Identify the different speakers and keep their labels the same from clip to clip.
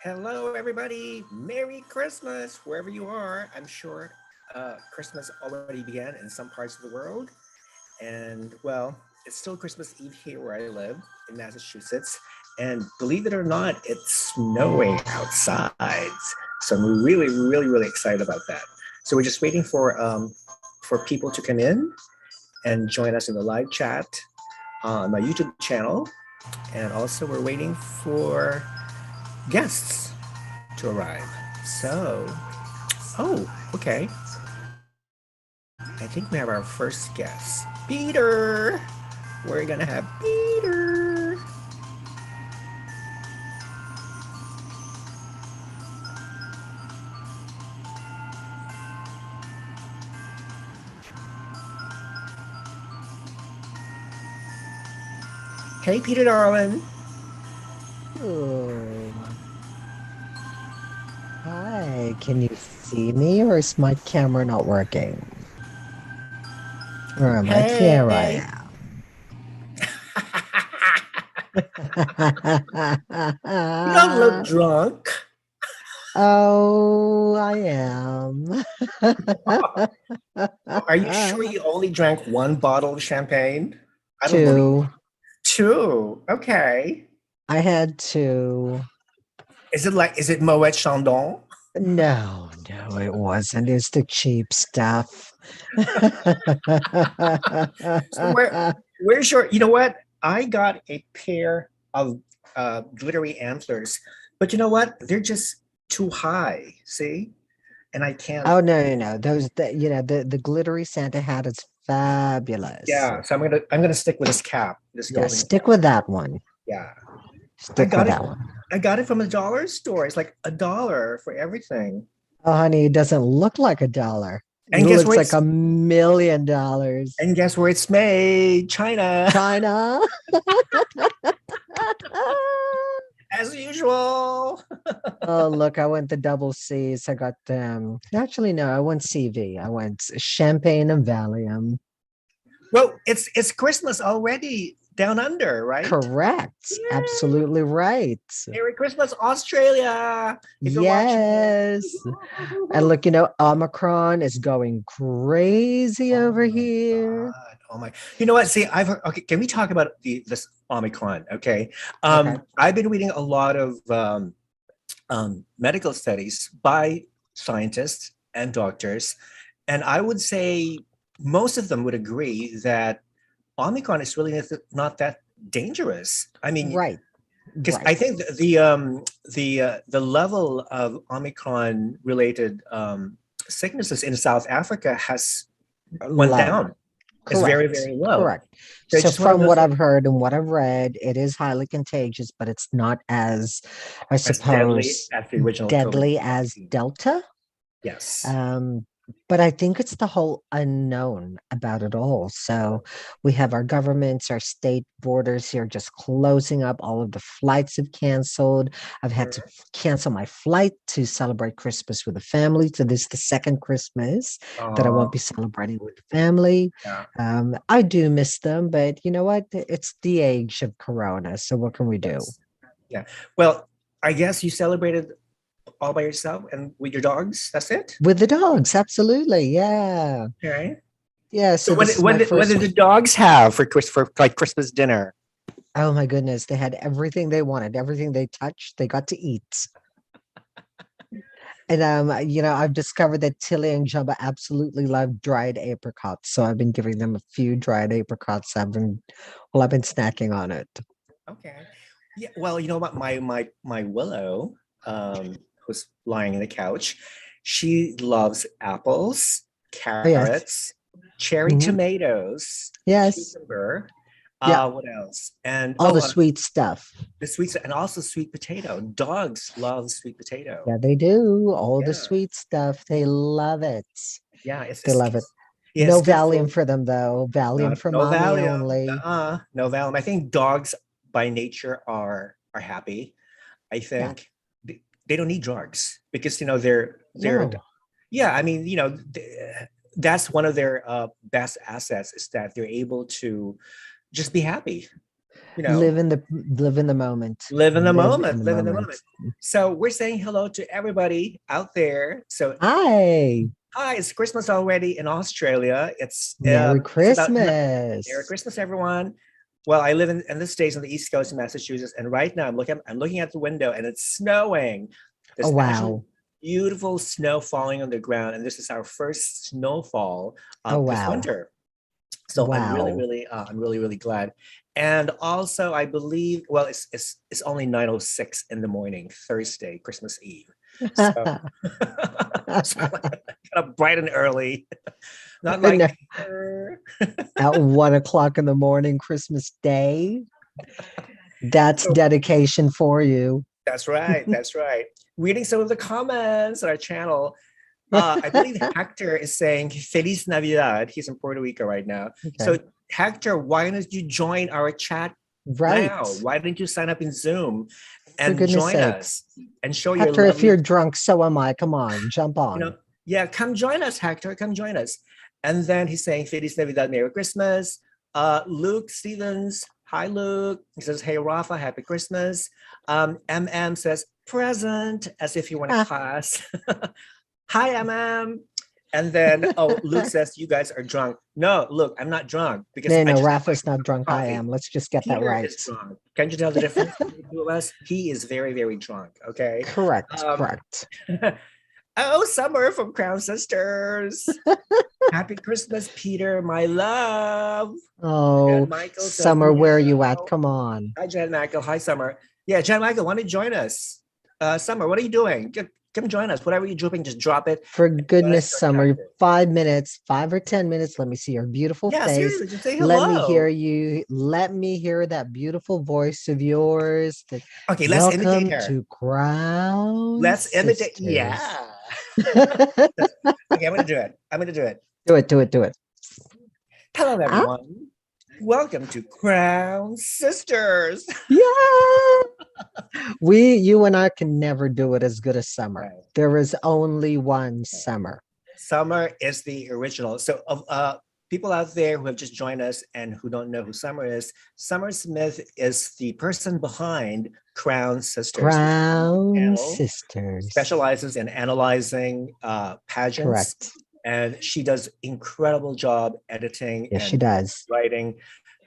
Speaker 1: Hello, everybody. Merry Christmas, wherever you are. I'm sure Christmas already began in some parts of the world. And well, it's still Christmas Eve here where I live in Massachusetts. And believe it or not, it's snowing outside. So I'm really excited about that. So we're just waiting for people to come in and join us in the live chat on my YouTube channel. And also, we're waiting for guests to arrive. So, oh, okay. I think we have our first guest, Peter. We're gonna have Peter. Hey, Peter, darling.
Speaker 2: Oh, hi. Can you see me or is my camera not working? Or am I? Here
Speaker 1: Hey.
Speaker 2: I
Speaker 1: You don't look
Speaker 2: am.
Speaker 1: drunk.
Speaker 2: Oh, I am.
Speaker 1: Are you sure you only drank one bottle of champagne? I don't believe
Speaker 2: Two.
Speaker 1: two. Okay.
Speaker 2: I had two.
Speaker 1: Is it Moet Chandon?
Speaker 2: No, it wasn't. It's the cheap stuff.
Speaker 1: So where's your, you know what? I got a pair of glittery antlers, but you know what? They're just too high, see? And I can't,
Speaker 2: Oh no. The glittery Santa hat is fabulous.
Speaker 1: yeah, so I'm gonna stick with this cap, this
Speaker 2: Yeah,
Speaker 1: golden
Speaker 2: stick
Speaker 1: cap.
Speaker 2: with that one.
Speaker 1: Yeah. I
Speaker 2: Stick with
Speaker 1: got it.
Speaker 2: that one.
Speaker 1: I got it from a dollar store. It's like $1 for everything.
Speaker 2: Oh, honey, it doesn't look like a dollar. It
Speaker 1: And guess
Speaker 2: looks
Speaker 1: where
Speaker 2: like
Speaker 1: it's
Speaker 2: $1 million.
Speaker 1: and guess where it's made? China.
Speaker 2: China.
Speaker 1: As usual.
Speaker 2: Oh, look, I went the double C's. I got actually no, I went CV. I went champagne and Valium.
Speaker 1: Well, it's Christmas already down under, right?
Speaker 2: Correct.
Speaker 1: Yay!
Speaker 2: Absolutely right.
Speaker 1: Merry Christmas, Australia! If you're watching.
Speaker 2: Yes. And look, Omicron is going crazy
Speaker 1: Oh
Speaker 2: over
Speaker 1: my
Speaker 2: here.
Speaker 1: God. Oh my. You know what? See, I've heard, okay, can we talk about this Omicron? Okay.
Speaker 2: Okay.
Speaker 1: I've been reading a lot of medical studies by scientists and doctors, and I would say most of them would agree that Omicron is really not that dangerous. I mean,
Speaker 2: Right.
Speaker 1: because I
Speaker 2: Right.
Speaker 1: think the level of Omicron related sicknesses in South Africa has went
Speaker 2: Low.
Speaker 1: down. It's
Speaker 2: Correct.
Speaker 1: very low.
Speaker 2: Correct.
Speaker 1: So it's
Speaker 2: So
Speaker 1: just one of
Speaker 2: from
Speaker 1: those
Speaker 2: what
Speaker 1: things
Speaker 2: I've heard and what I've read, it is highly contagious, but it's not as, I
Speaker 1: as deadly
Speaker 2: suppose,
Speaker 1: as the original COVID
Speaker 2: deadly as
Speaker 1: 19.
Speaker 2: Delta.
Speaker 1: Yes.
Speaker 2: Um, but I think it's the whole unknown about it all. So we have our governments, our state borders here just closing up. All of the flights have canceled. I've had to cancel my flight to celebrate Christmas with the family. So this is the second Christmas that I won't
Speaker 1: Oh,
Speaker 2: be celebrating with the family.
Speaker 1: yeah.
Speaker 2: I do miss them, but you know what? It's the age of Corona. So what can we do?
Speaker 1: Yes. Yeah. Well, I guess you celebrated all by yourself and with your dogs. That's it.
Speaker 2: With the dogs, absolutely. Yeah.
Speaker 1: Okay.
Speaker 2: Yeah.
Speaker 1: So
Speaker 2: So this is my
Speaker 1: what
Speaker 2: first.
Speaker 1: did the dogs have for like Christmas dinner?
Speaker 2: Oh my goodness, they had everything they wanted, everything they touched, they got to eat. And I've discovered that Tilly and Jubba absolutely love dried apricots. So I've been giving them a few dried apricots. I've been snacking on it.
Speaker 1: Okay. Yeah. Well, you know what? My Willow, who's lying in the couch, she loves apples,
Speaker 2: Oh yes.
Speaker 1: carrots, cherry
Speaker 2: Hmm.
Speaker 1: tomatoes,
Speaker 2: Yes.
Speaker 1: cucumber.
Speaker 2: Yeah.
Speaker 1: What else? And
Speaker 2: All the sweet stuff.
Speaker 1: the sweet and also sweet potato. Dogs love sweet potato.
Speaker 2: Yeah, they do. All the
Speaker 1: Yeah.
Speaker 2: sweet stuff. They love it.
Speaker 1: Yeah.
Speaker 2: They love it.
Speaker 1: Yeah, it's
Speaker 2: No
Speaker 1: good
Speaker 2: Valium
Speaker 1: for
Speaker 2: for them though. Valium
Speaker 1: not
Speaker 2: for
Speaker 1: no
Speaker 2: mommy
Speaker 1: Valium.
Speaker 2: only.
Speaker 1: No Valium. I think dogs by nature are happy. I
Speaker 2: Yeah.
Speaker 1: think they don't need drugs because they're
Speaker 2: No.
Speaker 1: yeah. I mean that's one of their best assets is that they're able to just be happy. you know,
Speaker 2: live in the moment.
Speaker 1: live in the
Speaker 2: Live in
Speaker 1: moment,
Speaker 2: the
Speaker 1: live in the
Speaker 2: moment.
Speaker 1: moment. So we're saying hello to everybody out there. So
Speaker 2: Hi.
Speaker 1: hi, it's Christmas already in Australia.
Speaker 2: Merry
Speaker 1: It's about Merry
Speaker 2: Christmas.
Speaker 1: Christmas, everyone. Well, I live in the States on the East Coast of Massachusetts, and right now I'm looking out the window and it's snowing.
Speaker 2: Oh,
Speaker 1: There's actually
Speaker 2: wow.
Speaker 1: beautiful snow falling on the ground, and this is our first snowfall
Speaker 2: Oh,
Speaker 1: this
Speaker 2: wow.
Speaker 1: winter. So
Speaker 2: Wow.
Speaker 1: I'm really, really glad. And also, I believe, well, it's only 9:06 in the morning, Thursday, Christmas Eve. So, so kind of bright and early, not like
Speaker 2: No, at 1 o'clock in the morning, Christmas Day. That's
Speaker 1: so
Speaker 2: dedication for you.
Speaker 1: that's right. That's right. Reading some of the comments on our channel. I believe Hector is saying Feliz Navidad. He's in Puerto Rico right now.
Speaker 2: Okay.
Speaker 1: So, Hector, why don't you join our chat now?
Speaker 2: Right.
Speaker 1: Why don't you sign up in Zoom
Speaker 2: For
Speaker 1: and
Speaker 2: goodness
Speaker 1: join
Speaker 2: sakes.
Speaker 1: us and show your
Speaker 2: Hector, if you're
Speaker 1: lovely,
Speaker 2: drunk, so am I. Come on, jump
Speaker 1: you know,
Speaker 2: on.
Speaker 1: yeah, come join us, Hector. Come join us. And then he's saying Feliz Navidad, Merry Christmas. Luke Stevens, hi, Luke. He says, hey, Rafa, Happy Christmas. MM says, present, as if you were in a
Speaker 2: Ah,
Speaker 1: class. Hi, MM. And then, oh, Luke says, you guys are drunk. No, look, I'm not drunk because
Speaker 2: no,
Speaker 1: I
Speaker 2: no,
Speaker 1: just had my
Speaker 2: Rafa's not
Speaker 1: cup of
Speaker 2: drunk. I
Speaker 1: coffee.
Speaker 2: am. Let's just get that
Speaker 1: Peter
Speaker 2: right.
Speaker 1: is drunk. Can't you tell the difference between the two of us? He is very, very drunk. Okay.
Speaker 2: Correct,
Speaker 1: Um,
Speaker 2: correct.
Speaker 1: oh, Summer from Crown Sisters. Happy Christmas, Peter, my love.
Speaker 2: Oh,
Speaker 1: Jan Michael says,
Speaker 2: Summer, where are you at?
Speaker 1: meow.
Speaker 2: Come on.
Speaker 1: Hi, Jan Michael. Hi, Summer. Yeah, Jan Michael, why don't you join us? Summer, what are you doing? Come join us. Whatever you're dropping, just drop it.
Speaker 2: For
Speaker 1: Join us
Speaker 2: goodness,
Speaker 1: to our
Speaker 2: Summer,
Speaker 1: chat.
Speaker 2: 5 minutes, 5 or 10 minutes. Let me see your beautiful
Speaker 1: Yeah,
Speaker 2: face.
Speaker 1: seriously, just say
Speaker 2: Let me hear
Speaker 1: hello.
Speaker 2: you. Let me hear that beautiful voice of yours. That
Speaker 1: Okay, let's imitate
Speaker 2: welcome
Speaker 1: her.
Speaker 2: to Crown
Speaker 1: Let's imitate.
Speaker 2: Sisters.
Speaker 1: Yeah.
Speaker 2: Do
Speaker 1: Okay, I'm gonna do it. I'm gonna do it.
Speaker 2: it, do it, do it.
Speaker 1: Hello,
Speaker 2: Ah,
Speaker 1: everyone. Welcome to Crown Sisters.
Speaker 2: yeah. You and I can never do it as good as Summer.
Speaker 1: Right.
Speaker 2: There is only one Summer.
Speaker 1: Summer is the original. So, of people out there who have just joined us and who don't know who Summer is, Summer Smith is the person behind Crown Sisters, which is a YouTube
Speaker 2: Crown
Speaker 1: channel,
Speaker 2: Sisters.
Speaker 1: specializes in analyzing pageants,
Speaker 2: Correct.
Speaker 1: and she does incredible job editing
Speaker 2: Yes, she
Speaker 1: and
Speaker 2: does.
Speaker 1: writing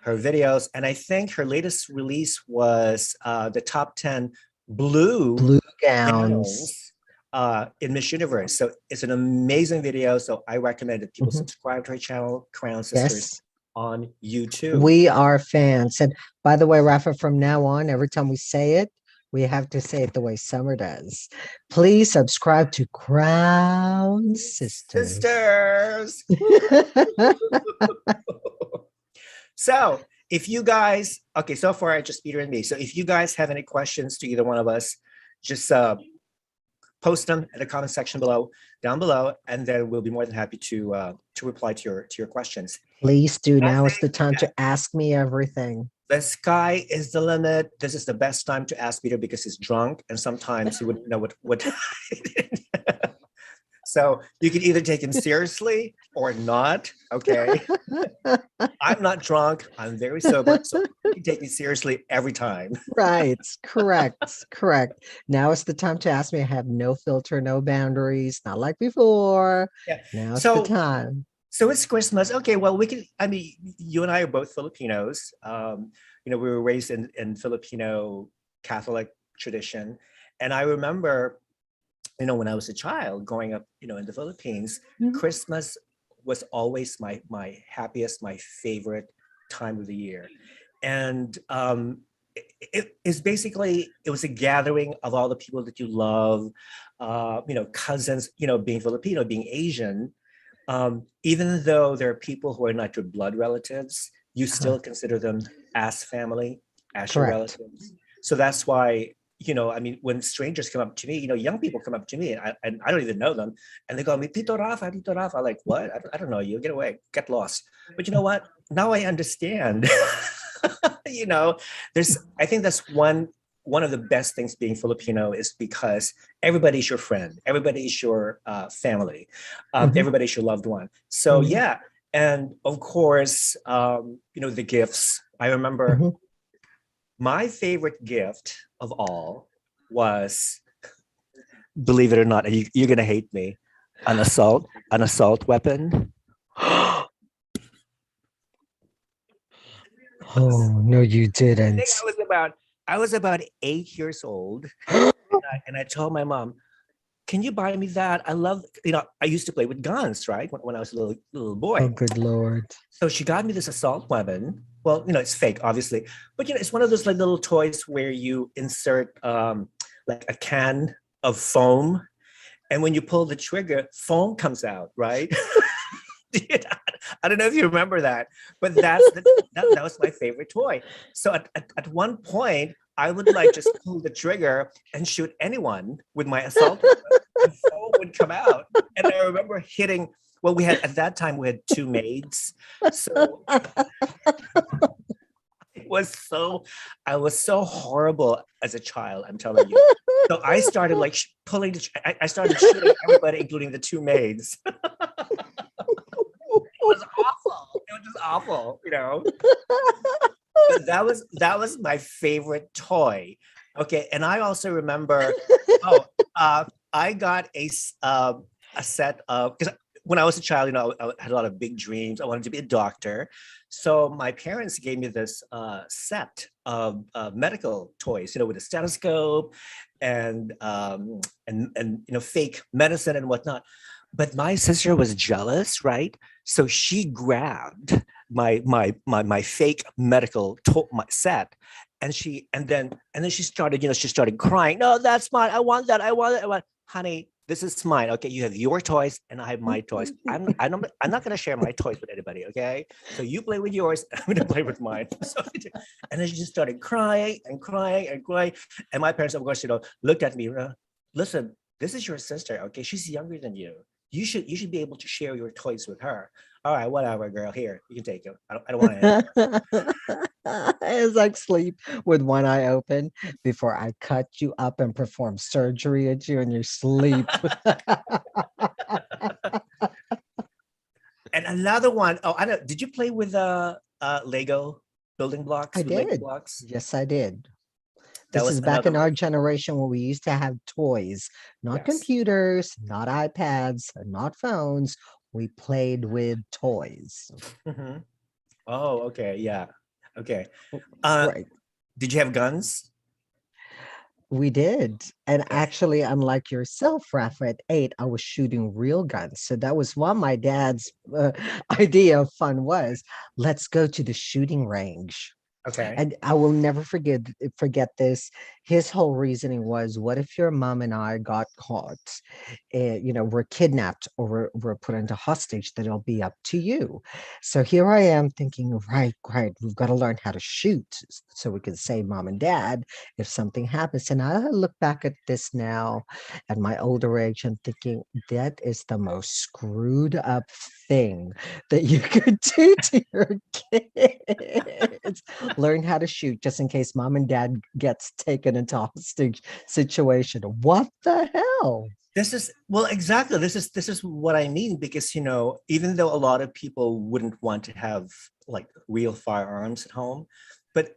Speaker 1: her videos. And I think her latest release was the top 10 blue
Speaker 2: Blue gowns.
Speaker 1: gowns in Miss Universe. So it's an amazing video. So I recommend that people
Speaker 2: Mhm.
Speaker 1: subscribe to her channel, Crown Sisters,
Speaker 2: Yes,
Speaker 1: on YouTube.
Speaker 2: we are fans. And by the way, Rafa, from now on, every time we say it, we have to say it the way Summer does. Please subscribe to Crown Sisters.
Speaker 1: Sisters. So if you guys, okay, so far it's just Peter and me. So if you guys have any questions to either one of us, just post them in the comment section down below, and then we'll be more than happy to reply to your questions.
Speaker 2: Please do.
Speaker 1: I
Speaker 2: Now is
Speaker 1: think
Speaker 2: the time to ask me everything.
Speaker 1: the sky is the limit. This is the best time to ask Peter because he's drunk, and sometimes he wouldn't know what. So you can either take him seriously or not. Okay, I'm not drunk. I'm very sober, so you can take me seriously every time.
Speaker 2: Right. Correct. Correct. Now is the time to ask me. I have no filter, no boundaries, not like before.
Speaker 1: Yeah.
Speaker 2: Now's the
Speaker 1: So
Speaker 2: time.
Speaker 1: so it's Christmas. Okay, well, we can. I mean, you and I are both Filipinos. We were raised in Filipino Catholic tradition, and I remember, when I was a child growing up, in the Philippines,
Speaker 2: Mhm.
Speaker 1: Christmas was always my happiest, my favorite time of the year, and it's basically it was a gathering of all the people that you love, cousins, being Filipino, being Asian, even though there are people who are not your blood relatives, you
Speaker 2: Uh-huh.
Speaker 1: still consider them as family, as your
Speaker 2: Correct.
Speaker 1: relatives. So that's why, I mean, when strangers come up to me, young people come up to me and I don't even know them, and they call me Tito Rafa, Tito Rafa. Like, what? I don't know you. Get away, get lost. But you know what? Now I understand. you know, I think that's one of the best things being Filipino is because everybody's your friend, everybody's your family,
Speaker 2: Mhm.
Speaker 1: everybody's your loved one. So
Speaker 2: Mhm.
Speaker 1: yeah, and of course, the gifts. I remember
Speaker 2: Mhm.
Speaker 1: My favorite gift of all was, believe it or not, and you're gonna hate me, an assault weapon.
Speaker 2: Oh, no, you
Speaker 1: I think
Speaker 2: didn't.
Speaker 1: I was about 8 years old, and I told my mom, "Can you buy me that? I love, I used to play with guns, right? When I was a little
Speaker 2: Oh,
Speaker 1: boy.
Speaker 2: good Lord.
Speaker 1: So she got me this assault weapon. Well, it's fake, obviously, but it's one of those like little toys where you insert like a can of foam, and when you pull the trigger, foam comes out, right? I don't know if you remember that, but that was my favorite toy. So at one point, I would like just pull the trigger and shoot anyone with my assault weapon, and foam would come out. And I remember hitting. Well, we had at that time we had two maids, so it was so I was so horrible as a child. I'm telling you. So I started like pulling. I started shooting everybody, including the two maids. Was awful. It was just awful. But that was my favorite toy. Okay, and I also remember. Oh, I got a set of, because when I was a child, I had a lot of big dreams. I wanted to be a doctor, so my parents gave me this set of medical toys. With a stethoscope and fake medicine and whatnot. But my sister was jealous, right? So she grabbed my fake medical my set, and then she started crying. No, that's mine. I want that. I want it. I want, honey. This is mine. Okay, you have your toys, and I have my toys. I'm not going to share my toys with anybody. Okay, so you play with yours. I'm going to play with mine. So, and then she just started crying and crying and crying. And my parents, of course, looked at me. Listen, this is your sister. Okay, she's younger than you. You should be able to share your toys with her. All right, whatever, girl. Here, you can take it. I don't want it.
Speaker 2: It's like sleep with one eye open before I cut you up and perform surgery at you in your sleep.
Speaker 1: And another one, oh, I know. Did you play with Lego building
Speaker 2: I
Speaker 1: blocks, with Lego
Speaker 2: did.
Speaker 1: blocks?
Speaker 2: Yes, I did.
Speaker 1: That
Speaker 2: This
Speaker 1: was
Speaker 2: is back
Speaker 1: another
Speaker 2: in
Speaker 1: one.
Speaker 2: our generation when we used to have toys, not
Speaker 1: Yes.
Speaker 2: computers, not iPads, not phones. We played with toys.
Speaker 1: Hmm. Oh, okay. Yeah. Okay. Uh,
Speaker 2: Right.
Speaker 1: did you have guns?
Speaker 2: We did. And
Speaker 1: Okay.
Speaker 2: actually, unlike yourself, Rafa, at 8, I was shooting real guns. So that was what my dad's idea of fun was. Let's go to the shooting range.
Speaker 1: Okay.
Speaker 2: And I will never forget this. His whole reasoning was, what if your mom and I got caught? We're kidnapped or we're put into hostage, then it'll be up to you. So here I am thinking, right, we've got to learn how to shoot so we can save mom and dad if something happens. And I look back at this now at my older age and thinking that is the most screwed up thing that you could do to your kids. Learn how to shoot just in case mom and dad gets taken into hostage situation. What the hell?
Speaker 1: This is well, exactly. This is what I mean, because even though a lot of people wouldn't want to have like real firearms at home, but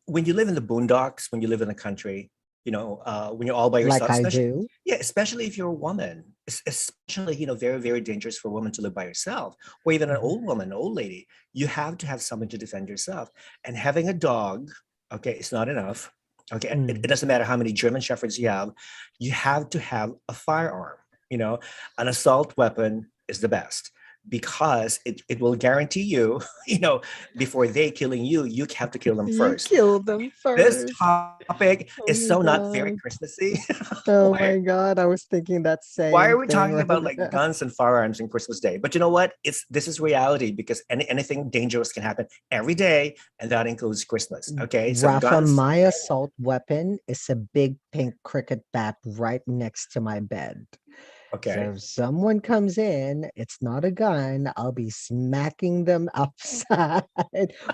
Speaker 1: when you live in the boondocks, when you live in the country, when you're all by
Speaker 2: Like
Speaker 1: yourself,
Speaker 2: I
Speaker 1: especially,
Speaker 2: do.
Speaker 1: yeah, especially if you're a woman, especially, very, very dangerous for a woman to live by herself, or even an
Speaker 2: Mhm.
Speaker 1: old woman, an old lady. You have to have someone to defend yourself. And having a dog, okay, it's not enough. Okay, it
Speaker 2: Mm.
Speaker 1: doesn't matter how many German shepherds you have to have a firearm. An assault weapon is the best, because it will guarantee you, before they killing you, you have to kill them
Speaker 2: You
Speaker 1: first.
Speaker 2: kill them
Speaker 1: This
Speaker 2: first.
Speaker 1: topic
Speaker 2: Oh
Speaker 1: is
Speaker 2: my
Speaker 1: so not very
Speaker 2: god.
Speaker 1: Christmassy.
Speaker 2: Oh
Speaker 1: why,
Speaker 2: my god. I was thinking that
Speaker 1: why
Speaker 2: same
Speaker 1: are we
Speaker 2: thing
Speaker 1: talking about
Speaker 2: right
Speaker 1: like
Speaker 2: now.
Speaker 1: guns and firearms on Christmas Day? But you know what? This is reality, because anything dangerous can happen every day, and that includes Christmas. Okay, so
Speaker 2: Rafa,
Speaker 1: guns.
Speaker 2: my assault weapon is a big pink cricket bat right next to my bed. So
Speaker 1: Okay.
Speaker 2: if someone comes in, it's not a gun, I'll be smacking them upside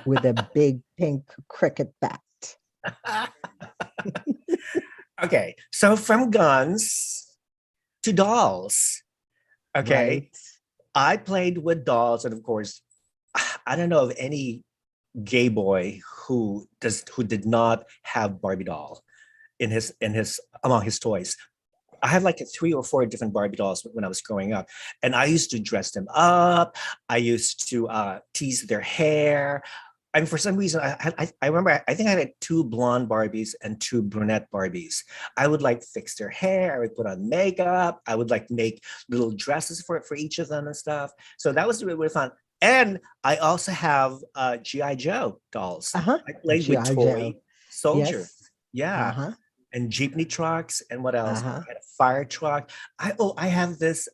Speaker 2: with a big pink cricket bat.
Speaker 1: Okay, so from guns to dolls.
Speaker 2: Right?
Speaker 1: Okay, I played with dolls, and of course, I don't know of any. gay boy who did not have Barbie doll in his among his toys. I had like 3 or 4 different Barbie dolls when I was growing up, and I used to dress them up. I used to tease their hair. I mean, for some reason, I remember I think I had 2 blonde Barbies and 2 brunette Barbies. I would like fix their hair. I would put on makeup. I would like make little dresses for each of them and stuff. So that was really, really fun. And I also have GI Joe dolls.
Speaker 2: Uh-huh.
Speaker 1: I played with
Speaker 2: G.I. Joe.
Speaker 1: toy soldiers.
Speaker 2: Yes.
Speaker 1: Yeah,
Speaker 2: Uh-huh.
Speaker 1: and jeepney trucks, and what else? I
Speaker 2: Uh-huh.
Speaker 1: had a fire truck. I have this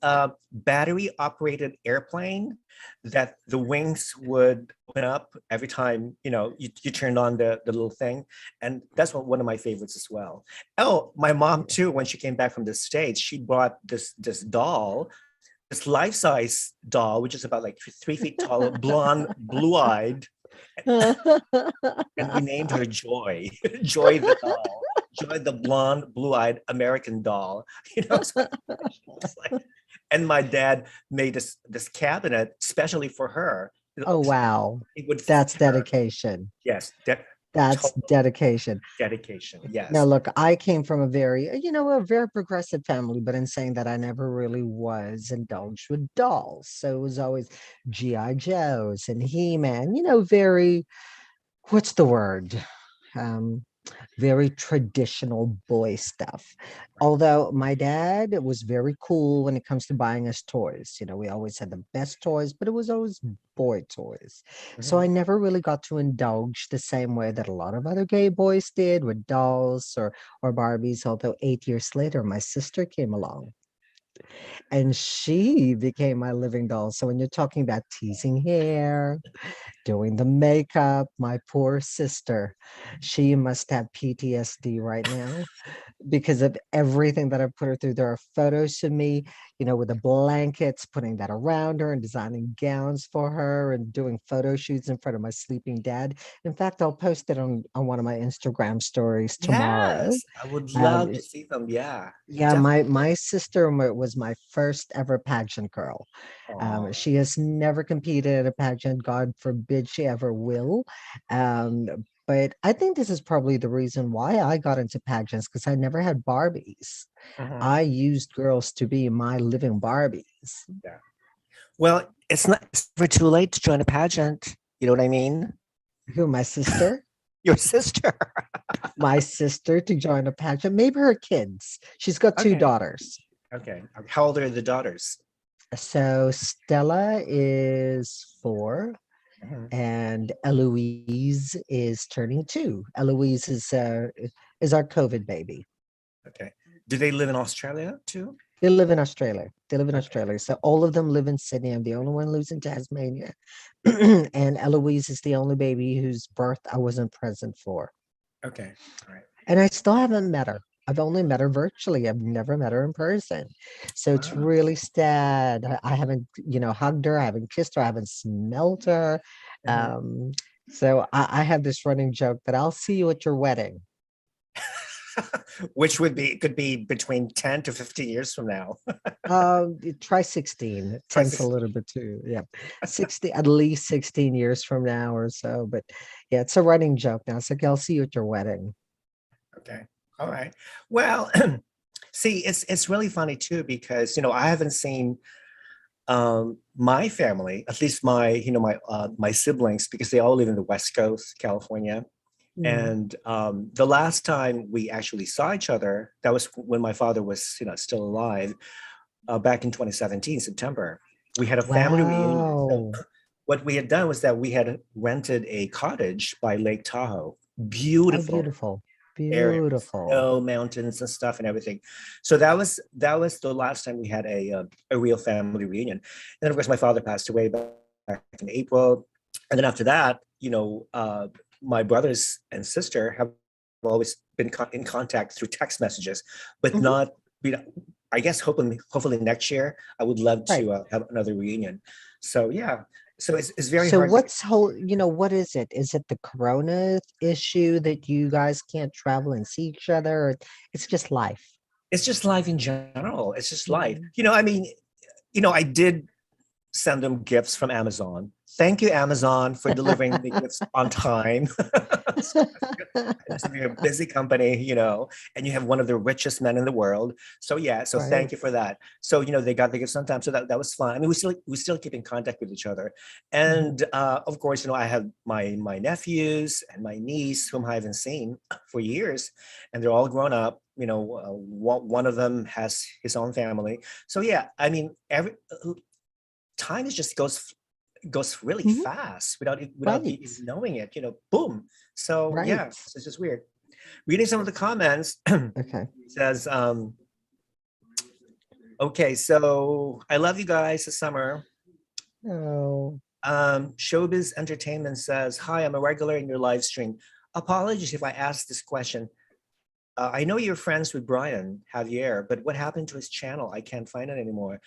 Speaker 1: battery operated airplane that the wings would open up every time you turned on the little thing, and that's one of my favorites as well. Oh, my mom too, when she came back from the States, she brought this doll, this life-size doll, which is about like 3 feet tall, blonde, blue-eyed, and we named her Joy. Joy the doll. Joy the blonde, blue-eyed American doll. So like, and my dad made this cabinet specially for her.
Speaker 2: Oh, wow.
Speaker 1: It would fit
Speaker 2: That's
Speaker 1: her.
Speaker 2: dedication.
Speaker 1: Yes,
Speaker 2: That's
Speaker 1: total
Speaker 2: dedication.
Speaker 1: dedication.
Speaker 2: Now,
Speaker 1: Yes.
Speaker 2: look, I came from a very progressive family, but in saying that, I never really was indulged with dolls. So it was always G.I. Joes and He-Man, very, what's the word? Um, very traditional boy stuff. Although my dad was very cool when it comes to buying us toys. We always had the best toys, but it was always boy toys. So
Speaker 1: Mhm.
Speaker 2: I never really got to indulge the same way that a lot of other gay boys did with dolls or Barbies. Although 8 years later, my sister came along and she became my living doll. So when you're talking about teasing hair, doing the makeup, my poor sister, she must have PTSD right now because of everything that I put her through. There are photos of me, with the blankets, putting that around her and designing gowns for her and doing photo shoots in front of my sleeping dad. In fact, I'll post it on one of my Instagram stories tomorrow.
Speaker 1: Yes, I would
Speaker 2: Um,
Speaker 1: love to see them. Yeah,
Speaker 2: yeah, my
Speaker 1: definitely.
Speaker 2: sister was my first ever pageant girl.
Speaker 1: Oh.
Speaker 2: She has never competed at a pageant. God forbid she ever will. Um, but I think this is probably the reason why I got into pageants because I never had Barbies.
Speaker 1: Mhm.
Speaker 2: I used girls to be my living Barbies.
Speaker 1: Yeah. Well, it's never too late to join a pageant. You know what I mean?
Speaker 2: Who, my sister?
Speaker 1: Your sister.
Speaker 2: My sister to join a pageant. Maybe her kids. She's got two
Speaker 1: Okay.
Speaker 2: daughters.
Speaker 1: Okay. How old are the daughters?
Speaker 2: So Stella is 4
Speaker 1: Mhm.
Speaker 2: and Eloise is turning 2. Eloise is our COVID baby.
Speaker 1: Okay. Do they live in Australia too?
Speaker 2: They live in Australia. They live in
Speaker 1: Okay.
Speaker 2: Australia. So all of them live in Sydney. I'm the only one who lives in Tasmania. And Eloise is the only baby whose birth I wasn't present for.
Speaker 1: Okay. All right.
Speaker 2: And I still haven't met her. I've only met her virtually. I've never met her in person. So it's
Speaker 1: Wow.
Speaker 2: really sad. I haven't, hugged her. I haven't kissed her. I haven't smelt her.
Speaker 1: Mhm.
Speaker 2: Um, so I have this running joke that I'll see you at your wedding.
Speaker 1: Which could be between 10 to 15 years from now.
Speaker 2: Try 16.
Speaker 1: Try
Speaker 2: 10's a
Speaker 1: 16.
Speaker 2: little bit too, yeah. 60, at least 16 years from now or so. But yeah, it's a running joke now. It's like, I'll see you at your wedding.
Speaker 1: Okay. All right. Well, see, it's really funny too because I haven't seen my family, at least my siblings, because they all live in the West Coast, California.
Speaker 2: Mhm.
Speaker 1: And the last time we actually saw each other, that was when my father was still alive, back in 2017, September. We had a family reunion. So
Speaker 2: Wow.
Speaker 1: what we had done was that we had rented a cottage by Lake Tahoe.
Speaker 2: Oh,
Speaker 1: Beautiful
Speaker 2: beautiful.
Speaker 1: area,
Speaker 2: Beautiful.
Speaker 1: snow, mountains, and stuff, and everything. So that was the last time we had a real family reunion. And then of course my father passed away back in April, and then after that, my brothers and sister have always been in contact through text messages, but
Speaker 2: Mhm.
Speaker 1: not. I guess hopefully next year I would love
Speaker 2: Right.
Speaker 1: to have another reunion. So yeah, so it's very
Speaker 2: So
Speaker 1: hard to.
Speaker 2: what is it? Is it the corona issue that you guys can't travel and see each other? Or it's just life?
Speaker 1: It's just life in general. It's just life.
Speaker 2: Mhm.
Speaker 1: I mean, I did send them gifts from Amazon thank you, Amazon, for delivering the gifts on time. You're a busy company, and you have one of the richest men in the world. So yeah, so thank you
Speaker 2: Right.
Speaker 1: for that. So they got the gifts on time, so that was fun. I mean, we still keep in contact with each other,
Speaker 2: Mhm.
Speaker 1: and of course, I have my nephews and my niece whom I haven't seen for years, and they're all grown up. One of them has his own family. So yeah, I mean, every time is just goes really
Speaker 2: Mhm.
Speaker 1: fast without you
Speaker 2: Right.
Speaker 1: even knowing it. Boom. So yeah,
Speaker 2: Right.
Speaker 1: it's just weird. Reading some of the comments
Speaker 2: Okay.
Speaker 1: says, okay, so I love you guys this summer.
Speaker 2: Oh.
Speaker 1: Showbiz Entertainment says, hi, I'm a regular in your live stream. Apologies if I asked this question. I know you're friends with Brian Javier, but what happened to his channel? I can't find it anymore.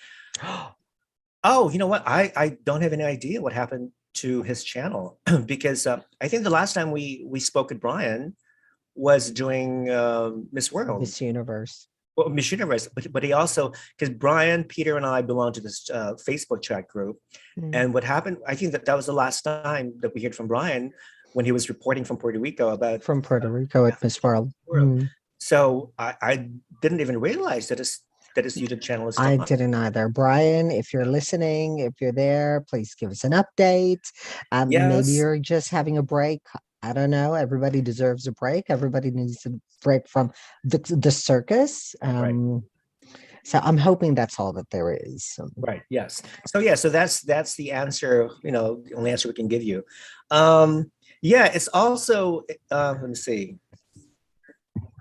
Speaker 1: Oh, you know what? I don't have any idea what happened to his channel because I think the last time we spoke with Brian was doing Miss World,
Speaker 2: Miss Universe.
Speaker 1: well, Miss Universe, but he also, because Brian, Peter, and I belong to this Facebook chat group,
Speaker 2: Mm.
Speaker 1: and what happened? I think that was the last time that we heard from Brian when he was reporting from Puerto Rico about
Speaker 2: From Puerto Rico at Miss World.
Speaker 1: World. So I didn't even realize that his YouTube channel is
Speaker 2: I
Speaker 1: gone.
Speaker 2: didn't either. Brian, if you're listening, if you're there, please give us an update. Maybe
Speaker 1: Yes,
Speaker 2: you're just having a break. I don't know. Everybody deserves a break. Everybody needs a break from the circus.
Speaker 1: right.
Speaker 2: So I'm hoping that's all that there is.
Speaker 1: Right. Yes. So yeah. So that's the answer. The only answer we can give you. Um, yeah. It's also. Let me see.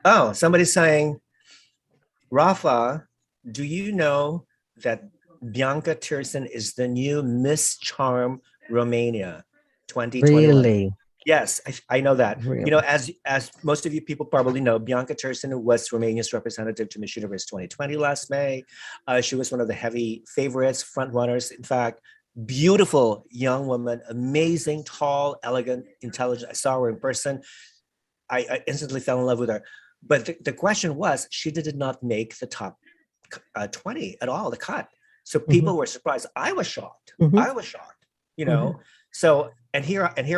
Speaker 1: Oh, somebody's saying, Rafa, do you know that Bianca Tirson is the new Miss Charm Romania 2021?
Speaker 2: Really,
Speaker 1: Yes, I know that.
Speaker 2: really.
Speaker 1: As most of you people probably know, Bianca Tirson was Romania's representative to Miss Universe 2020 last May. She was one of the heavy favorites, front runners. In fact, beautiful young woman, amazing, tall, elegant, intelligent. I saw her in person. I instantly fell in love with her. But the question was, she did not make the top 20 at all, the cut. So
Speaker 2: Hmm.
Speaker 1: people were surprised. I was shocked.
Speaker 2: Hmm.
Speaker 1: I was shocked, you
Speaker 2: Hmm.
Speaker 1: know. So and here I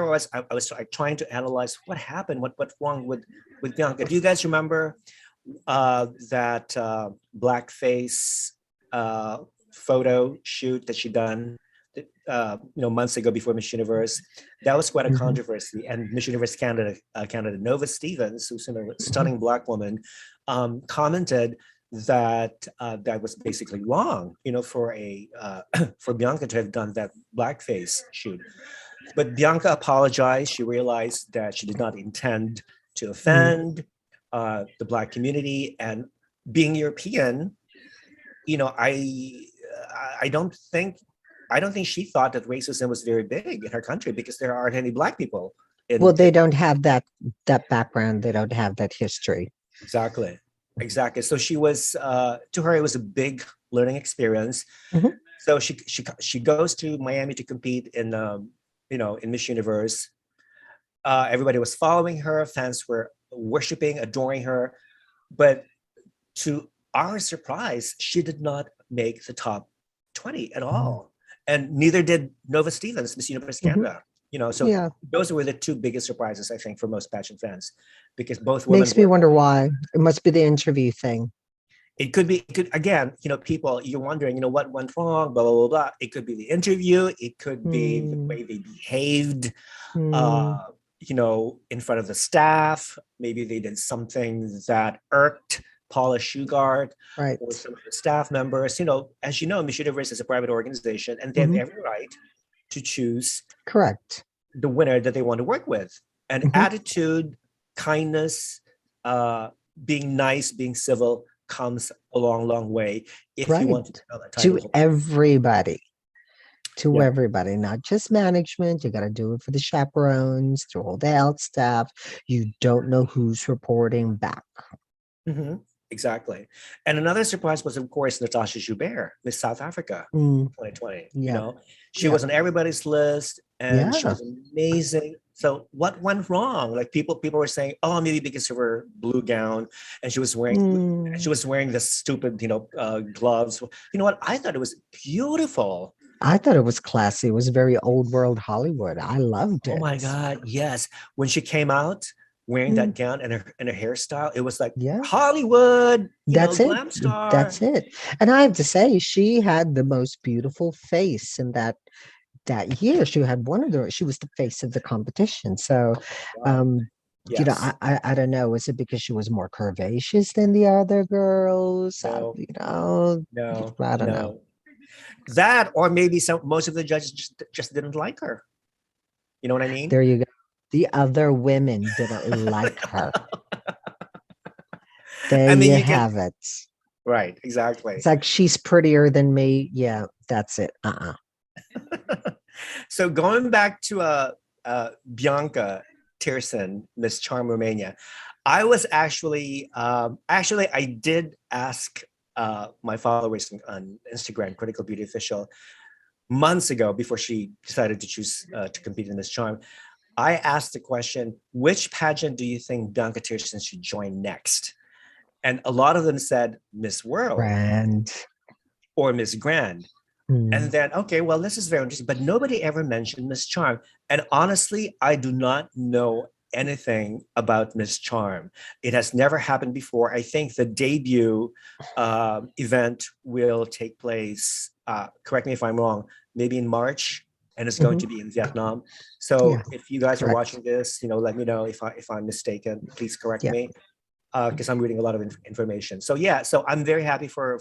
Speaker 1: was like, trying to analyze what happened, what's wrong with Bianca. Do you guys remember that blackface photo shoot that she done months ago before Miss Universe? That was quite a
Speaker 2: Hmm.
Speaker 1: controversy. And Miss Universe Canada Nova Stevens, who's a
Speaker 2: Hmm.
Speaker 1: stunning Black woman, commented that was basically wrong, for for Bianca to have done that blackface shoot. But Bianca apologized. She realized that she did not intend to
Speaker 2: Hmm.
Speaker 1: offend the Black community, and being European, you know, I I don't think I don't think she thought that racism was very big in her country because there aren't any Black people
Speaker 2: Well,
Speaker 1: in
Speaker 2: they don't have that background. They don't have that history.
Speaker 1: exactly. Exactly. So she was to her it was a big learning experience.
Speaker 2: Hmm.
Speaker 1: So she goes to Miami to compete in Miss Universe. Everybody was following her. Fans were worshiping, adoring her. But to our surprise, she did not make the top 20 at
Speaker 2: Hmm.
Speaker 1: all. And neither did Nova Stevens, Miss Universe
Speaker 2: Hmm.
Speaker 1: Canada. So
Speaker 2: Yeah,
Speaker 1: those were the two biggest surprises, I think, for most pageant fans, because both women
Speaker 2: makes me
Speaker 1: were.
Speaker 2: wonder why. It must be the interview thing.
Speaker 1: It could again, people, you're wondering, what went wrong, blah, blah, blah, blah. It could be the interview. It could be the
Speaker 2: Hmm.
Speaker 1: way they behaved,
Speaker 2: Hmm.
Speaker 1: uh, in front of the staff. Maybe they did something that irked Paula Shugart or
Speaker 2: Right.
Speaker 1: some of the staff members. As you know, Miss Universe is a private organization, and they have
Speaker 2: Hmm.
Speaker 1: every right to choose
Speaker 2: Correct.
Speaker 1: the winner that they want to work with. And
Speaker 2: Hmm.
Speaker 1: attitude, kindness, uh, being nice, being civil comes a long, long way if you
Speaker 2: Right.
Speaker 1: want to become a title
Speaker 2: To
Speaker 1: holder.
Speaker 2: everybody. To
Speaker 1: Yeah.
Speaker 2: everybody, not just management. You got to do it for the chaperones, to all the health staff. You don't know who's reporting back.
Speaker 1: Mm-hmm. Exactly. And another surprise was, of course, Natasha Joubert, Miss South Africa
Speaker 2: Mm,
Speaker 1: 2020.
Speaker 2: yeah.
Speaker 1: She
Speaker 2: Yeah.
Speaker 1: was on everybody's list, and she
Speaker 2: Yeah.
Speaker 1: was amazing. So what went wrong? Like people were saying, oh, maybe because of her blue gown, and she
Speaker 2: Mm,
Speaker 1: was wearing this stupid, gloves. You know what? I thought it was beautiful.
Speaker 2: I thought it was classy. It was very old world Hollywood. I loved
Speaker 1: Oh
Speaker 2: it.
Speaker 1: my God, yes. When she came out wearing
Speaker 2: Mm,
Speaker 1: that gown and her hairstyle, it was like
Speaker 2: yeah,
Speaker 1: Hollywood,
Speaker 2: that's it.
Speaker 1: glam star.
Speaker 2: That's it. And I have to say, she had the most beautiful face in that year. She had one of the. She was the face of the competition. So,
Speaker 1: Wow.
Speaker 2: um,
Speaker 1: Yes.
Speaker 2: I don't know. Is it because she was more curvaceous than the other girls?
Speaker 1: No, no,
Speaker 2: I don't know.
Speaker 1: no. That or maybe most of the judges just didn't like her. You know what I mean?
Speaker 2: There you go. The other women didn't like her. There
Speaker 1: I mean,
Speaker 2: you
Speaker 1: you can
Speaker 2: have it.
Speaker 1: right, exactly.
Speaker 2: It's like she's prettier than me. Yeah, that's it.
Speaker 1: So going back to Bianca Tirson, Miss Charm Romania, I was actually I did ask my followers on Instagram, Critical Beauty Official, months ago before she decided to choose to compete in Miss Charm. I asked the question, which pageant do you think Bianca Tirson should join next? And a lot of them said Miss World
Speaker 2: Grand.
Speaker 1: or Miss Grand. And
Speaker 2: Mm.
Speaker 1: then, okay, well, this is very interesting, but nobody ever mentioned Miss Charm. And honestly, I do not know anything about Miss Charm. It has never happened before. I think the debut event will take place, correct me if I'm wrong, maybe in March, and it's going
Speaker 2: Hmm.
Speaker 1: to be in Vietnam. So
Speaker 2: Yeah,
Speaker 1: if you guys are
Speaker 2: correct.
Speaker 1: watching this, let me know if I'm mistaken. Please correct
Speaker 2: Yeah.
Speaker 1: me because I'm reading a lot of information. So yeah, so I'm very happy for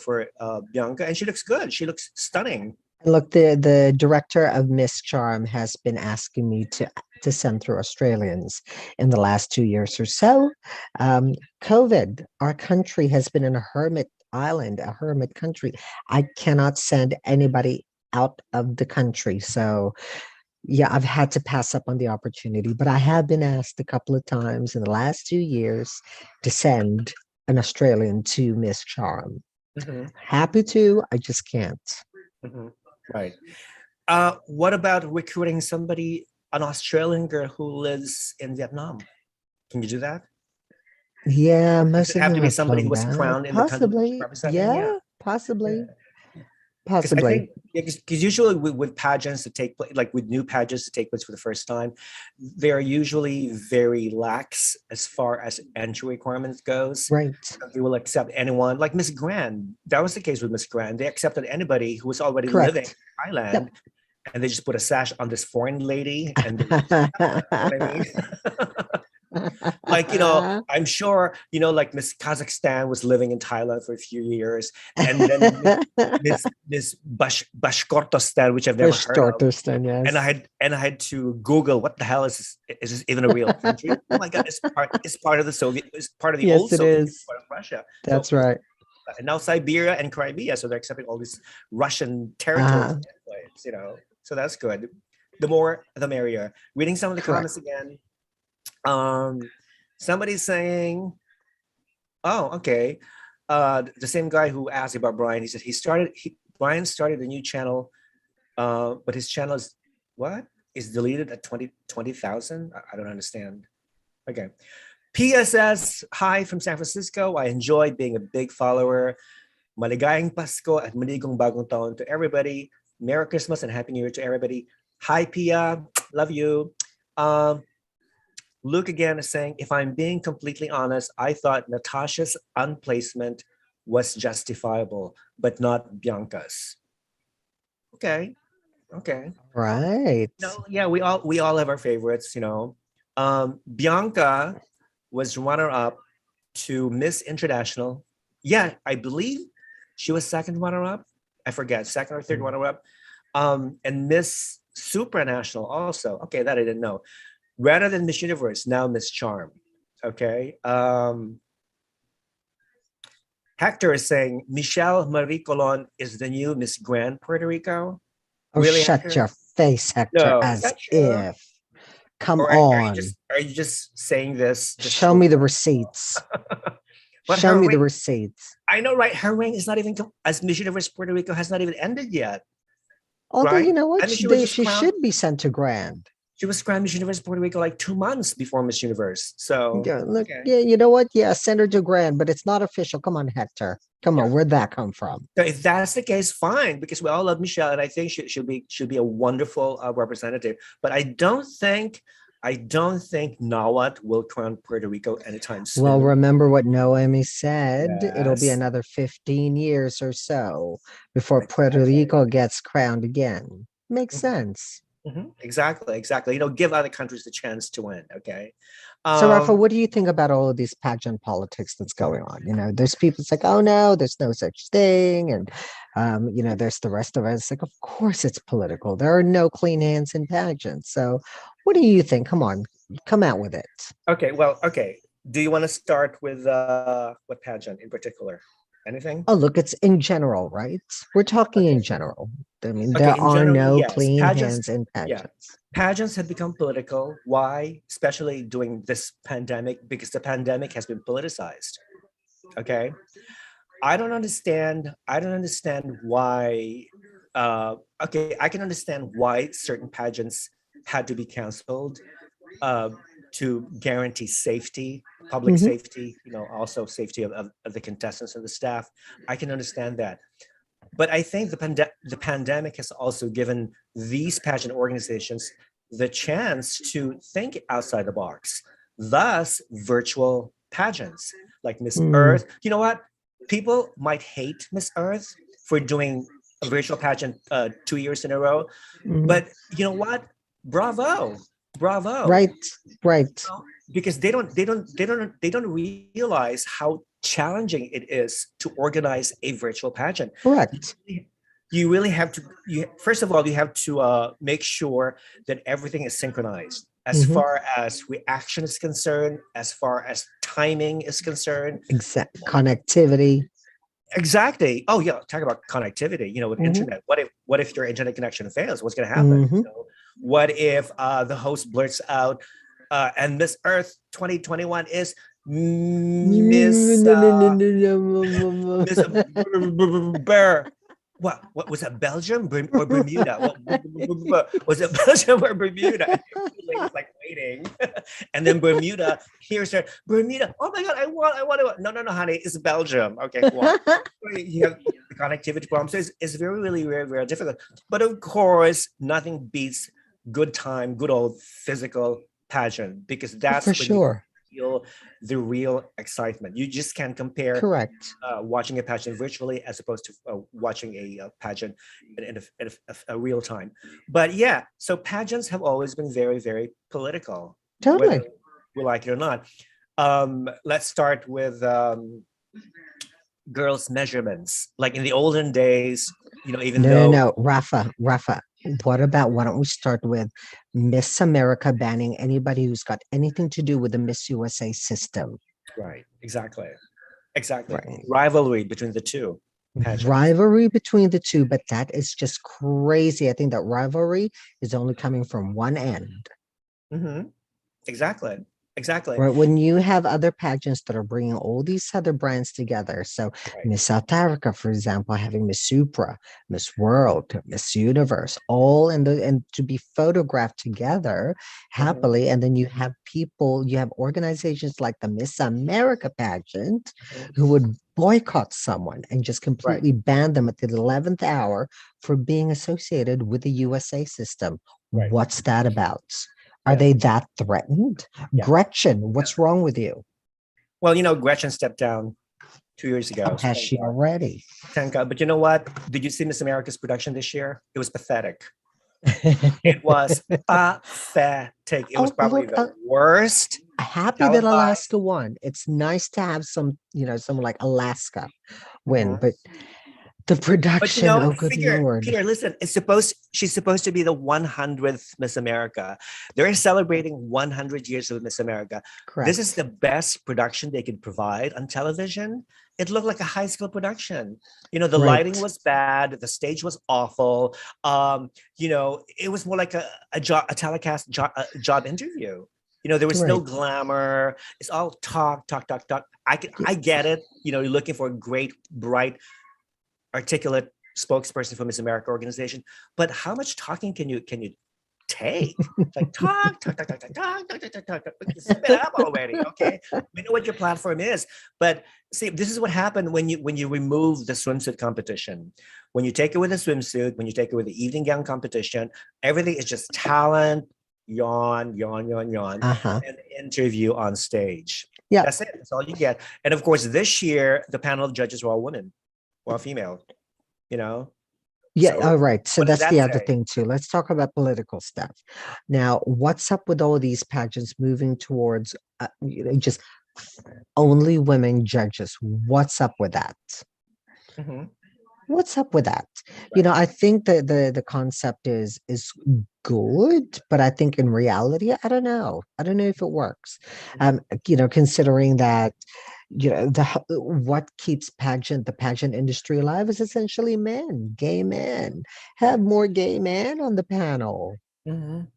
Speaker 1: Bianca, and she looks good. She looks stunning.
Speaker 2: Look, the director of Miss Charm has been asking me to send through Australians in the last 2 years or so. Um, COVID, our country has been in a hermit island, a hermit country. I cannot send anybody out of the country. So yeah, I've had to pass up on the opportunity, but I have been asked a couple of times in the last 2 years to send an Australian to Miss Charm.
Speaker 1: Mm-hmm,
Speaker 2: Happy to, I just can't.
Speaker 1: mm-hmm. Right. What about recruiting somebody, an Australian girl who lives in Vietnam? Can you do that?
Speaker 2: Yeah,
Speaker 1: Does
Speaker 2: most
Speaker 1: it
Speaker 2: of
Speaker 1: have
Speaker 2: them
Speaker 1: to be
Speaker 2: have
Speaker 1: somebody who
Speaker 2: flown
Speaker 1: was
Speaker 2: back.
Speaker 1: crowned in the country that she's
Speaker 2: Possibly.
Speaker 1: representing? Yeah.
Speaker 2: Yeah,
Speaker 1: Yeah.
Speaker 2: possibly.
Speaker 1: Because I
Speaker 2: Possibly.
Speaker 1: think, because usually with pageants to take place, like with new pageants to take place for the first time, they're usually very lax as far as entry requirements goes.
Speaker 2: Right.
Speaker 1: They will accept anyone, like Miss Grand. That was the case with Miss Grand. They accepted anybody who was already living
Speaker 2: Correct.
Speaker 1: in Thailand,
Speaker 2: Yep.
Speaker 1: and they just put a sash on this foreign lady, and they just, you know what I mean? Like, I'm sure, like Miss Kazakhstan was living in Thailand for a few years, and then Miss Bashkortostan, which I've never heard of,
Speaker 2: Distortion,
Speaker 1: and I
Speaker 2: yes.
Speaker 1: had and I had to Google what the hell is this? Is this even a real country? Oh my god, it's part of the Soviet, it's part of the old
Speaker 2: Yes, it
Speaker 1: Soviet Union,
Speaker 2: is.
Speaker 1: part of Russia. So
Speaker 2: That's right.
Speaker 1: and now Siberia and Crimea, so they're accepting all these Russian territories.
Speaker 2: Uh,
Speaker 1: So that's good. The more, the merrier. Reading some of the
Speaker 2: correct.
Speaker 1: comments again. Um, Somebody's saying, "Oh, okay." The same guy who asked about Brian, he said Brian started a new channel, but his channel is deleted at 20,000. I don't understand. Okay. PSS, hi from San Francisco. I enjoyed being a big follower. Maligayang Pasko at maligong bagong taon to everybody. Merry Christmas and Happy New Year to everybody. Hi, Pia. Love you. Um, Luke again is saying, if I'm being completely honest, I thought Natasha's unplacement was justifiable, but not Bianca's. Okay. Okay.
Speaker 2: Right.
Speaker 1: No, yeah, we all have our favorites, Bianca was runner-up to Miss International. Yeah, I believe she was second runner-up. I forget, second or third runner-up. And Miss Supranational also. Okay, that I didn't know. Rather than Miss Universe, now Miss Charm. Okay. Hector is saying Michelle Marie Colon is the new Miss Grand Puerto Rico.
Speaker 2: Oh,
Speaker 1: Really,
Speaker 2: shut
Speaker 1: Hector?
Speaker 2: your face, Hector,
Speaker 1: No, is
Speaker 2: as
Speaker 1: that true?
Speaker 2: if. Come
Speaker 1: Or are you
Speaker 2: on.
Speaker 1: just saying this just to
Speaker 2: Show
Speaker 1: look
Speaker 2: me the
Speaker 1: good?
Speaker 2: receipts.
Speaker 1: But
Speaker 2: Show
Speaker 1: her
Speaker 2: me the
Speaker 1: reign,
Speaker 2: receipts.
Speaker 1: I know, right? Her reign is not even as Miss Universe Puerto Rico has not even ended yet,
Speaker 2: Although,
Speaker 1: right?
Speaker 2: you know
Speaker 1: I
Speaker 2: what?
Speaker 1: mean, she was just
Speaker 2: She
Speaker 1: crowned.
Speaker 2: should be sent to Grand.
Speaker 1: She was crowned Miss Universe Puerto Rico like 2 months before Miss Universe. So
Speaker 2: Yeah, look,
Speaker 1: okay,
Speaker 2: yeah, you know what? Yeah, send her to Grand, but it's not official. Come on, Hector. Come
Speaker 1: yeah.
Speaker 2: on, where'd that come from?
Speaker 1: So if that's the case, fine, because we all love Michelle, and I think she'll be a wonderful representative. But I don't think Nawat will crown Puerto Rico anytime
Speaker 2: Well,
Speaker 1: soon.
Speaker 2: remember what Noemi said. It'll be
Speaker 1: Yes,
Speaker 2: another 15 years or so before Puerto
Speaker 1: exactly.
Speaker 2: Rico gets crowned again. Makes sense.
Speaker 1: Exactly, exactly. Give other countries the chance to win. Okay.
Speaker 2: So, Rafa,
Speaker 1: Um,
Speaker 2: what do you think about all of these pageant politics that's going on? There's people it's like, oh no, there's no such thing. And, there's the rest of us. It's like, of course it's political. There are no clean hands in pageants. So, what do you think? Come on, come out with it.
Speaker 1: okay. Well, okay. Do you want to start with what pageant in particular? Anything?
Speaker 2: Oh, look, it's in general, right? We're talking
Speaker 1: Okay.
Speaker 2: in general. I mean,
Speaker 1: Okay.
Speaker 2: there
Speaker 1: In
Speaker 2: are
Speaker 1: general,
Speaker 2: no
Speaker 1: yes.
Speaker 2: clean
Speaker 1: Pageants.
Speaker 2: hands in
Speaker 1: Yeah.
Speaker 2: pageants.
Speaker 1: Pageants have become political. Why? Especially during this pandemic, because the pandemic has been politicized. Okay. I don't understand why. Okay, I can understand why certain pageants had to be canceled uh, to guarantee safety, public
Speaker 2: Hmm.
Speaker 1: safety. Also safety of the contestants and the staff. I can understand that, but I think the pandemic has also given these pageant organizations the chance to think outside the box. Thus, virtual pageants like Miss
Speaker 2: Mm,
Speaker 1: Earth. You know what? People might hate Miss Earth for doing a virtual pageant 2 years in a row,
Speaker 2: mhm.
Speaker 1: but you know what? Bravo, bravo!
Speaker 2: Right, right.
Speaker 1: Because they don't realize how challenging it is to organize a virtual pageant.
Speaker 2: Correct.
Speaker 1: You really have to, first of all, you have to make sure that everything is synchronized as
Speaker 2: Hmm.
Speaker 1: far as reaction is concerned, as far as timing is concerned.
Speaker 2: Exact connectivity.
Speaker 1: Exactly. Oh yeah, talk about connectivity. With
Speaker 2: Hmm.
Speaker 1: internet, what if your internet connection fails? What's going to happen?
Speaker 2: Hmm.
Speaker 1: What if the host blurts out, and Miss Earth 2021 is Miss Miss Burr. What was that? Belgium or Bermuda? What was it? Belgium or Bermuda? And the lady's like waiting, and then Bermuda hears her. Bermuda. Oh my God! I want to. No, no, no, honey. It's Belgium. Okay, come on. You have the connectivity problem, so it's very, really, very, very difficult. But of course, nothing beats good time, good old physical pageant, because
Speaker 2: For
Speaker 1: that's when you
Speaker 2: sure.
Speaker 1: feel the real excitement. You just can't compare
Speaker 2: Correct.
Speaker 1: watching a pageant virtually as opposed to watching a pageant in a real time. But yeah, so pageants have always been very, very political, whether
Speaker 2: Totally.
Speaker 1: we like it or not. Let's start with girls' measurements. Like in the olden days, even
Speaker 2: No, no,
Speaker 1: though,
Speaker 2: no. Rafa, what about why don't we start with Miss America banning anybody who's got anything to do with the Miss USA system?
Speaker 1: right, exactly, exactly,
Speaker 2: Right.
Speaker 1: rivalry between the two pageants.
Speaker 2: Rivalry between the two, but that is just crazy. I think that rivalry is only coming from one end.
Speaker 1: Hmm. Exactly, exactly.
Speaker 2: Right, when you have other pageants that are bringing all these other brands together. So
Speaker 1: Right.
Speaker 2: Miss South Africa, for example, having Miss Supra, Miss World, Miss Universe, all in the and to be photographed together
Speaker 1: Mhm,
Speaker 2: happily. And then you have organizations like the Miss America pageant
Speaker 1: mhm.
Speaker 2: who would boycott someone and just
Speaker 1: Right,
Speaker 2: completely ban them at the 11th hour for being associated with the USA system.
Speaker 1: right.
Speaker 2: What's that about? Are
Speaker 1: Yeah,
Speaker 2: they that threatened?
Speaker 1: yeah.
Speaker 2: Gretchen, what's wrong with you?
Speaker 1: Well, Gretchen stepped down 2 years
Speaker 2: Oh,
Speaker 1: ago. So
Speaker 2: has
Speaker 1: thank
Speaker 2: she
Speaker 1: God.
Speaker 2: already?
Speaker 1: Thank God. But you know what? Did you see Miss America's production this year? It was pathetic. It was pathetic. It was
Speaker 2: Oh,
Speaker 1: probably
Speaker 2: look,
Speaker 1: the worst
Speaker 2: happy that
Speaker 1: televised.
Speaker 2: Alaska won. It's nice to have someone like Alaska win,
Speaker 1: Mhm.
Speaker 2: but the
Speaker 1: But
Speaker 2: production, oh, good
Speaker 1: figure,
Speaker 2: Lord.
Speaker 1: Peter, listen, she's supposed to be the 100th Miss America. They're celebrating 100 years of Miss America. This is
Speaker 2: Correct.
Speaker 1: the best production they could provide on television. It looked like a high school production. The lighting
Speaker 2: Right.
Speaker 1: was bad, the stage was awful. It was more like a telecast job interview. There was no
Speaker 2: Right.
Speaker 1: glamour. It's all talk, talk, talk, talk.
Speaker 2: Yeah.
Speaker 1: I get it. You're looking for a great, bright, articulate spokesperson for Miss America organization. But how much talking can you take. It's like talk. Spit up already. Okay, we know what your platform is, but see, this is what happened when you remove the swimsuit competition. When you take away the swimsuit, when you take away the evening gown competition, everything is just talent, yawn,
Speaker 2: Uh-huh.
Speaker 1: and interview on stage.
Speaker 2: Yeah.
Speaker 1: That's it. That's all you get. And of course, this year the panel of judges were all women, were all female. You know,
Speaker 2: Yeah,
Speaker 1: so
Speaker 2: all right. So
Speaker 1: what does
Speaker 2: that's the
Speaker 1: that
Speaker 2: other
Speaker 1: say?
Speaker 2: thing too. Let's talk about political stuff. Now, what's up with all these pageants moving towards just only women judges? What's up with that?
Speaker 1: Mhm.
Speaker 2: What's up with that?
Speaker 1: Right.
Speaker 2: I think that the concept is good, but I think in reality, I don't know. I don't know if it works.
Speaker 1: Mhm.
Speaker 2: Considering that, what keeps the pageant industry alive is essentially men, gay men. Have more gay men on the panel.
Speaker 1: Mhm.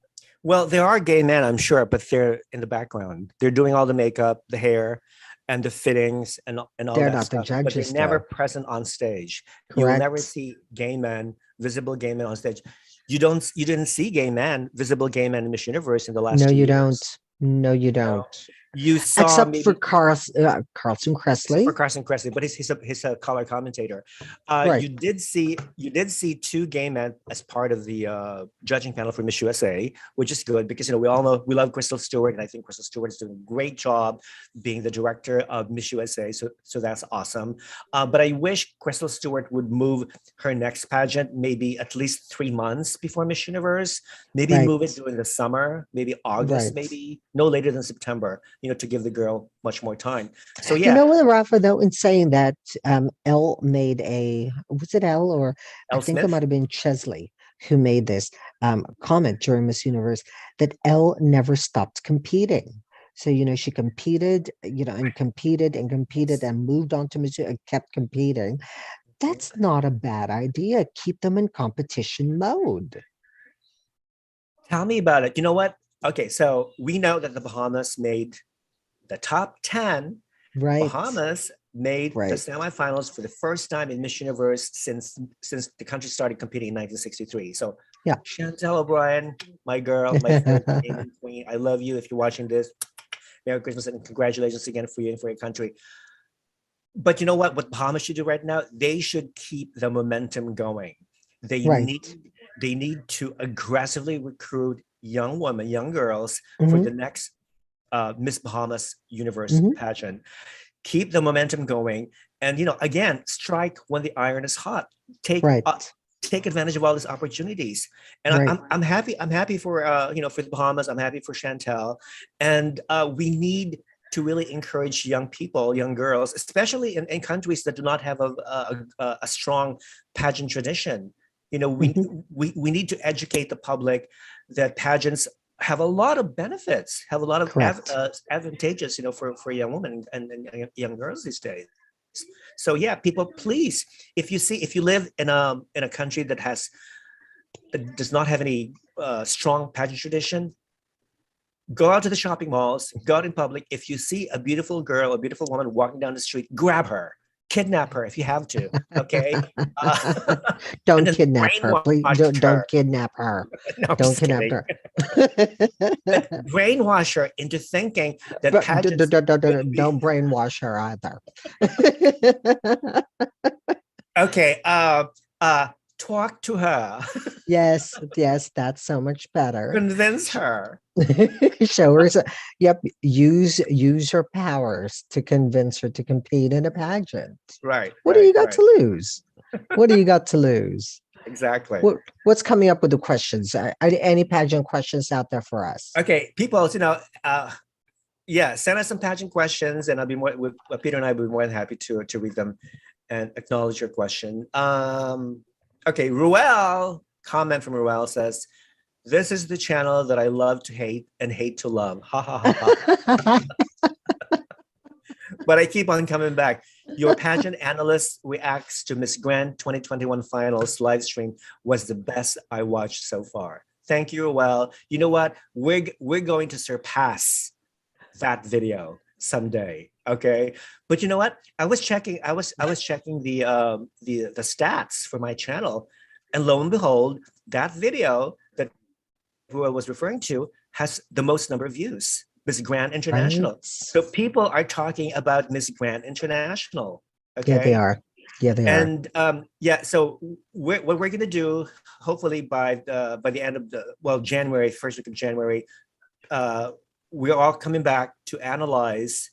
Speaker 1: Well, there are gay men, I'm sure, but they're in the background. They're doing all the makeup, the hair, and the fittings and all
Speaker 2: They're
Speaker 1: that
Speaker 2: not the
Speaker 1: stuff, but they're
Speaker 2: judges,
Speaker 1: never
Speaker 2: though.
Speaker 1: present on stage. You will never
Speaker 2: Correct?
Speaker 1: see gay men, visible gay men on stage. You didn't see gay men, visible gay men in Miss Universe in the last
Speaker 2: No,
Speaker 1: two
Speaker 2: you don't.
Speaker 1: years.
Speaker 2: No, you
Speaker 1: You know,
Speaker 2: don't.
Speaker 1: you saw
Speaker 2: Except for
Speaker 1: maybe
Speaker 2: Carlson
Speaker 1: except for
Speaker 2: Cressley.
Speaker 1: Carson Kressley, but he's a color commentator.
Speaker 2: Right.
Speaker 1: You did see two gay men as part of the judging panel for Miss USA, which is good because we all know we love Crystal Stewart, and I think Crystal Stewart is doing a great job being the director of Miss USA. So that's awesome. But I wish Crystal Stewart would move her next pageant maybe at least 3 months before Miss Universe. Maybe move it
Speaker 2: Right.
Speaker 1: during the summer, maybe August,
Speaker 2: Right.
Speaker 1: maybe no later than September. To give the girl much more time. So
Speaker 2: You
Speaker 1: yeah,
Speaker 2: know what, Rafa, though, in saying that, Elle made was it Elle, or I
Speaker 1: Elle
Speaker 2: think it might
Speaker 1: Smith.
Speaker 2: have been Chesley who made this comment during Miss Universe that Elle never stopped competing. So, she competed, and competed and competed and moved on to Miss and kept competing. That's not a bad idea. Keep them in competition mode.
Speaker 1: Tell me about it. You know what? Okay, so we know that the Bahamas made the top 10.
Speaker 2: Right.
Speaker 1: Bahamas made the
Speaker 2: Right.
Speaker 1: semifinals for the first time in Miss Universe since the country started competing in 1963. So
Speaker 2: Yeah.
Speaker 1: Chantel O'Brien, my girl, my third Canadian queen, I love you. If you're watching this, Merry Christmas and congratulations again for you and for your country. But you know what? What Bahamas should do right now? They should keep the momentum going. They need
Speaker 2: Right.
Speaker 1: they need to aggressively recruit young women, young girls for
Speaker 2: Hmm.
Speaker 1: the next Miss Bahamas Universe
Speaker 2: Hmm.
Speaker 1: pageant. Keep the momentum going, and again, strike when the iron is hot. Take uh,
Speaker 2: Right.
Speaker 1: take advantage of all these opportunities. And
Speaker 2: Right.
Speaker 1: I'm happy. I'm happy for for the Bahamas. I'm happy for Chantel, and we need to really encourage young people, young girls, especially in countries that do not have a strong pageant tradition. You know, we,
Speaker 2: Hmm.
Speaker 1: we we need to educate the public that pageants have a lot of benefits, have a lot of
Speaker 2: Correct.
Speaker 1: advantages, for young women and young girls these days. So yeah, people, please, if you live in a country that does not have any strong pageant tradition, go out to the shopping malls, go out in public. If you see a beautiful girl, a beautiful woman walking down the street, grab her, kidnap her if you have to. Okay, and
Speaker 2: Don't
Speaker 1: then
Speaker 2: kidnap her. Please
Speaker 1: brainwash
Speaker 2: don't
Speaker 1: her.
Speaker 2: kidnap her.
Speaker 1: No, I'm
Speaker 2: Don't
Speaker 1: just
Speaker 2: kidnap
Speaker 1: kidding.
Speaker 2: her.
Speaker 1: But brainwash her into thinking that
Speaker 2: But
Speaker 1: pageants are going to be
Speaker 2: don't brainwash her either.
Speaker 1: okay. Talk to her,
Speaker 2: Yes, yes, that's so much better.
Speaker 1: convince her.
Speaker 2: Show her. Yep, use her powers to convince her to compete in a pageant.
Speaker 1: Right,
Speaker 2: What do you
Speaker 1: right,
Speaker 2: got
Speaker 1: right.
Speaker 2: to lose? What do you got to lose?
Speaker 1: Exactly.
Speaker 2: What's coming up with the questions? Any pageant questions out there for us?
Speaker 1: Okay, people. Yeah, send us some pageant questions, and I'll be more with Peter and I will be more than happy to read them and acknowledge your question. Okay, Ruel, comment from Ruel says, "This is the channel that I love to hate and hate to love." Ha ha ha ha. But I keep on coming back. Your pageant analyst reacts to Miss Grand 2021 finals live stream was the best I watched so far. Thank you, Ruel. You know what? We're going to surpass that video someday. Okay, but you know what? I was checking the stats for my channel, and lo and behold, that video that who I was referring to has the most number of views, Miss Grand
Speaker 2: Right?
Speaker 1: International. So people are talking about Miss Grand International.
Speaker 2: Yeah, they
Speaker 1: Okay.
Speaker 2: are. Yeah, they are.
Speaker 1: And yeah, so what we're gonna do, hopefully by the end of January, first week of January, uh, we're all coming back to analyze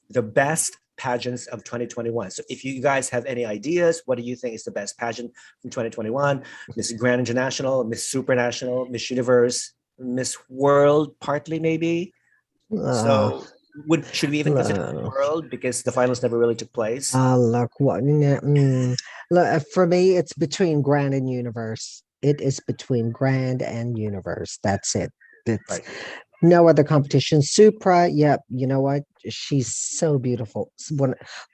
Speaker 1: the best pageants of 2021. So if you guys have any ideas, what do you think is the best pageant from 2021? Miss Grand International, Miss Supranational, Miss Universe, Miss World, partly maybe.
Speaker 2: Uh,
Speaker 1: So should we even consider World because the finals never really took place?
Speaker 2: look, look, for me, it's between Grand and Universe. It is between Grand and Universe. That's it. It's
Speaker 1: Right.
Speaker 2: no other competition. Supra, yep. You know what? She's so beautiful.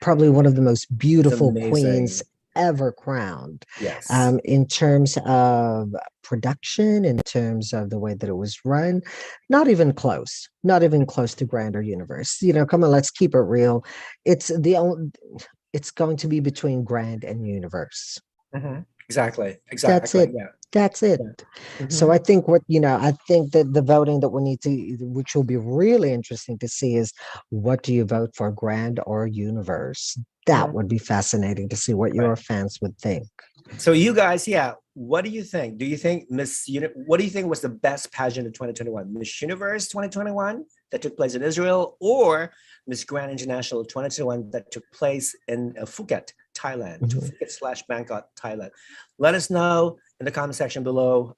Speaker 2: Probably one of the most
Speaker 1: It's
Speaker 2: beautiful queens
Speaker 1: amazing.
Speaker 2: ever crowned.
Speaker 1: Yes.
Speaker 2: In terms of production, in terms of the way that it was run, not even close. Not even close to Grand or Universe. Come on, let's keep it real. It's the only. It's going to be between Grand and Universe.
Speaker 1: Exactly.
Speaker 2: That's
Speaker 1: Exactly.
Speaker 2: it.
Speaker 1: Yeah.
Speaker 2: That's it.
Speaker 1: Yeah.
Speaker 2: So
Speaker 1: Mhm.
Speaker 2: I think that the voting that we need to, which will be really interesting to see, is what do you vote for, Grand or Universe? That
Speaker 1: Mhm.
Speaker 2: would be fascinating to see what
Speaker 1: Right.
Speaker 2: your fans would think.
Speaker 1: So you guys, yeah, what do you think? Do you think what do you think was the best pageant of 2021? Miss Universe 2021 that took place in Israel, or Miss Grand International 2021 that took place in Phuket, Thailand,
Speaker 2: Mhm.
Speaker 1: Phuket slash Bangkok, Thailand? Let us know in the comment section below.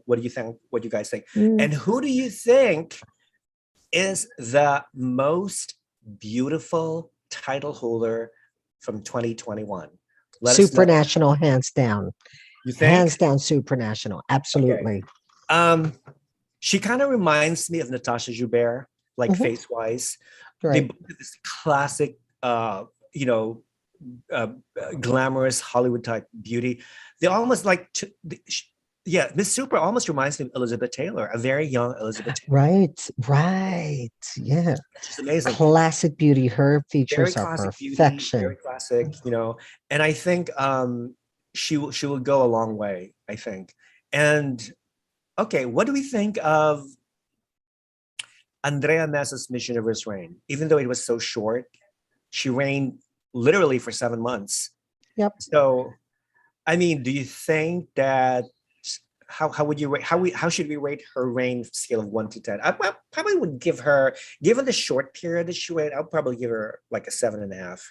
Speaker 1: What do you think? What you guys think?
Speaker 2: Mm.
Speaker 1: And who do you think is the most beautiful title holder from 2021? Let us know.
Speaker 2: Supranational, hands down.
Speaker 1: You
Speaker 2: Hands
Speaker 1: think?
Speaker 2: down, supranational.
Speaker 1: Okay.
Speaker 2: Absolutely.
Speaker 1: Um, she kind of reminds me of Natasha Joubert, like
Speaker 2: Mhm.
Speaker 1: face wise. They
Speaker 2: Right.
Speaker 1: both have this classic, you know, uh, glamorous Hollywood type beauty. They almost like, yeah, Miss Super almost reminds me of Elizabeth Taylor, a very young Elizabeth Taylor.
Speaker 2: Right. Right. Yeah.
Speaker 1: She's amazing.
Speaker 2: Classic beauty. Her
Speaker 1: Very
Speaker 2: features are
Speaker 1: classic beauty, very
Speaker 2: perfection.
Speaker 1: classic. And I think she will go a long way, I think. And okay, what do we think of Andrea Messa's Miss Universe reign? Even though it was so short, she reigned literally for 7 months.
Speaker 2: Yep.
Speaker 1: So, I mean, do you think that how would you rate how should we rate her reign scale of 1 to 10? I probably would give her, given the short period that she reigned, I'll probably give her like a 7.5.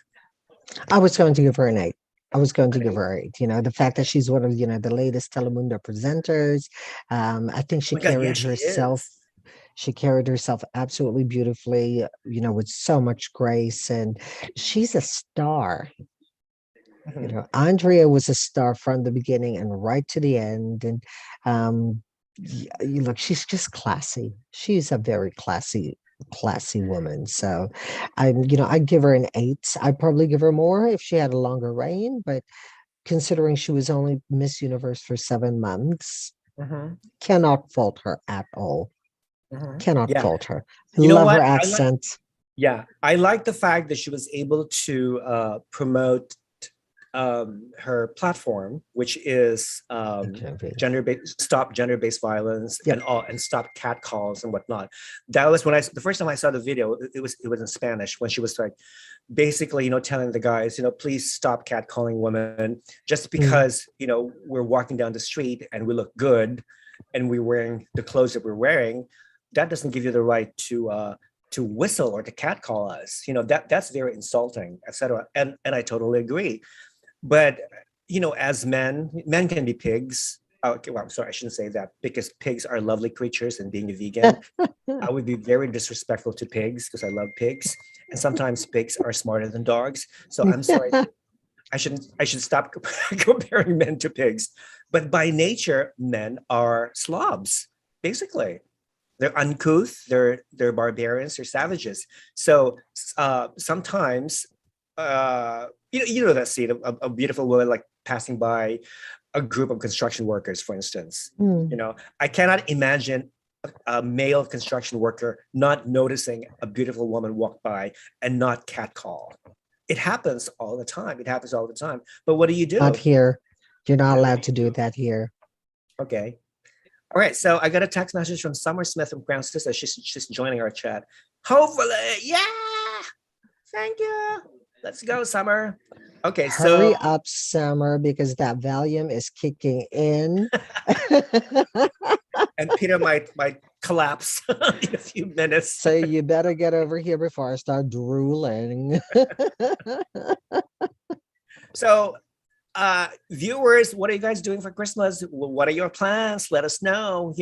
Speaker 2: I was going to give her an 8. I was going to
Speaker 1: An
Speaker 2: give
Speaker 1: eight.
Speaker 2: her 8. The fact that she's one of, the latest Telemundo presenters. I think
Speaker 1: Oh my God, yeah, she is.
Speaker 2: she carried herself absolutely beautifully, with so much grace. And she's a star.
Speaker 1: Mhm.
Speaker 2: Andrea was a star from the beginning and right to the end. And you look, she's just classy. She's a very classy woman. So I'd give her an 8. I'd probably give her more if she had a longer reign, but considering she was only Miss Universe for 7 months,
Speaker 1: Mhm.
Speaker 2: cannot fault her at all.
Speaker 1: Mhm.
Speaker 2: Cannot
Speaker 1: Yeah.
Speaker 2: fault her.
Speaker 1: You know
Speaker 2: Love her
Speaker 1: what?
Speaker 2: accent.
Speaker 1: I like the fact that she was able to promote her platform, which is
Speaker 2: HMV.
Speaker 1: stop gender-based violence
Speaker 2: Yep.
Speaker 1: and stop catcalls and whatnot. That was when the first time I saw the video. It was in Spanish when she was like basically telling the guys please stop catcalling women just
Speaker 2: Mm.
Speaker 1: because we're walking down the street and we look good and we're wearing the clothes that we're wearing. That doesn't give you the right to whistle or to catcall us. That's very insulting, etc. And I totally agree. But as men can be pigs. Okay, well, I'm sorry, I shouldn't say that because pigs are lovely creatures, and being a vegan, I would be very disrespectful to pigs because I love pigs, and sometimes pigs are smarter than dogs. So I'm sorry, I should stop comparing men to pigs. But by nature, men are slobs, basically. They're uncouth, they're barbarians, they're savages. So sometimes you know that scene of a beautiful woman like passing by a group of construction workers, for instance.
Speaker 2: Mm.
Speaker 1: I cannot imagine a male construction worker not noticing a beautiful woman walk by and not catcall. It happens all the time. It happens all the time. But what do you
Speaker 2: Not
Speaker 1: do?
Speaker 2: here. You're not
Speaker 1: What do
Speaker 2: allowed to
Speaker 1: you
Speaker 2: do
Speaker 1: do?
Speaker 2: that here.
Speaker 1: Okay. All right, so I got a text message from Summer Smith from Francis. She's joining our chat. Hopefully, yeah. Thank you. Let's go, Summer. Okay,
Speaker 2: Hurry
Speaker 1: so
Speaker 2: up, Summer, because that Valium is kicking in.
Speaker 1: and Peter might collapse in a few minutes.
Speaker 2: So you better get over here before I start drooling.
Speaker 1: So viewers, what are you guys doing for Christmas? What are your plans? Let us know.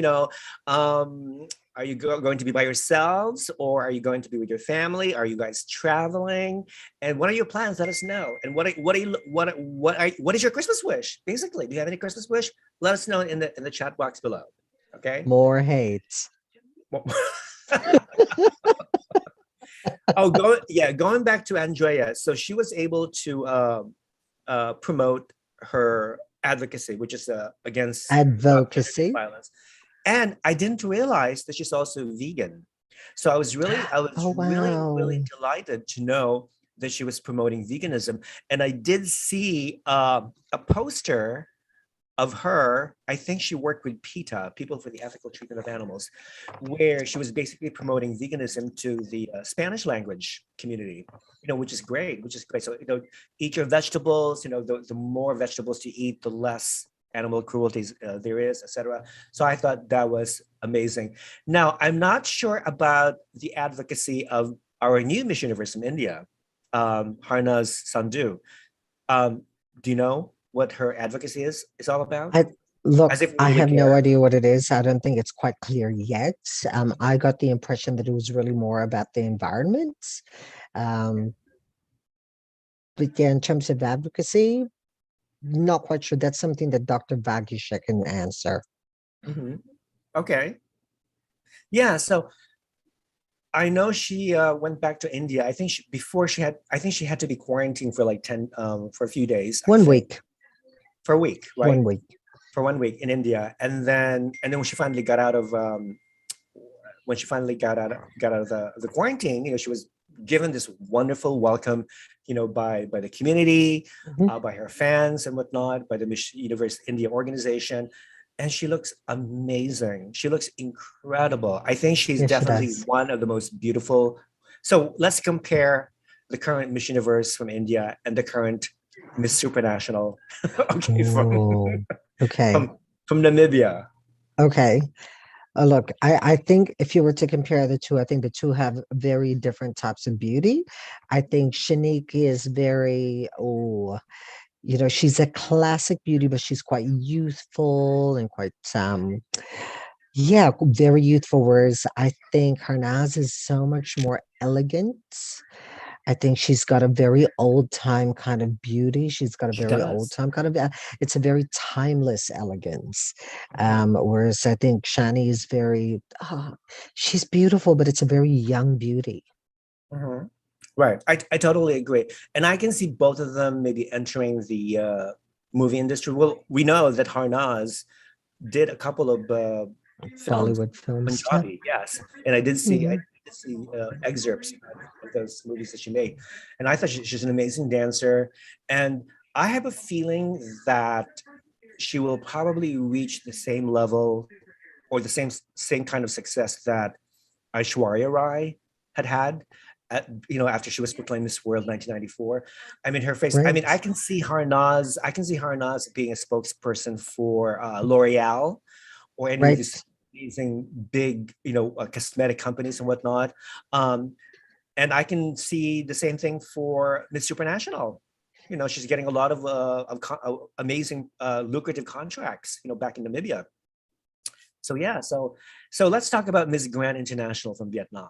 Speaker 1: Are you going to be by yourselves, or are you going to be with your family? Are you guys traveling? And what are your plans? Let us know. And what is your Christmas wish? Basically, do you have any Christmas wish? Let us know in the chat box below. Okay.
Speaker 2: More hate.
Speaker 1: Going back to Andrea. So she was able to promote her advocacy, which is against
Speaker 2: Advocacy.
Speaker 1: violence. And I didn't realize that she's also vegan. So I was really really delighted to know that she was promoting veganism. And I did see a poster of her. I think she worked with PETA, People for the Ethical Treatment of Animals, where she was basically promoting veganism to the Spanish language community, which is great, So, eat your vegetables, the more vegetables you eat, the less animal cruelties there is, etc. So I thought that was amazing. Now, I'm not sure about the advocacy of our new Miss Universe from India, Harnaz Sandhu. Do you know what her advocacy is all about?
Speaker 2: Look, I have no idea what it is. I don't think it's quite clear yet. I got the impression that it was really more about the environment. But yeah, in terms of advocacy, not quite sure. That's something that Dr. Vagisha can answer.
Speaker 1: Mm-hmm. Okay. Yeah, so I know she went back to India. I think she had to be quarantined for like for a few days.
Speaker 2: 1 week.
Speaker 1: For a week, right?
Speaker 2: 1 week.
Speaker 1: For 1 week in India, and then when she finally got out of the quarantine, she was given this wonderful welcome, by the community, by her fans and whatnot, by the Miss Universe India organization. And she looks amazing. She looks incredible. I think she's definitely one of the most beautiful. So let's compare the current Miss Universe from India and the current Miss Supranational. From Namibia.
Speaker 2: Okay. Look, I think if you were to compare the two, I think the two have very different types of beauty. I think Shanique is very, she's a classic beauty, but she's quite youthful and quite, very youthful. Whereas I think Harnaz is so much more elegant. I think she's got a very old time kind of beauty. She's got a very old time kind of, it's a very timeless elegance. Whereas I think Shani is she's beautiful, but it's a very young beauty.
Speaker 1: Mm-hmm. Right. I totally agree. And I can see both of them maybe entering the movie industry. Well, we know that Harnaz did a couple of
Speaker 2: Bollywood films.
Speaker 1: Punjabi, yes. And I did see excerpts of those movies that she made. And I thought she's an amazing dancer. And I have a feeling that she will probably reach the same level or the same kind of success that Aishwarya Rai had after she was proclaimed Miss World 1994. I mean, her face. Right. I mean, I can see Harnaz being a spokesperson for L'Oreal or any of these amazing big, cosmetic companies and whatnot. And I can see the same thing for Miss Supranational. She's getting a lot of amazing, lucrative contracts, back in Namibia. So yeah, so let's talk about Miss Grand International from Vietnam.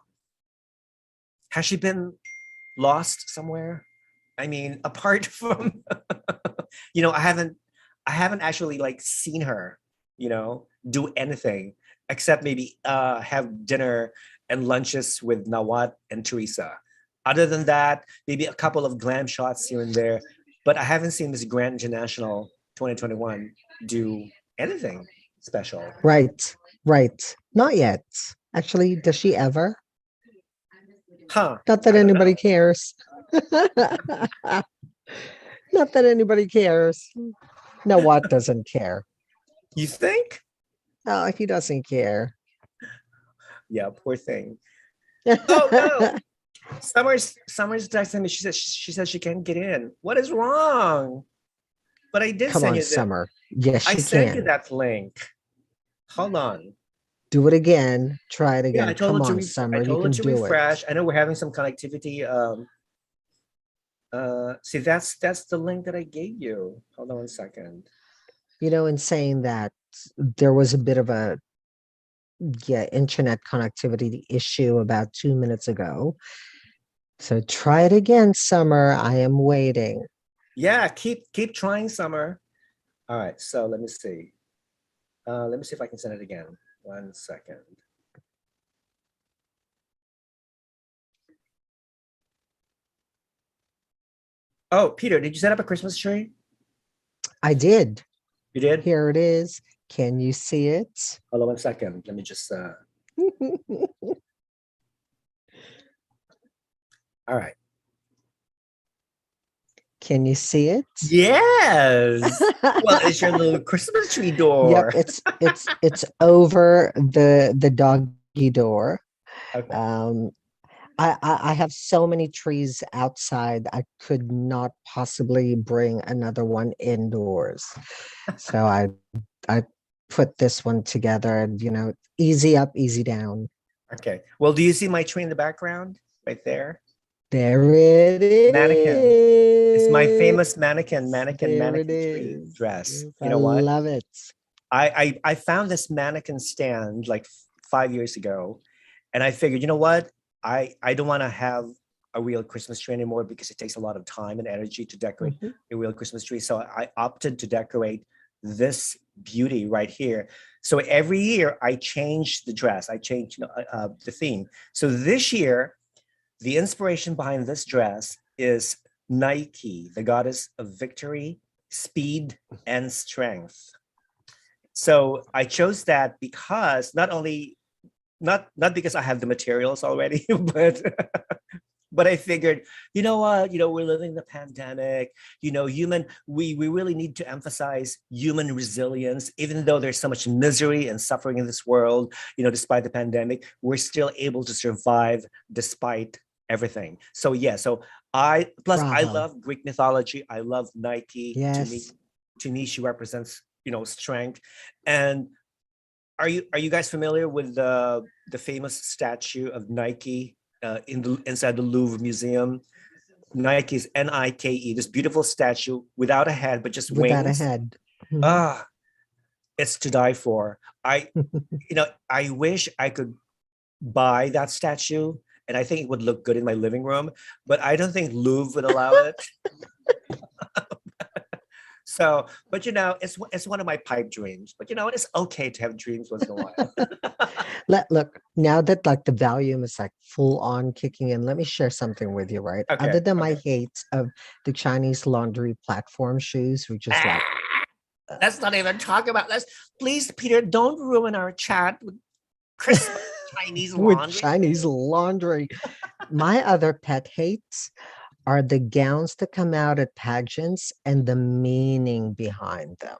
Speaker 1: Has she been lost somewhere? I mean, apart from, I haven't actually seen her, do anything except maybe have dinner and lunches with Nawat and Teresa. Other than that, maybe a couple of glam shots here and there, but I haven't seen Miss Grand International 2021 do anything special.
Speaker 2: Right. Not yet. Actually, does she ever? Not that anybody cares. Not that anybody cares. Nawat doesn't care.
Speaker 1: You think?
Speaker 2: Oh, he doesn't care.
Speaker 1: Yeah, poor thing. Oh no. Summer's texting me. She says she can't get in. What is wrong? But I did
Speaker 2: Come
Speaker 1: send
Speaker 2: on,
Speaker 1: you the
Speaker 2: Summer. Yes,
Speaker 1: I
Speaker 2: you
Speaker 1: sent you
Speaker 2: can.
Speaker 1: that link. Hold on.
Speaker 2: Do it again. Try it
Speaker 1: Yeah, I
Speaker 2: again.
Speaker 1: told
Speaker 2: Come
Speaker 1: her to
Speaker 2: on,
Speaker 1: I
Speaker 2: Summer. You
Speaker 1: told her
Speaker 2: can
Speaker 1: to
Speaker 2: do it.
Speaker 1: refresh. I know we're having some connectivity. See, that's the link that I gave you. Hold on one second.
Speaker 2: In saying that, there was a bit of a internet connectivity issue about 2 minutes ago. So try it again, Summer. I am waiting.
Speaker 1: Yeah, keep trying, Summer. All right, so let me see. Let me see if I can send it again. 1 second. Oh, Peter, did you set up a Christmas tree?
Speaker 2: I did.
Speaker 1: You did?
Speaker 2: Here it is. Can you see it?
Speaker 1: Hold on 1 second. Let me just all right.
Speaker 2: Can you see it?
Speaker 1: Yes. Well, it's your little Christmas tree
Speaker 2: Yep,
Speaker 1: door.
Speaker 2: it's over the doggy door.
Speaker 1: Okay.
Speaker 2: Um, I have so many trees outside. I could not possibly bring another one indoors. So I put this one together and easy up, easy down.
Speaker 1: Okay. Well, do you see my tree in the background right there?
Speaker 2: There it
Speaker 1: Mannequin. It's my
Speaker 2: is.
Speaker 1: famous
Speaker 2: There it
Speaker 1: mannequin tree
Speaker 2: is.
Speaker 1: dress.
Speaker 2: Yes,
Speaker 1: You
Speaker 2: I
Speaker 1: know what?
Speaker 2: love it.
Speaker 1: I found this mannequin stand like 5 years ago, and I figured, you know what? I don't want to have a real Christmas tree anymore because it takes a lot of time and energy to decorate
Speaker 2: Mhm.
Speaker 1: a real Christmas tree. So I opted to decorate this beauty right here. So every year I change the dress, I change the theme. So this year, the inspiration behind this dress is Nike, the goddess of victory, speed, and strength. So I chose that because not because I have the materials already, but I figured, you know what, we're living the pandemic, we really need to emphasize human resilience, even though there's so much misery and suffering in this world, despite the pandemic, we're still able to survive despite everything. So yeah, so I
Speaker 2: Bravo.
Speaker 1: love Greek mythology. I love Nike.
Speaker 2: Yes.
Speaker 1: To me, she represents, strength. And are you guys familiar with the famous statue of Nike inside the Louvre Museum? Nike's Nike, this beautiful statue without a head but just
Speaker 2: Without a
Speaker 1: wings.
Speaker 2: head. Mhm.
Speaker 1: Ah, it's to die for. I wish I could buy that statue, and I think it would look good in my living room, but I don't think Louvre would allow it. So, but it's one of my pipe dreams. But it's okay to have dreams once in a while.
Speaker 2: Look, now that like the volume is like full on kicking in, let me share something with you, right? Other
Speaker 1: Okay,
Speaker 2: than my
Speaker 1: okay.
Speaker 2: hate of the Chinese laundry platform shoes, which is like
Speaker 1: Let's not even talk about. Let's Please, Peter, don't ruin our chat with Christmas Chinese
Speaker 2: with
Speaker 1: laundry.
Speaker 2: Chinese laundry. My other pet hates are the gowns that come out at pageants and the meaning behind them.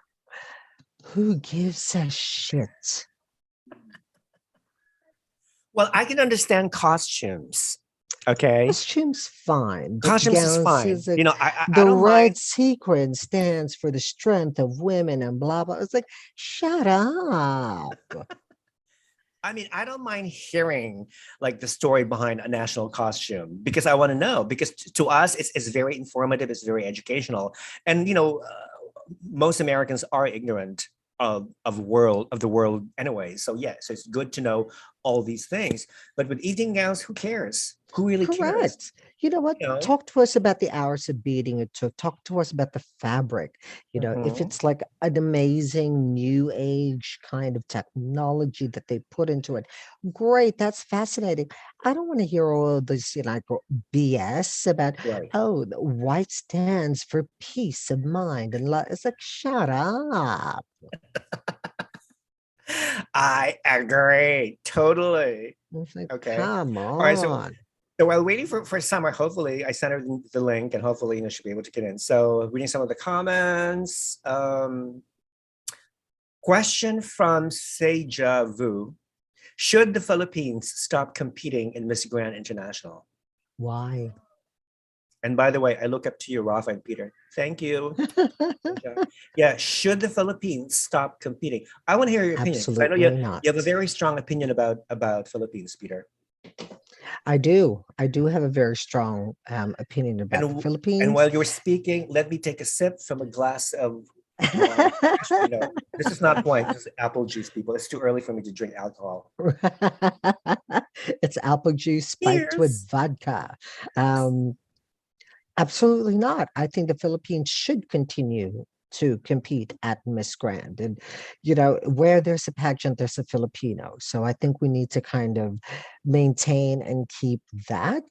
Speaker 2: Who gives a shit?
Speaker 1: Well, I can understand costumes. Okay,
Speaker 2: Costume's fine, but
Speaker 1: costumes is
Speaker 2: gowns
Speaker 1: fine.
Speaker 2: is like
Speaker 1: I
Speaker 2: the
Speaker 1: don't
Speaker 2: red
Speaker 1: mind.
Speaker 2: sequin stands for the strength of women and blah blah. It's like, shut up.
Speaker 1: I mean, I don't mind hearing like the story behind a national costume because I want to know. Because to us, it's very informative. It's very educational, and most Americans are ignorant of the world anyway. So yeah, so it's good to know all these things. But with evening gowns, who cares? Who really cares?
Speaker 2: Correct. You know what?
Speaker 1: You know.
Speaker 2: Talk to us about the hours of beating it took. Talk to us about the fabric. If
Speaker 1: Mhm.
Speaker 2: it's like an amazing new age kind of technology that they put into it, great. That's fascinating. I don't want to hear all of this, like BS about,
Speaker 1: Right.
Speaker 2: oh, the white stands for peace of mind and love. It's like, shut up.
Speaker 1: I agree totally.
Speaker 2: It's like,
Speaker 1: Okay.
Speaker 2: come
Speaker 1: All right. So
Speaker 2: on.
Speaker 1: so while waiting for Summer, hopefully I sent her the link and hopefully she'll be able to get in. So reading some of the comments. Question from Seja Vu. Should the Philippines stop competing in Miss Grand International?
Speaker 2: Why?
Speaker 1: And by the way, I look up to you, Rafa and Peter. Thank you. Yeah, should the Philippines stop competing? I want to hear your opinion because I know
Speaker 2: Absolutely not.
Speaker 1: you have a very strong opinion about Philippines, Peter.
Speaker 2: I do. I do have a very strong opinion about the
Speaker 1: And
Speaker 2: Philippines.
Speaker 1: while you're speaking, let me take a sip from a glass of wine. Actually, no, this is not wine. This is apple juice, people. It's too early for me to drink alcohol.
Speaker 2: It's apple juice spiked with
Speaker 1: Cheers.
Speaker 2: vodka. Um, Absolutely not. I think the Philippines should continue to compete at Miss Grand. And, where there's a pageant, there's a Filipino. So I think we need to kind of maintain and keep that.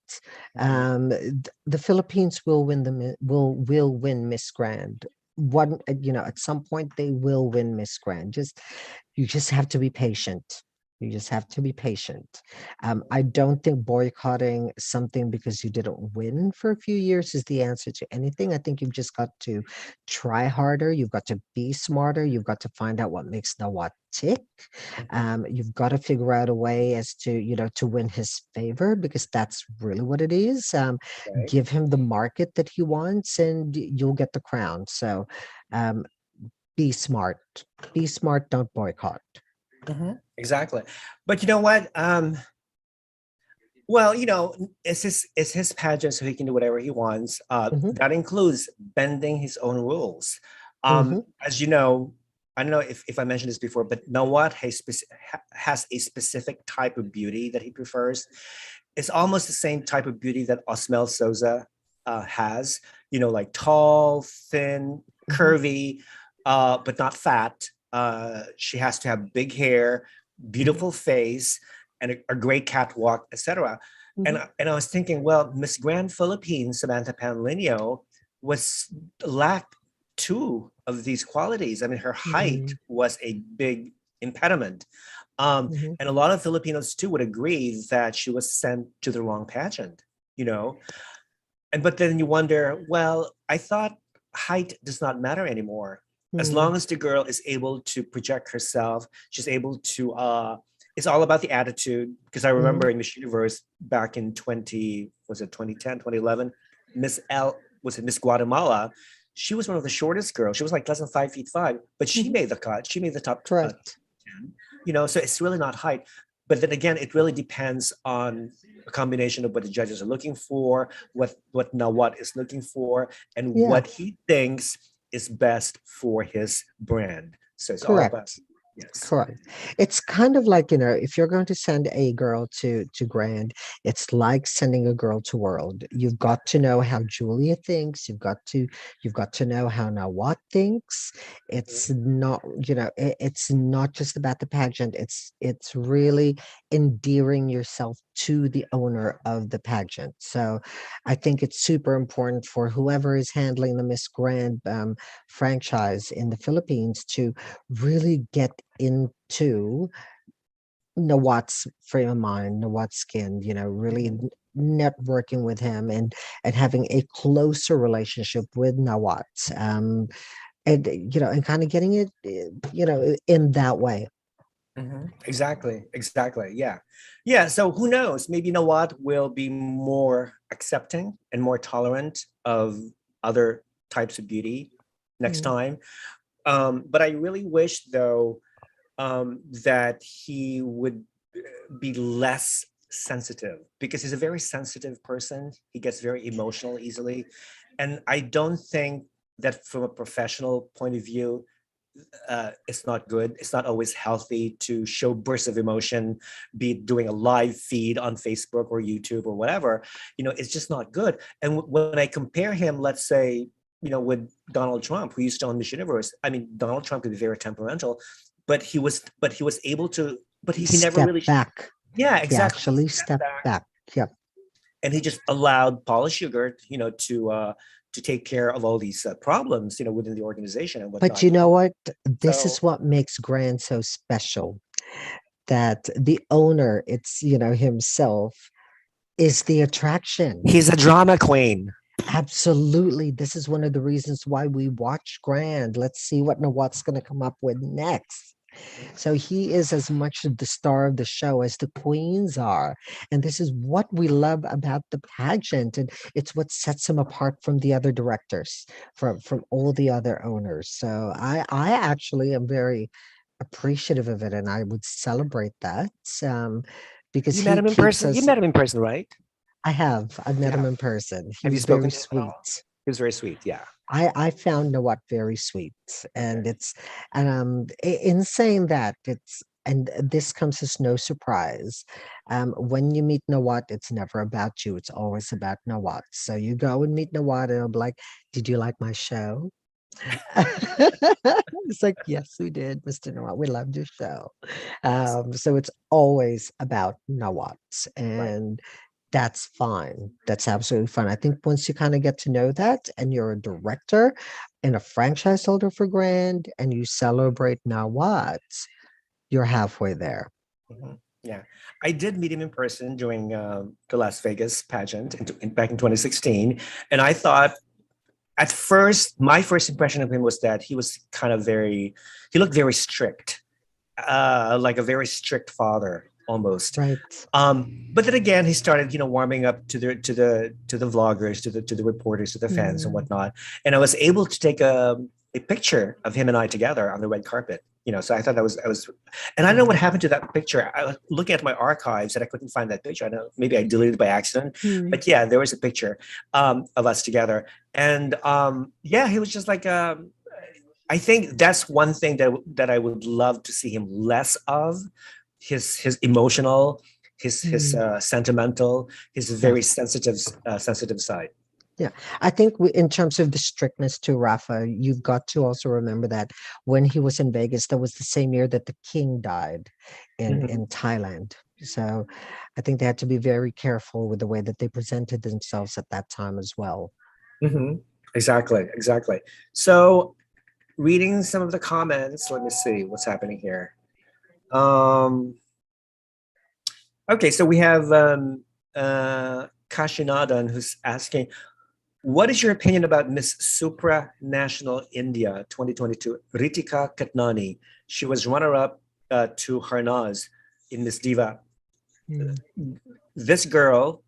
Speaker 2: The Philippines will win will win Miss Grand. At some point they will win Miss Grand. You just have to be patient. You just have to be patient. I don't think boycotting something because you didn't win for a few years is the answer to anything. I think you've just got to try harder. You've got to be smarter. You've got to find out what makes Nawat tick. You've got to figure out a way as to win his favor because that's really what it is.
Speaker 1: Right.
Speaker 2: Give him the market that he wants, and you'll get the crown. So, um, be smart. Be smart. Don't boycott.
Speaker 1: Exactly. But you know what? Well, it's his pageant, so he can do whatever he wants.
Speaker 2: Mhm,
Speaker 1: That includes bending his own rules.
Speaker 2: mhm,
Speaker 1: As you know, I don't know if I mentioned this before, but Nawat has a specific type of beauty that he prefers. It's almost the same type of beauty that Osmel Souza has. Like tall, thin,
Speaker 2: mhm,
Speaker 1: curvy, but not fat. She has to have big hair,
Speaker 2: mhm,
Speaker 1: beautiful face, and a great catwalk, etc.
Speaker 2: mhm,
Speaker 1: And I was thinking, well, Miss Grand Philippines, Samantha Panlinio, was lacked two of these qualities. I mean, her height
Speaker 2: mhm,
Speaker 1: was a big impediment.
Speaker 2: mhm.
Speaker 1: And a lot of Filipinos too would agree that she was sent to the wrong pageant, you know. And but then you wonder, well, I thought height does not matter anymore. As
Speaker 2: Mm,
Speaker 1: long as the girl is able to project herself, she's able to it's all about the attitude. Because I remember
Speaker 2: mhm,
Speaker 1: in Miss Universe back in 20, was it 2010, 2011, Miss L was it Miss Guatemala? She was one of the shortest girls. She was like less than 5 feet 5, but she
Speaker 2: mhm.
Speaker 1: made the cut. She made the top
Speaker 2: Correct.
Speaker 1: 10. So it's really not height. But then again, it really depends on a combination of what the judges are looking for, what Nawat is looking for, and
Speaker 2: Yeah,
Speaker 1: what he thinks is best for his brand. So it's all about,
Speaker 2: correct.
Speaker 1: yes.
Speaker 2: Correct. It's kind of like, if you're going to send a girl to Grand, it's like sending a girl to World. You've got to know how Julia thinks. You've got to know how Nawat thinks. It's not, it's not just about the pageant. It's really endearing yourself to the owner of the pageant. So I think it's super important for whoever is handling the Miss Grand franchise in the Philippines to really get into Nawat's frame of mind, Nawat's skin, really networking with him and having a closer relationship with Nawat. And kind of getting it, in that way.
Speaker 1: Exactly, exactly. Yeah. Yeah. So who knows? Maybe Nawat will be more accepting and more tolerant of other types of beauty next
Speaker 2: Mm,
Speaker 1: time. But I really wish, though, that he would be less sensitive because he's a very sensitive person. He gets very emotional easily. And I don't think that from a professional point of view, it's not good. It's not always healthy to show bursts of emotion, be it doing a live feed on Facebook or YouTube or whatever. It's just not good. And when I compare him, let's say, with Donald Trump, who used to own Miss Universe, I mean, Donald Trump could be very temperamental, but he was able to, but he never
Speaker 2: Step
Speaker 1: really,
Speaker 2: back.
Speaker 1: yeah,
Speaker 2: He
Speaker 1: exactly. He
Speaker 2: actually
Speaker 1: stepped
Speaker 2: stepped
Speaker 1: back
Speaker 2: back. Yep.
Speaker 1: and he just allowed Paula Sugar, to take care of all these problems, within the organization and
Speaker 2: But
Speaker 1: whatnot.
Speaker 2: you know what? This is
Speaker 1: So
Speaker 2: what makes Grand so special. That the owner, it's himself, is the attraction.
Speaker 1: he's a drama queen.
Speaker 2: Absolutely. This is one of the reasons why we watch Grand. Let's see what Nawat's going to come up with next. So he is as much of the star of the show as the queens are. And this is what we love about the pageant. And it's what sets him apart from the other directors, from all the other owners. So I actually am very appreciative of it and I would celebrate that. Because
Speaker 1: You met
Speaker 2: he
Speaker 1: him in
Speaker 2: keeps
Speaker 1: person. You
Speaker 2: us
Speaker 1: met him in person, right?
Speaker 2: I've met him
Speaker 1: Yeah.
Speaker 2: in person.
Speaker 1: Have you
Speaker 2: He's
Speaker 1: spoken
Speaker 2: very
Speaker 1: to him at all?
Speaker 2: sweet.
Speaker 1: He was very sweet. Yeah.
Speaker 2: I found Nawat very sweet,
Speaker 1: Okay.
Speaker 2: and it's and in saying that and this comes as no surprise. When you meet Nawat, it's never about you. It's always about Nawat. So you go and meet Nawat, and I'm like, "Did you like my show?" It's like, "Yes, we did, Mr. Nawat. We loved your show."
Speaker 1: Excellent.
Speaker 2: So it's always about Nawat,
Speaker 1: Right.
Speaker 2: and that's fine. That's absolutely fine. I think once you kind of get to know that and you're a director and a franchise holder for Grand and you celebrate Nawat, you're halfway there.
Speaker 1: Mhm. Yeah, I did meet him in person during the Las Vegas pageant back in 2016, and I thought at first my first impression of him was that he was kind of he looked very strict, like a very strict father almost.
Speaker 2: Right.
Speaker 1: But then again, he started, warming up to the vloggers, to the reporters, to the fans and
Speaker 2: Mm,
Speaker 1: whatnot. And I was able to take a picture of him and I together on the red carpet. So I thought that was I was, and I don't know what
Speaker 2: mm,
Speaker 1: happened to that picture. I was looking at my archives and I couldn't find that picture. I know maybe I deleted it by accident,
Speaker 2: mm,
Speaker 1: but yeah, there was a picture of us together. And yeah, he was just like I think that's one thing that I would love to see him less of, his emotional, his
Speaker 2: mm.
Speaker 1: sentimental, his
Speaker 2: Yeah.
Speaker 1: very sensitive side.
Speaker 2: Yeah, I think in terms of the strictness to Rafa, you've got to also remember that when he was in Vegas, that was the same year that the king died
Speaker 1: Mhm,
Speaker 2: in Thailand. So I think they had to be very careful with the way that they presented themselves at that time as well.
Speaker 1: mhm. Exactly. So reading some of the comments, let me see what's happening here. Um, okay, so we have Kashinadan who's asking, what is your opinion about Miss Supranational India 2022, Ritika Katnani? She was runner-up to Harnaz in Miss Diva.
Speaker 2: Mm,
Speaker 1: This girl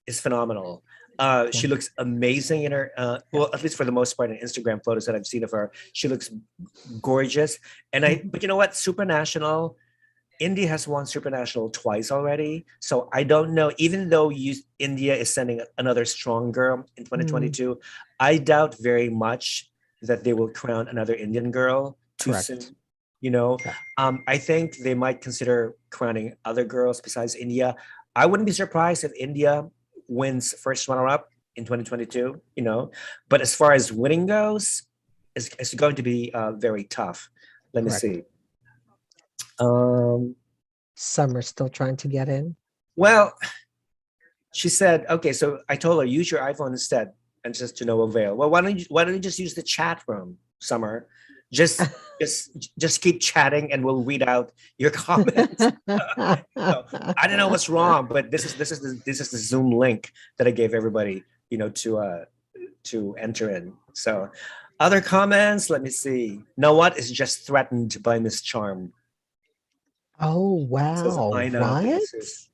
Speaker 1: is phenomenal.
Speaker 2: yeah,
Speaker 1: She looks amazing in her,
Speaker 2: yeah.
Speaker 1: well, at least for the most part, in Instagram photos that I've seen of her. She looks gorgeous.
Speaker 2: Mhm.
Speaker 1: But you know what? Supranational, India has won Supranational twice already. So I don't know, even though India is sending another strong girl in
Speaker 2: Mm,
Speaker 1: 2022, I doubt very much that they will crown another Indian girl too
Speaker 2: correct.
Speaker 1: soon. You know,
Speaker 2: Yeah,
Speaker 1: I think they might consider crowning other girls besides India. I wouldn't be surprised if India wins first runner up in 2022, but as far as winning goes, it's going to be very tough. Let me
Speaker 2: correct.
Speaker 1: see. Um,
Speaker 2: Summer's still trying to get in.
Speaker 1: well, she said, okay, so I told her, use your iPhone instead, and just to no avail. Well, why don't you just use the chat room, Summer? Just just keep chatting and we'll read out your comments. I don't know what's wrong, but this is the Zoom link that I gave everybody, to enter in. So other comments, let me see. Nawat is just threatened by Miss Charm.
Speaker 2: Oh,
Speaker 1: Says
Speaker 2: wow.
Speaker 1: Aina
Speaker 2: What?
Speaker 1: Pegasus.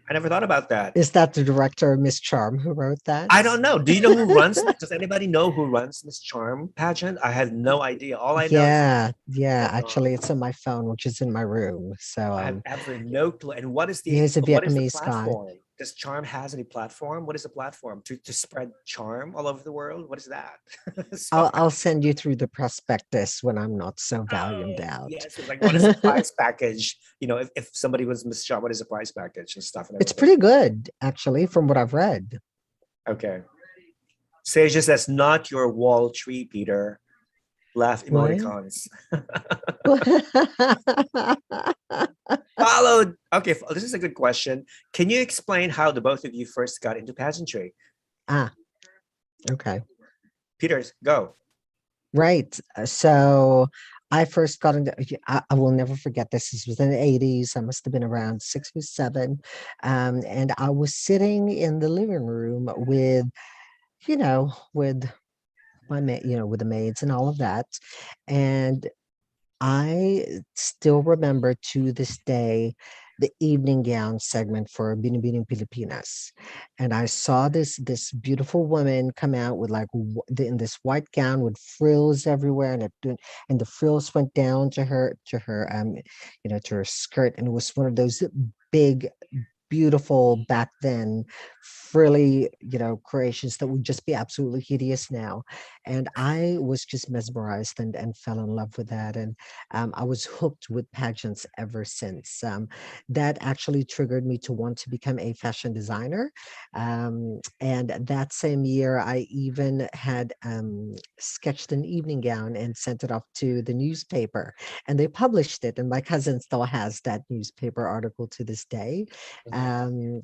Speaker 1: I never thought about that.
Speaker 2: Is that the director, Miss Charm, who wrote that?
Speaker 1: I don't know. Do you know who runs? Does anybody know who runs Miss Charm pageant? I have no idea. All I know is
Speaker 2: Yeah, yeah.
Speaker 1: that
Speaker 2: Actually, it's on my phone, which is in my room. So,
Speaker 1: I have absolutely no clue. And what is the
Speaker 2: he's a
Speaker 1: what is the
Speaker 2: Vietnamese guy.
Speaker 1: platform? Does Charm has any platform? What is the platform to spread charm all over the world? What is that? So,
Speaker 2: I'll send you through the prospectus when I'm not so volumed
Speaker 1: oh
Speaker 2: out.
Speaker 1: yes, it's like what is the prize package? If somebody was Miss Charm, what is the prize package and stuff and
Speaker 2: It's
Speaker 1: everything?
Speaker 2: pretty good, actually, from what I've read.
Speaker 1: Okay. Sages, that's not your wall tree, Peter. Laugh
Speaker 2: What?
Speaker 1: emoticons. Followed. Okay, this is a good question. Can you explain how the both of you first got into pageantry?
Speaker 2: Ah, okay.
Speaker 1: Peters, go.
Speaker 2: Right. So I first got into, I will never forget this. This was in the 80s. I must have been around 6 or 7. And I was sitting in the living room with with with the maids and all of that. And I still remember to this day the evening gown segment for Binibining Pilipinas. And I saw this beautiful woman come out with like in this white gown with frills everywhere, and the frills went down to her skirt, and it was one of those big, beautiful back then frilly creations that would just be absolutely hideous now. And I was just mesmerized and fell in love with that. And I was hooked with pageants ever since. That actually triggered me to want to become a fashion designer. And that same year I even had sketched an evening gown and sent it off to the newspaper, and they published it, and my cousin still has that newspaper article to this day.
Speaker 1: Mhm.
Speaker 2: um,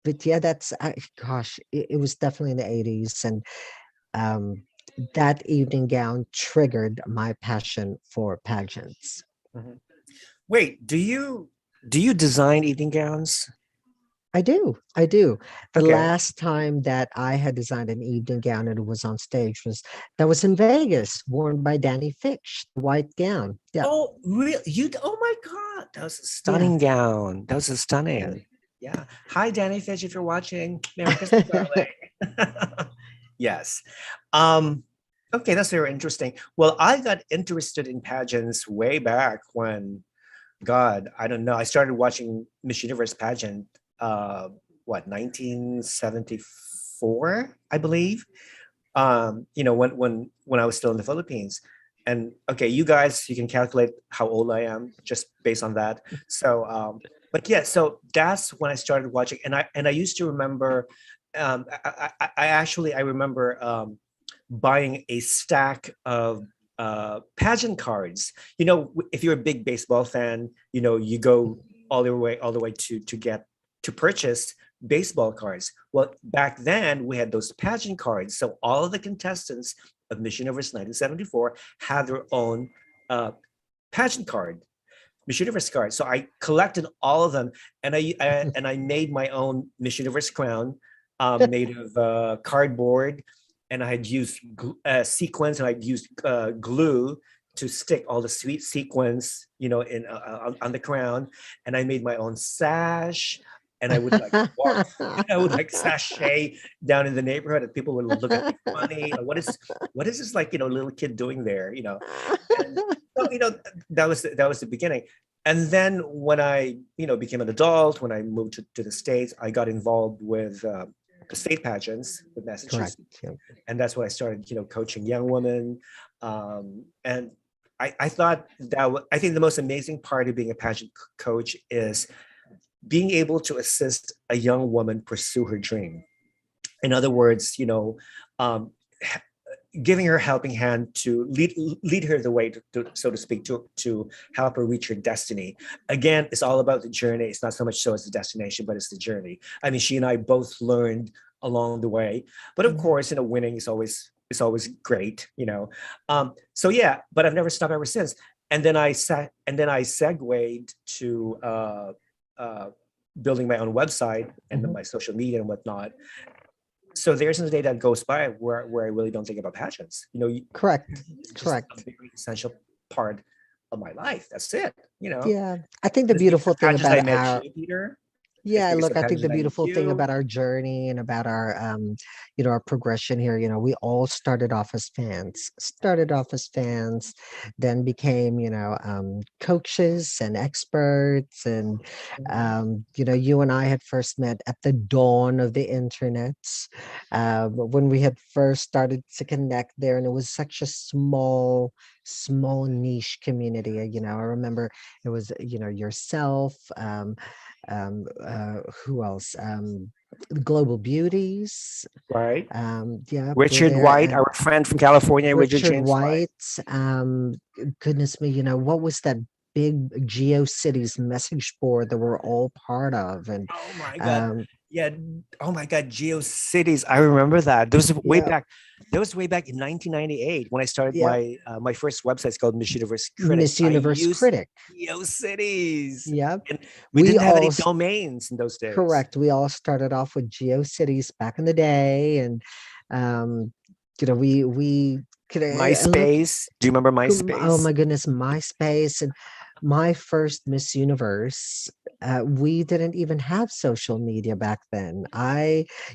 Speaker 2: but yeah, gosh, it was definitely in the 80s. And um, that evening gown triggered my passion for pageants.
Speaker 1: Mhm. Wait, do you design evening gowns?
Speaker 2: I do. The
Speaker 1: Okay.
Speaker 2: last time that I had designed an evening gown and it was on stage was in Vegas, worn by Danny Fitch, the white gown. Yeah,
Speaker 1: Oh, really? Oh my God, that was a
Speaker 2: yeah,
Speaker 1: stunning gown. That was a
Speaker 2: yeah.
Speaker 1: stunning. Yeah. Hi, Danny Fish, if you're watching. Merry Christmas, darling. Yes. Um, okay, that's very interesting. Well, I got interested in pageants way back when, God, I don't know. I started watching Miss Universe pageant, what, 1974, I believe. When I was still in the Philippines. And okay, you guys, you can calculate how old I am just based on that. So, but yeah, so that's when I started watching, and I used to remember, I remember buying a stack of pageant cards. If you're a big baseball fan, you go all the way to purchase baseball cards. Well, back then we had those pageant cards. So all of the contestants of Miss Universe 1974 had their own uh, pageant card, Miss Universe card. So I collected all of them, and I made my own Miss Universe crown, made of cardboard, and I had used sequins, and I'd used glue to stick all the sweet sequins, in on the crown, and I made my own sash, and I would like walk, I would like sashay down in the neighborhood, and people would look at me funny. What is this, like, little kid doing there? And so, that was the beginning. And then when I became an adult, when I moved to the States, I got involved with the state pageants with
Speaker 2: Correct.
Speaker 1: Massachusetts,
Speaker 2: Yeah.
Speaker 1: and that's when I started coaching young women. And I thought I think the most amazing part of being a pageant coach is being able to assist a young woman pursue her dream. In other words, um, giving her a helping hand to lead her the way, so to speak, to help her reach her destiny. Again, it's all about the journey. It's not so much so as the destination, but it's the journey. I mean, she and I both learned along the way, but of
Speaker 2: Mhm.
Speaker 1: course, winning is always great. So yeah, but I've never stopped ever since. And then I segued to uh, building my own website and
Speaker 2: Mhm.
Speaker 1: my social media and whatnot. So there isn't a day that goes by where I really don't think about pageants.
Speaker 2: Correct.
Speaker 1: It's just a
Speaker 2: Correct.
Speaker 1: very essential part of my life. That's it.
Speaker 2: Yeah. I think the
Speaker 1: And it's because
Speaker 2: beautiful
Speaker 1: of
Speaker 2: thing
Speaker 1: pageants
Speaker 2: about
Speaker 1: I met
Speaker 2: our
Speaker 1: you, Peter. It's
Speaker 2: Yeah,
Speaker 1: because
Speaker 2: look,
Speaker 1: of
Speaker 2: I think
Speaker 1: pageants
Speaker 2: the
Speaker 1: that I met
Speaker 2: beautiful thing
Speaker 1: you.
Speaker 2: about our journey and about our progression here, we all started off as fans, then became, coaches and experts. And,
Speaker 1: Mhm.
Speaker 2: you and I had first met at the dawn of the internet, when we had first started to connect there. And it was such a small niche community. I remember it was, yourself, who else? The Global Beauties.
Speaker 1: Right.
Speaker 2: Yeah, we're
Speaker 1: Richard
Speaker 2: there.
Speaker 1: White,
Speaker 2: And
Speaker 1: our friend from California, Richard
Speaker 2: Richard
Speaker 1: James White.
Speaker 2: White. Goodness me, what was that big GeoCities message board that we're all part of? And
Speaker 1: Oh my God.
Speaker 2: um,
Speaker 1: Yeah. Oh my God. GeoCities. I remember that. There was way
Speaker 2: yeah,
Speaker 1: back. That was way back in 1998 when I started
Speaker 2: yeah,
Speaker 1: my first website. It's called Miss Universe Critic.
Speaker 2: Miss
Speaker 1: I
Speaker 2: Universe
Speaker 1: used
Speaker 2: critic.
Speaker 1: GeoCities,
Speaker 2: Yeah,
Speaker 1: and we
Speaker 2: we
Speaker 1: didn't have
Speaker 2: all
Speaker 1: any domains in those days.
Speaker 2: correct. We all started off with GeoCities back in the day. And Um, we could look.
Speaker 1: MySpace. Do you remember
Speaker 2: Oh
Speaker 1: MySpace?
Speaker 2: my goodness, MySpace and my first Miss Universe. We didn't even have social media back then.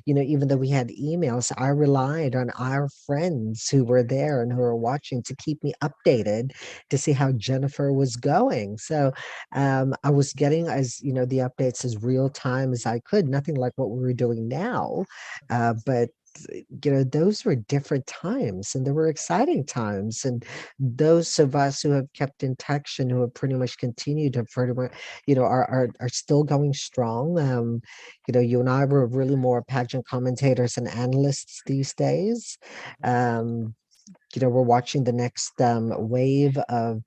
Speaker 2: Even though we had emails, I relied on our friends who were there and who were watching to keep me updated to see how Jennifer was going. So I was getting the updates as real time as I could. Nothing like what we were doing now, but those were different times and there were exciting times, and those of us who have kept in touch and who have pretty much continued to pretty much are still going strong. You and I were really more pageant commentators and analysts these days. um we're watching the next wave of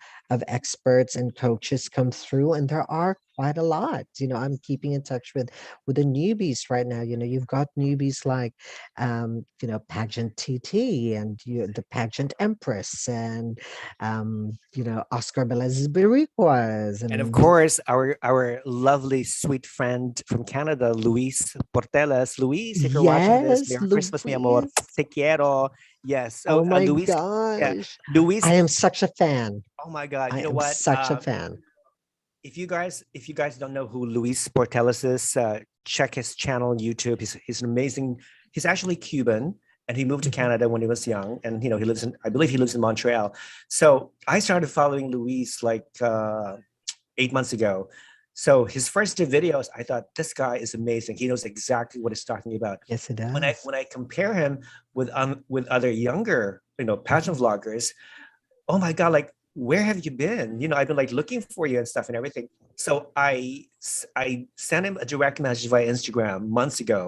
Speaker 2: experts and coaches come through, and there are quite a lot. I'm keeping in touch with the newbies right now. You've got newbies like pageant TT, and the pageant empress, and Oscar Belez Biriquas,
Speaker 1: And of
Speaker 2: and
Speaker 1: course, our lovely sweet friend from Canada, Luis Portelas. Luis, if you're watching this,
Speaker 2: yes,
Speaker 1: Merry Christmas, mi amor.
Speaker 2: Louise.
Speaker 1: Te quiero. Yes. So
Speaker 2: Oh my
Speaker 1: Luis, yeah,
Speaker 2: gosh,
Speaker 1: Luis.
Speaker 2: I am such a fan.
Speaker 1: Oh my God.
Speaker 2: I
Speaker 1: You know
Speaker 2: am
Speaker 1: what?
Speaker 2: such a fan.
Speaker 1: If you guys don't know who Luis Portelas is, check his channel on YouTube. He's an amazing. He's actually Cuban, and he moved to
Speaker 2: Mhm.
Speaker 1: Canada when he was young, and he lives in. I believe he lives in Montreal. So I started following Luis like 8 months ago. So his first two videos, I thought this guy is amazing. He knows exactly what he's talking about.
Speaker 2: Yes, it
Speaker 1: When I
Speaker 2: does.
Speaker 1: when I compare him with other younger pageant vloggers, oh my God, like where have you been? I've been like looking for you and stuff and everything. So I sent him a direct message via Instagram months ago.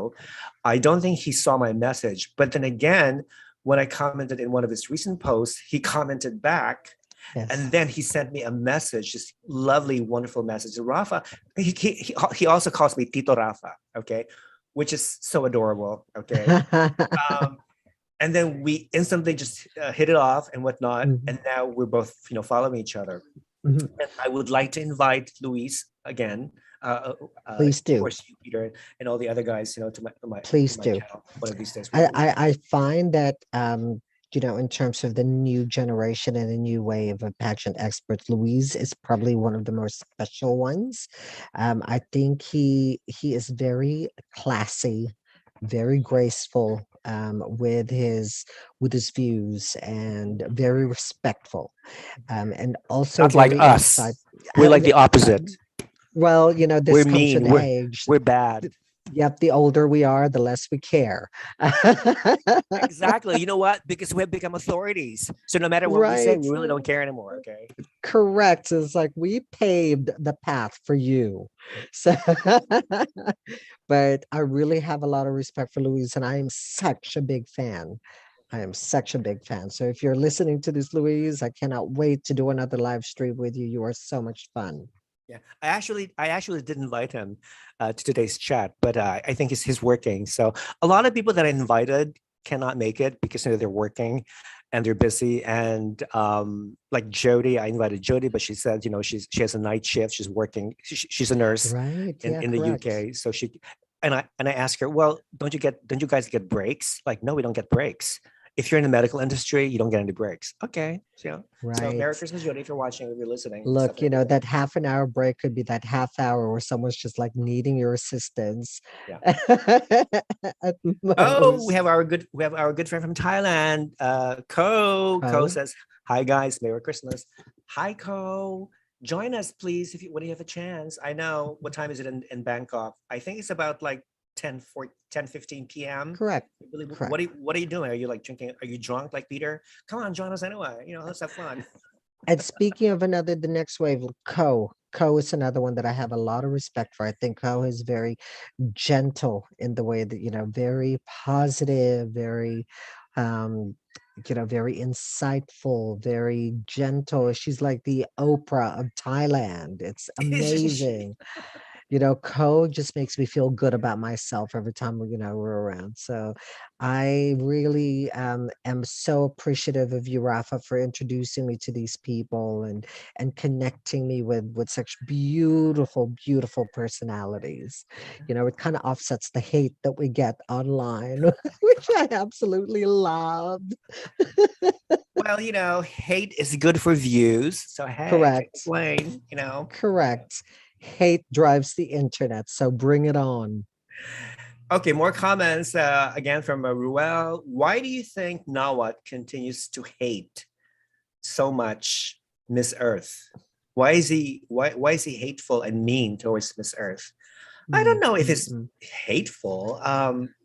Speaker 1: I don't think he saw my message, but then again, when I commented in one of his recent posts, he commented back. And
Speaker 2: Yes.
Speaker 1: then he sent me a message, this lovely, wonderful message. Rafa, he also calls me Tito Rafa, okay, which is so adorable, okay. Um, and then we instantly just hit it off and whatnot,
Speaker 2: Mhm,
Speaker 1: and now we're both following each other.
Speaker 2: mhm.
Speaker 1: And I would like to invite Luis again,
Speaker 2: Please
Speaker 1: of
Speaker 2: do.
Speaker 1: course you, Peter, and all the other guys, to
Speaker 2: Please
Speaker 1: my
Speaker 2: do.
Speaker 1: channel one of these days.
Speaker 2: I, I find that in terms of the new generation and the new wave of pageant experts, Louise is probably one of the more special ones. I think he is very classy, very graceful, with his views, and very respectful, and also
Speaker 1: Not like
Speaker 2: very
Speaker 1: us.
Speaker 2: insight.
Speaker 1: We're like the
Speaker 2: Uh,
Speaker 1: opposite.
Speaker 2: well,
Speaker 1: We're
Speaker 2: this comes with
Speaker 1: mean. we're
Speaker 2: age.
Speaker 1: we're bad.
Speaker 2: Yep, the older we are, the less we care.
Speaker 1: Exactly. You know what? Because we have become authorities. So no matter what we say,
Speaker 2: Right.
Speaker 1: we really don't care anymore. Okay.
Speaker 2: Correct. It's like we paved the path for you. So, but I really have a lot of respect for Louise, and I am such a big fan. I am such a big fan. So if you're listening to this, Louise, I cannot wait to do another live stream with you. You are so much fun.
Speaker 1: Yeah, I actually did invite him to today's chat, but I think he's working. So a lot of people that I invited cannot make it because they're working and they're busy. And like Jody, I invited Jody, but she said she has a night shift. She's working. She's a nurse
Speaker 2: Right. Yeah,
Speaker 1: in the
Speaker 2: correct.
Speaker 1: UK. So she and I asked her, well, don't you guys get breaks? Like, no, we don't get breaks. If you're in the medical industry, you don't get any breaks. Okay, so Merry
Speaker 2: Right.
Speaker 1: Christmas, Jody, if you're watching, if you're listening, stuff
Speaker 2: Look,
Speaker 1: and everything.
Speaker 2: that half an hour break could be that half hour where someone's just like needing your assistance
Speaker 1: Yeah.
Speaker 2: at
Speaker 1: Oh,
Speaker 2: most.
Speaker 1: we have our good friend from Thailand. Ko
Speaker 2: Oh,
Speaker 1: says, "Hi guys, Merry Christmas." Hi Ko, join us please if you when you have a chance. I know what time is it in Bangkok? I think it's about like 10:15 p.m.
Speaker 2: correct.
Speaker 1: Really,
Speaker 2: Correct.
Speaker 1: what are you doing? Are you like drinking? Are you drunk like Peter? Come on, join us anyway. Let's have fun.
Speaker 2: And speaking of the next wave, Ko is another one that I have a lot of respect for. I think Ko is very gentle in the way that, very positive, very, um, very insightful, very gentle. She's like the Oprah of Thailand. It's
Speaker 1: Isn't she?
Speaker 2: amazing. code just makes me feel good about myself every time we're around. So I really am so appreciative of you, Rafa, for introducing me to these people and connecting me with such beautiful, beautiful personalities. It kind of offsets the hate that we get online, which I absolutely love.
Speaker 1: Well, hate is good for views. So hey, can't
Speaker 2: Correct.
Speaker 1: complain.
Speaker 2: Correct. Hate drives the internet, so bring it on.
Speaker 1: Okay, more comments again from Ruel. Why do you think Nawat continues to hate so much Miss Earth? Why is he hateful and mean towards Miss Earth? I don't
Speaker 2: Mm,
Speaker 1: know if
Speaker 2: mm,
Speaker 1: it's
Speaker 2: mm.
Speaker 1: hateful.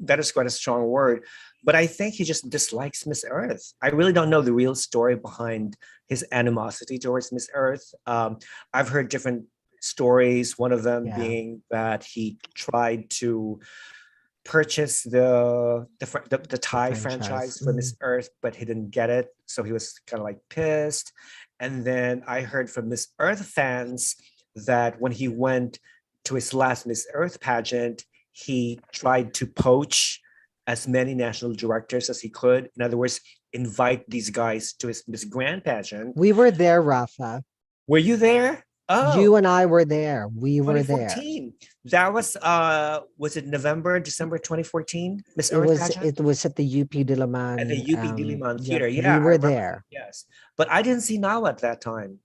Speaker 1: That is quite a strong word, but I think he just dislikes Miss Earth. I really don't know the real story behind his animosity towards Miss Earth. I've heard different stories. One of them
Speaker 2: Yeah,
Speaker 1: being that he tried to purchase the
Speaker 2: the
Speaker 1: Thai
Speaker 2: franchise.
Speaker 1: franchise for Miss Earth, but he didn't get it, so he was kind of like pissed. And then I heard from Miss Earth fans that when he went to his last Miss Earth pageant, he tried to poach as many national directors as he could. In other words, invite these guys to his Miss Grand pageant.
Speaker 2: We were there, Rafa.
Speaker 1: Were you there? Oh,
Speaker 2: You and I were there. We were there.
Speaker 1: 2014. That was it November, December 2014, Miss
Speaker 2: It
Speaker 1: Earth
Speaker 2: was
Speaker 1: pageant
Speaker 2: it was at the UP
Speaker 1: at the
Speaker 2: Diliman.
Speaker 1: UP Diliman
Speaker 2: Yep,
Speaker 1: Theater.
Speaker 2: we
Speaker 1: Yeah, I
Speaker 2: were
Speaker 1: remember that.
Speaker 2: there.
Speaker 1: Yes. But I didn't see Nawa at that time.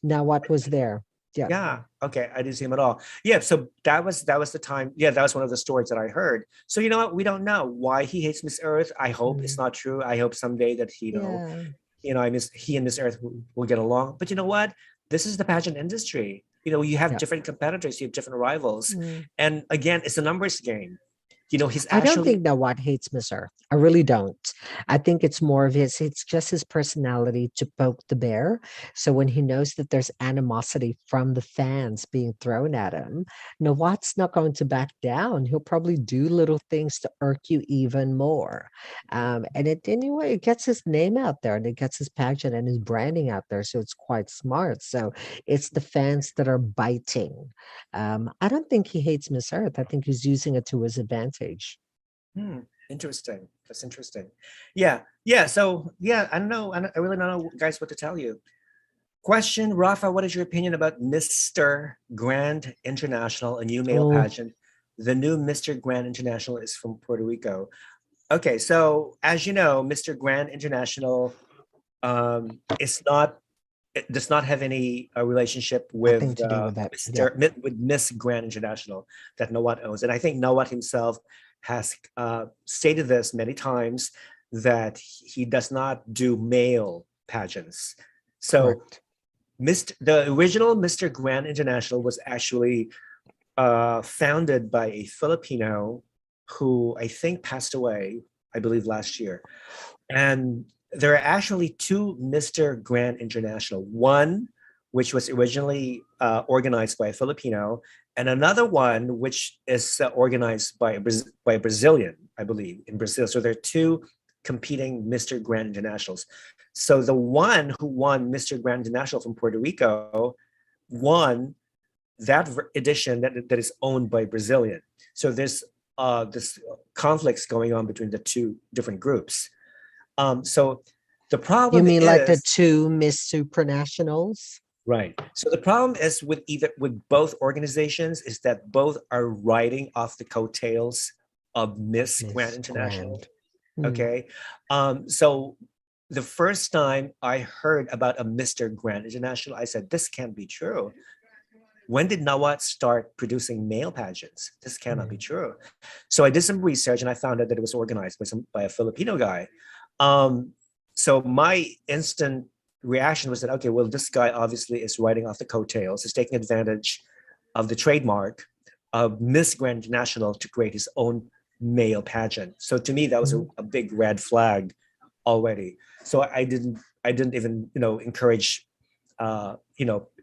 Speaker 2: Now what was there? Yep.
Speaker 1: Yeah. Okay. I didn't see him at all. Yeah. So that was the time. Yeah, that was one of the stories that I heard. So you know what? We don't know why he hates Miss Earth. I hope it's
Speaker 2: Mm,
Speaker 1: not true. I hope someday that
Speaker 2: yeah.
Speaker 1: he and Miss Earth will get along. But you know what? This is the pageant industry. You have
Speaker 2: Yep.
Speaker 1: different competitors, you have different rivals.
Speaker 2: Mm.
Speaker 1: And again, it's a numbers game. He's
Speaker 2: I don't
Speaker 1: actually
Speaker 2: think Nawat hates Miss Earth. I really don't. I think it's more of it's just his personality to poke the bear. So when he knows that there's animosity from the fans being thrown at him, Nawat's not going to back down. He'll probably do little things to irk you even more. And anyway, it gets his name out there and it gets his pageant and his branding out there. So it's quite smart. So it's the fans that are biting. I don't think he hates Miss Earth. I think he's using it to his advantage.
Speaker 1: Hmm, interesting. That's interesting. Yeah, yeah. So yeah, I don't know. I really don't know, guys, what to tell you. Question, Rafa, what is your opinion about Mr. Grand International, a new male
Speaker 2: Oh,
Speaker 1: pageant? The new Mr. Grand International is from Puerto Rico. Okay, so as you know, Mr. Grand International is not it does not have any relationship
Speaker 2: nothing
Speaker 1: with
Speaker 2: to do with it. Yep.
Speaker 1: with Miss Grand International that Nawat owns, and I think Nawat himself has stated this many times that he does not do male pageants. So
Speaker 2: Correct.
Speaker 1: The original Mr. Grand International was actually founded by a Filipino who I think passed away, I believe last year. And there are actually two Mr. Grand International. One, which was originally organized by a Filipino, and another one, which is organized by a Brazilian, I believe, in Brazil. So there are two competing Mr. Grand Internationals. So the one who won Mr. Grand International from Puerto Rico won that edition that is owned by Brazilian. So there's this conflicts going on between the two different groups. So the
Speaker 2: You
Speaker 1: problem
Speaker 2: mean like the
Speaker 1: is
Speaker 2: two Miss Supranationals?
Speaker 1: right. So the problem is with both organizations is that both are riding off the coattails of Miss Grand
Speaker 2: Miss
Speaker 1: International.
Speaker 2: Grand. Hmm.
Speaker 1: Okay. So the first time I heard about a Mr. Grand International, I said, this can't be true. When did Nawat start producing male pageants? This cannot be
Speaker 2: Hmm.
Speaker 1: true. So I did some research and I found out that it was organized by a Filipino guy. Um, so my instant reaction was that, okay, well, this guy obviously is riding off the coattails, is taking advantage of the trademark of Miss Grand International to create his own male pageant. So to me, that was
Speaker 2: Hmm.
Speaker 1: a big red flag already. So I didn't even encourage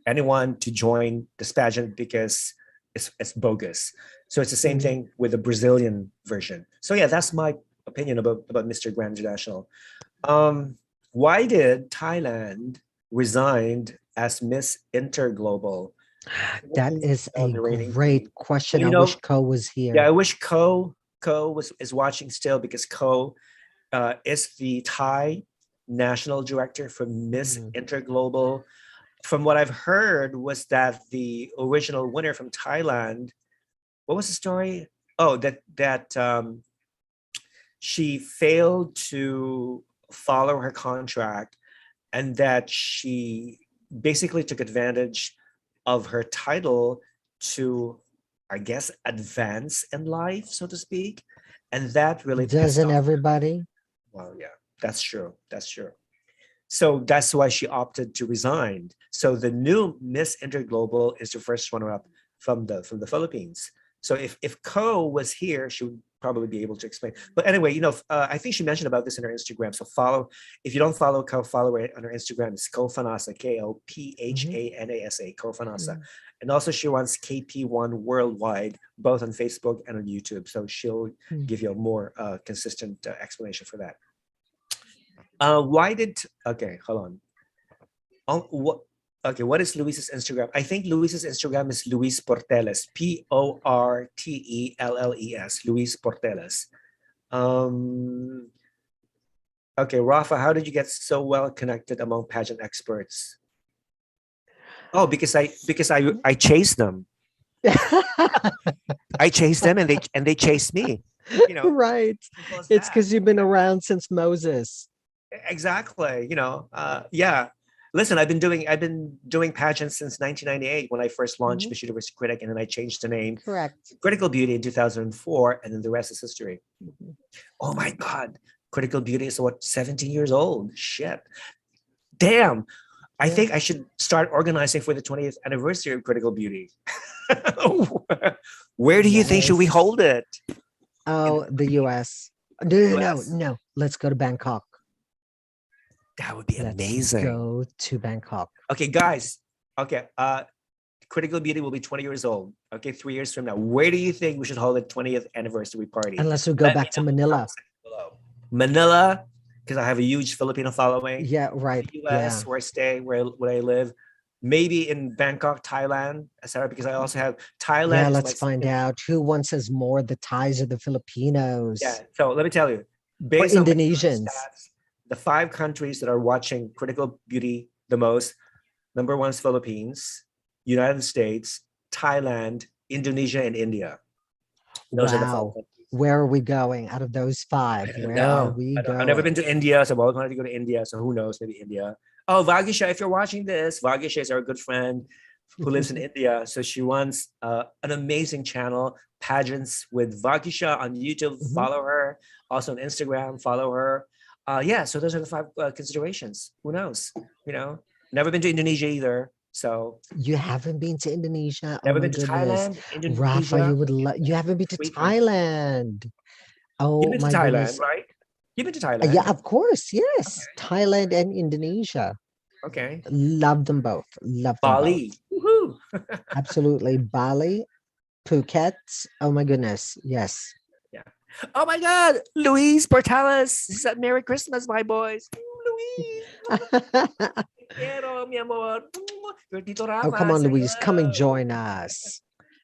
Speaker 1: anyone to join this pageant because it's bogus. So it's the same
Speaker 2: Hmm.
Speaker 1: thing with the Brazilian version. So yeah, that's my opinion about Mr. Grand International. Why did Thailand resigned as Miss Interglobal? What
Speaker 2: That is a
Speaker 1: the ratings
Speaker 2: great
Speaker 1: be?
Speaker 2: question.
Speaker 1: You
Speaker 2: I wish
Speaker 1: know,
Speaker 2: Co was
Speaker 1: yeah, I
Speaker 2: here.
Speaker 1: wish Co is watching still because Co is the Thai national director for Miss
Speaker 2: Mm.
Speaker 1: Interglobal. From what I've heard, was that the original winner from Thailand. What was the story? Oh, that she failed to follow her contract, and that she basically took advantage of her title to, I guess, advance in life, so to speak. And that really pissed
Speaker 2: Doesn't
Speaker 1: off.
Speaker 2: everybody?
Speaker 1: Well, yeah, that's true. That's true. So that's why she opted to resign. So the new Miss Interglobal is the first runner-up from the Philippines. So if Co was here, she would probably be able to explain. But anyway, I think she mentioned about this in her Instagram. So follow, if you don't follow Co, follow her on her Instagram. It's Kofanasa,
Speaker 2: Mhm.
Speaker 1: Kophanasa, Kofanasa.
Speaker 2: Mm.
Speaker 1: And also she runs KP1 Worldwide, both on Facebook and on YouTube. So she'll
Speaker 2: Mm.
Speaker 1: give you a more consistent explanation for that. Why did okay? Hold on. What? Okay, what is Luis's Instagram? I think Luis's Instagram is Luis Porteles. Portelles. Luis Porteles. Um. Okay, Rafa, how did you get so well connected among pageant experts? Oh, because I chased them. I chased them, and they chased me. You know,
Speaker 2: Right.
Speaker 1: simple as
Speaker 2: It's
Speaker 1: that.
Speaker 2: because you've been around since Moses.
Speaker 1: Exactly. Yeah. Listen, I've been doing pageants since 1998 when I first launched
Speaker 2: Mhm.
Speaker 1: Miss Universe Critic, and then I changed the name
Speaker 2: Correct.
Speaker 1: to Critical Beauty in 2004, and then the rest is history.
Speaker 2: Mhm.
Speaker 1: Oh my God, Critical Beauty is what, 17 years old? Shit, damn. I
Speaker 2: Yeah.
Speaker 1: think I should start organizing for the 20th anniversary of Critical Beauty. Where do you think should we
Speaker 2: Yes.
Speaker 1: hold it? In the
Speaker 2: Oh, the US. No, no, no,
Speaker 1: U.S.
Speaker 2: no. Let's go to Bangkok.
Speaker 1: That would be
Speaker 2: Let's
Speaker 1: amazing.
Speaker 2: go to Bangkok.
Speaker 1: Okay, guys. Okay, Critical Beauty will be 20 years old. Okay, 3 years from now. Where do you think we should hold a 20th anniversary party?
Speaker 2: Unless we go
Speaker 1: Let me
Speaker 2: back to
Speaker 1: know in the comment
Speaker 2: Manila.
Speaker 1: section below. Manila, because I have a huge Filipino following.
Speaker 2: Yeah, right.
Speaker 1: The US,
Speaker 2: Yeah.
Speaker 1: where I stay, where I live. Maybe in Bangkok, Thailand, etc. Because I also have
Speaker 2: Yeah,
Speaker 1: Thailand is my
Speaker 2: let's find
Speaker 1: second.
Speaker 2: out who wants us more, the Thais or the
Speaker 1: Yeah.
Speaker 2: Filipinos
Speaker 1: So let me tell you,
Speaker 2: or
Speaker 1: based on my current
Speaker 2: Indonesians.
Speaker 1: stats, the 5 countries that are watching Critical Beauty the most, number one is Philippines, United States, Thailand, Indonesia, and India. Those are the five
Speaker 2: Wow.
Speaker 1: countries.
Speaker 2: Where are we going out of those
Speaker 1: I
Speaker 2: five?
Speaker 1: don't
Speaker 2: Where are
Speaker 1: know.
Speaker 2: we
Speaker 1: I've never been
Speaker 2: going?
Speaker 1: to India, so I always wanted to go to India. So who knows? Maybe India. Oh, Vagisha, if you're watching this, Vagisha is our good friend who lives in India. So she runs an amazing channel, Pageants with Vagisha on YouTube.
Speaker 2: Mhm.
Speaker 1: Follow her. Also on Instagram, follow her. Yeah, so those are the 5 considerations. Who knows? You know, never been to Indonesia either. So
Speaker 2: You haven't been to Indonesia? Oh
Speaker 1: never
Speaker 2: my
Speaker 1: been to
Speaker 2: goodness.
Speaker 1: Thailand,
Speaker 2: Rafa,
Speaker 1: Indonesia.
Speaker 2: you would love, you haven't been to
Speaker 1: 3 countries.
Speaker 2: Thailand.
Speaker 1: You've
Speaker 2: Oh
Speaker 1: been to
Speaker 2: my
Speaker 1: Thailand,
Speaker 2: goodness.
Speaker 1: right? You've been to
Speaker 2: Yeah,
Speaker 1: Thailand.
Speaker 2: of course. Yes. Thailand and Indonesia.
Speaker 1: Okay.
Speaker 2: Love them both. Love them both.
Speaker 1: Bali. Woohoo.
Speaker 2: Absolutely. Bali, Phuket. Oh my goodness. Yes.
Speaker 1: Yeah. Oh my God, Luis Portales. He said, Merry Christmas, my boys. Luis. Te quiero, mi amor. Your Tito
Speaker 2: Oh, come
Speaker 1: Rafa
Speaker 2: on,
Speaker 1: said
Speaker 2: Louise. Come and
Speaker 1: hello.
Speaker 2: join us.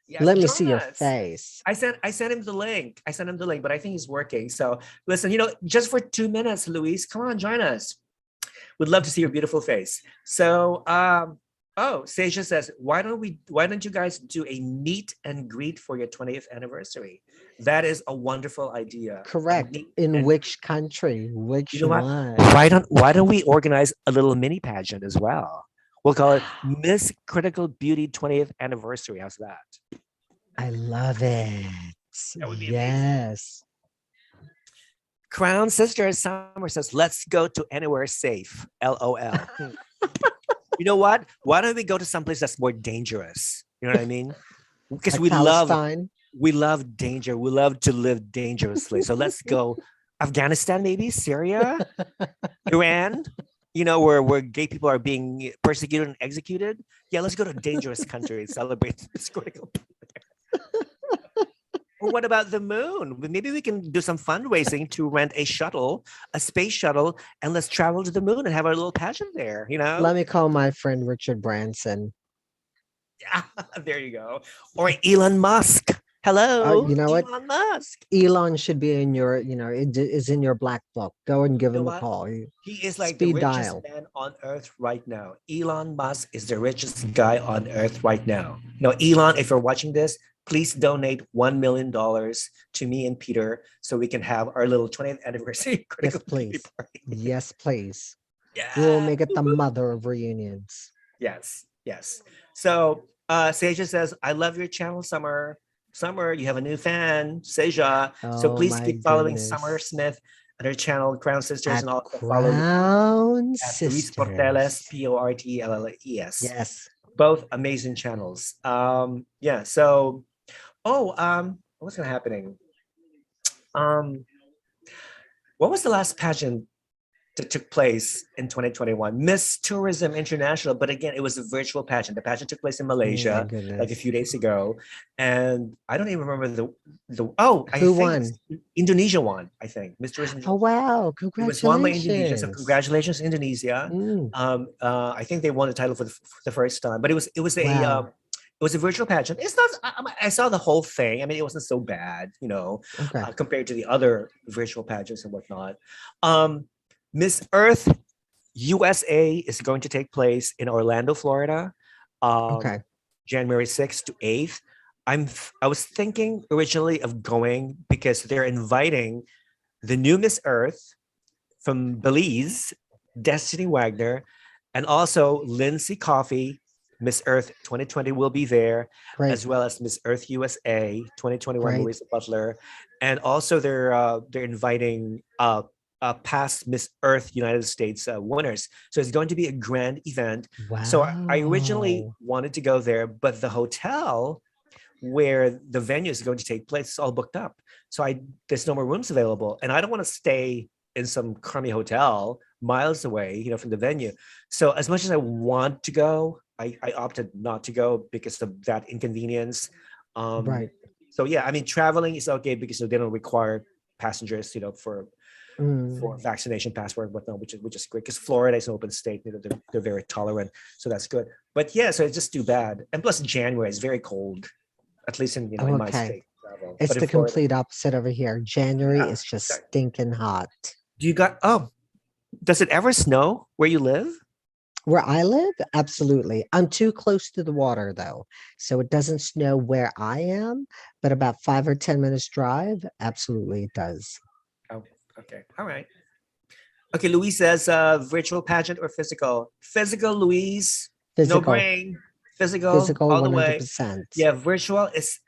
Speaker 1: Yeah,
Speaker 2: Let me
Speaker 1: join
Speaker 2: see your
Speaker 1: us.
Speaker 2: face.
Speaker 1: I sent him the link. I sent him the link, but I think he's working. So listen, just for 2 minutes, Luis, come on, join us. Would love to see your beautiful face. So, Seja says, why don't you guys do a meet and greet for your 20th anniversary? That is a wonderful idea. A
Speaker 2: Correct.
Speaker 1: meet
Speaker 2: In
Speaker 1: and
Speaker 2: which country?
Speaker 1: you
Speaker 2: Which
Speaker 1: know what?
Speaker 2: one?
Speaker 1: Why don't we organize a little mini pageant as well? We'll call it Miss Critical Beauty 20th Anniversary. How's that?
Speaker 2: I love it.
Speaker 1: That would be amazing.
Speaker 2: Yes.
Speaker 1: Crown Sister Summer says, let's go to anywhere safe. LOL. You know what? Why don't we go to someplace that's more dangerous? You know what I mean? Because
Speaker 2: Like Palestine.
Speaker 1: we love danger. We love to live dangerously. So let's go Afghanistan, maybe Syria, Iran. Where gay people are being persecuted and executed. Yeah, let's go to a dangerous country and celebrate this critical. Or what about the moon? Maybe we can do some fundraising to rent a space shuttle, and let's travel to the moon and have our little pageant there.
Speaker 2: Let me call my friend Richard Branson.
Speaker 1: There you go. Or Elon Musk. Hello,
Speaker 2: You know what?
Speaker 1: Elon Musk.
Speaker 2: Elon should be in your, it is in your black book. Go and give
Speaker 1: You know
Speaker 2: him a
Speaker 1: what?
Speaker 2: call.
Speaker 1: He is like the
Speaker 2: Speed
Speaker 1: richest
Speaker 2: dial.
Speaker 1: man on earth right now. Elon Musk is the richest guy on earth right now. Now, Elon, if you're watching this, please donate $1 million to me and Peter so we can have our little 20th anniversary
Speaker 2: Yes,
Speaker 1: critical beauty
Speaker 2: please.
Speaker 1: party.
Speaker 2: Yes, please. We will
Speaker 1: Yeah.
Speaker 2: make it the mother of reunions.
Speaker 1: Yes. Yes. So Seja says, I love your channel, Summer. Summer, you have a new fan, Seja. So
Speaker 2: Oh
Speaker 1: please
Speaker 2: my
Speaker 1: keep following Summer
Speaker 2: goodness.
Speaker 1: Smith and her channel, Crown Sisters,
Speaker 2: At
Speaker 1: and also follow
Speaker 2: Crown
Speaker 1: Luis Porteles,
Speaker 2: Sisters.
Speaker 1: Portelles.
Speaker 2: Yes.
Speaker 1: Both amazing channels. Yeah. So, what's gonna happening? Um, what was the last pageant that took place in 2021? Miss Tourism International, but again, it was a virtual pageant. The pageant took place in
Speaker 2: Oh my
Speaker 1: Malaysia like a
Speaker 2: goodness.
Speaker 1: few days ago, and I don't even remember the. Oh, I
Speaker 2: Who
Speaker 1: think
Speaker 2: won?
Speaker 1: Indonesia won. I think Miss Tourism.
Speaker 2: Oh wow.
Speaker 1: It was won by Indonesia, so
Speaker 2: Congratulations.
Speaker 1: congratulations, Indonesia.
Speaker 2: Mm,
Speaker 1: I think they won the title for the first time, but
Speaker 2: wow.
Speaker 1: it was a virtual pageant. It's not. I saw the whole thing. I mean, it wasn't so bad,
Speaker 2: Okay.
Speaker 1: compared to the other virtual pageants and whatnot. Um, Miss Earth USA is going to take place in Orlando, Florida,
Speaker 2: Okay.
Speaker 1: January 6th to 8th. I was thinking originally of going because they're inviting the new Miss Earth from Belize, Destiny Wagner, and also Lindsay Coffey, Miss Earth 2020 will be there,
Speaker 2: Great.
Speaker 1: as well as Miss Earth USA 2021,
Speaker 2: Great.
Speaker 1: Marisa Butler, and also they're inviting past Miss Earth United States winners. So it's going to be a grand event. So I originally
Speaker 2: Wow.
Speaker 1: wanted to go there, but the hotel where the venue is going to take place is all booked up. So there's no more rooms available, and I don't want to stay in some crummy hotel miles away, from the venue. So as much as I want to go, I opted not to go because of that inconvenience. Um,
Speaker 2: Right.
Speaker 1: so yeah, I mean, traveling is okay because they don't require passengers, for
Speaker 2: Mm.
Speaker 1: vaccination passport and whatnot, which is great because Florida is an open state. They're very tolerant, so that's good. But yeah, so it's just too bad. And plus, January is very cold, at least in my
Speaker 2: Okay.
Speaker 1: state travel.
Speaker 2: It's
Speaker 1: But in
Speaker 2: the
Speaker 1: Florida,
Speaker 2: complete opposite over here. January
Speaker 1: yeah.
Speaker 2: is just
Speaker 1: Okay.
Speaker 2: stinking hot.
Speaker 1: Do you got? Oh, does it ever snow where you live?
Speaker 2: Where I live, absolutely. I'm too close to the water though. So it doesn't snow where I am, but about 5 or 10 minutes drive, absolutely it does.
Speaker 1: Oh, okay. All right. Okay, Louise says virtual pageant or physical? Physical, Louise. No
Speaker 2: Physical,
Speaker 1: brain. Physical
Speaker 2: physical
Speaker 1: all the way.
Speaker 2: 100%.
Speaker 1: Yeah, virtual is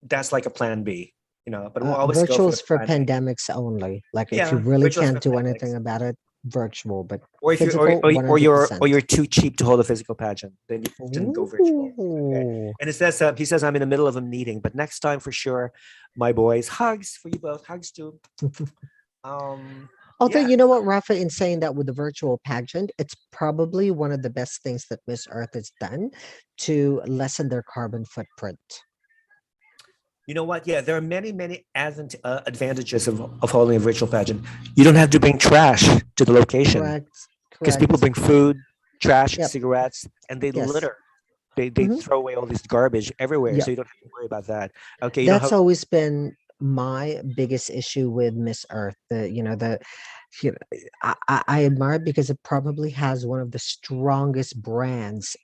Speaker 1: that's like a plan B, but we'll always go
Speaker 2: Virtual
Speaker 1: for the
Speaker 2: is for
Speaker 1: plan A.
Speaker 2: pandemics only. Like if you
Speaker 1: Yeah,
Speaker 2: really
Speaker 1: virtual is
Speaker 2: can't
Speaker 1: for
Speaker 2: do anything
Speaker 1: pandemics.
Speaker 2: about it, virtual, but
Speaker 1: Or if you're
Speaker 2: physical
Speaker 1: or
Speaker 2: 100%.
Speaker 1: you're too cheap to hold a physical pageant, then you can go virtual. Okay.
Speaker 2: Ooh.
Speaker 1: And it says he says I'm in the middle of a meeting, but next time for sure, my boys, hugs for you both, hugs too.
Speaker 2: Although,
Speaker 1: Yeah.
Speaker 2: you know what, Rafa, in saying that with the virtual pageant, it's probably one of the best things that Miss Earth has done to lessen their carbon footprint.
Speaker 1: You know what? Yeah, there are many advantages of holding a virtual pageant. You don't have to bring trash to the location
Speaker 2: Correct.
Speaker 1: because people
Speaker 2: Correct.
Speaker 1: bring food, trash,
Speaker 2: Yep.
Speaker 1: cigarettes, and they
Speaker 2: Yes.
Speaker 1: litter. They
Speaker 2: Hmm.
Speaker 1: throw away all this garbage everywhere, so
Speaker 2: Yep.
Speaker 1: you don't have to worry about that. Okay, you don't
Speaker 2: That's
Speaker 1: have.
Speaker 2: always been my biggest issue with Miss Earth. You know, I admire it because it probably has one of the strongest brands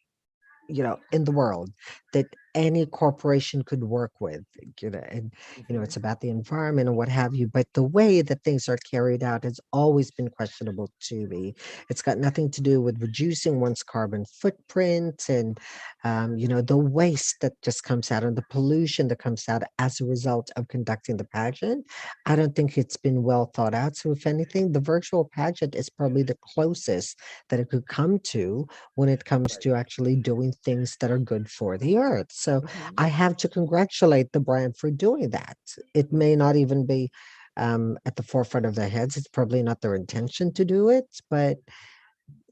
Speaker 2: in the world that any corporation could work with, and
Speaker 1: Mhm.
Speaker 2: it's about the environment and what have you, but the way that things are carried out has always been questionable to me. It's got nothing to do with reducing one's carbon footprint and the waste that just comes out and the pollution that comes out as a result of conducting the pageant. I don't think it's been well thought out. So if anything, the virtual pageant is probably the closest that it could come to when it comes
Speaker 1: Right.
Speaker 2: to actually doing things that are good for the earth. So
Speaker 1: Mhm.
Speaker 2: I have to congratulate the brand for doing that. It may not even be at the forefront of their heads. It's probably not their intention to do it, but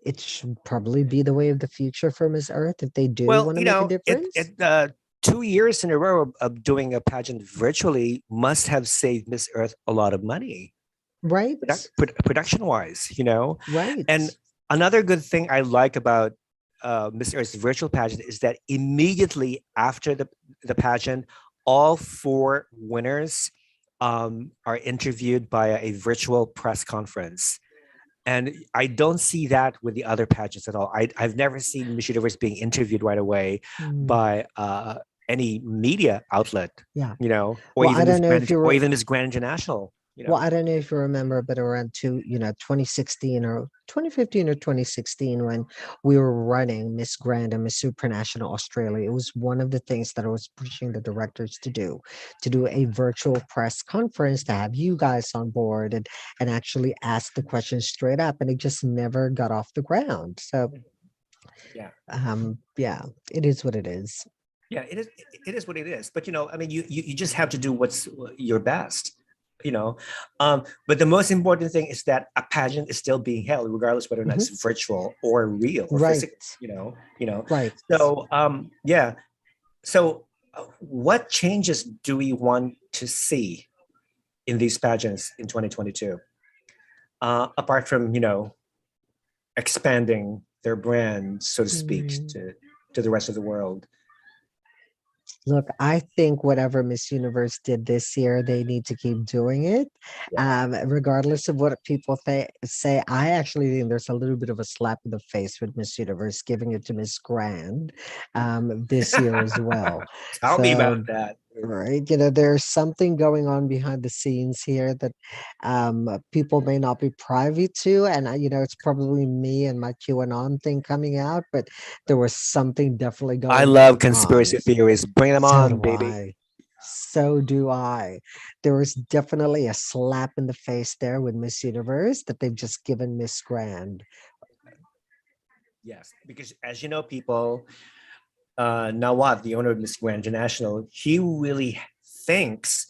Speaker 2: it should probably be the way of the future for Miss Earth if they do
Speaker 1: Well,
Speaker 2: want to make a difference.
Speaker 1: it 2 years in a row of doing a pageant virtually must have saved Miss Earth a lot of money,
Speaker 2: Right?
Speaker 1: production wise. And
Speaker 2: Right.
Speaker 1: another good thing I like about Miss Earth's virtual pageant is that immediately after the pageant, all four winners are interviewed by a virtual press conference. And I don't see that with the other pageants at all. I've never seen Miss Universe being interviewed right away
Speaker 2: Mm,
Speaker 1: by any media outlet,
Speaker 2: yeah.
Speaker 1: or
Speaker 2: Well, I
Speaker 1: even
Speaker 2: don't
Speaker 1: Miss
Speaker 2: know if
Speaker 1: Grand,
Speaker 2: you
Speaker 1: or
Speaker 2: were.
Speaker 1: even Miss Grand International.
Speaker 2: Well, I don't know if you remember, but around 2016 or 2015 or 2016, when we were running Miss Grand and Miss Supranational Australia, it was one of the things that I was pushing the directors to do a virtual press conference to have you guys on board and actually ask the questions straight up, and it just never got off the ground. So,
Speaker 1: Yeah.
Speaker 2: yeah, it is what it is.
Speaker 1: Yeah, it is. It is what it is. But I mean, you just have to do what's your best. You know, but the most important thing is that a pageant is still being held, regardless whether or not
Speaker 2: Hmm.
Speaker 1: it's virtual or real or
Speaker 2: Right,
Speaker 1: physical. You know.
Speaker 2: right.
Speaker 1: So yeah. So what changes do we want to see in these pageants in 2022? Apart from expanding their brand, so to speak,
Speaker 2: Mm.
Speaker 1: to the rest of the world.
Speaker 2: Look, I think whatever Miss Universe did this year, they need to keep doing it.
Speaker 1: Yeah.
Speaker 2: Regardless of what people say, I actually think there's a little bit of a slap in the face with Miss Universe giving it to Miss Grand this year as well.
Speaker 1: Tell me
Speaker 2: So,
Speaker 1: about that.
Speaker 2: right, there's something going on behind the scenes here that people may not be privy to. And, it's probably me and my QAnon thing coming out, but there was something definitely
Speaker 1: I
Speaker 2: going
Speaker 1: love
Speaker 2: on.
Speaker 1: conspiracy theories. Bring them
Speaker 2: So
Speaker 1: on,
Speaker 2: do
Speaker 1: baby.
Speaker 2: I. So do I. There was definitely a slap in the face there with Miss Universe that they've just given Miss Grand.
Speaker 1: Yes, because as you know, people, Nawat, the owner of Miss Grand International, he really thinks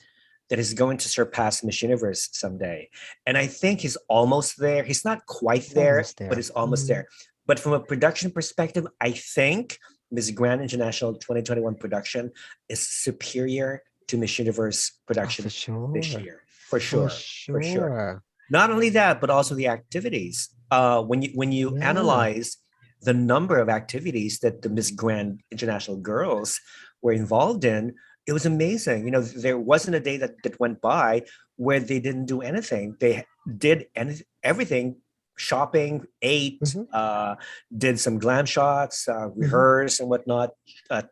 Speaker 1: that he's going to surpass Miss Universe someday. And I think he's almost there. He's not quite
Speaker 2: It's
Speaker 1: there,
Speaker 2: almost
Speaker 1: but
Speaker 2: there.
Speaker 1: he's almost there. But from a production perspective, I think Miss Grand International 2021 production is superior to Miss Universe
Speaker 2: Oh, for
Speaker 1: production this
Speaker 2: sure.
Speaker 1: year. For
Speaker 2: For
Speaker 1: sure. For sure.
Speaker 2: sure.
Speaker 1: Not only that, but also the activities. When you
Speaker 2: Yeah.
Speaker 1: analyze the number of activities that the Miss Grand International girls were involved in, it was amazing. There wasn't a day that went by where they didn't do anything. They did everything: shopping, ate,
Speaker 2: Hmm.
Speaker 1: did some glam shots,
Speaker 2: Hmm.
Speaker 1: rehearsed and whatnot,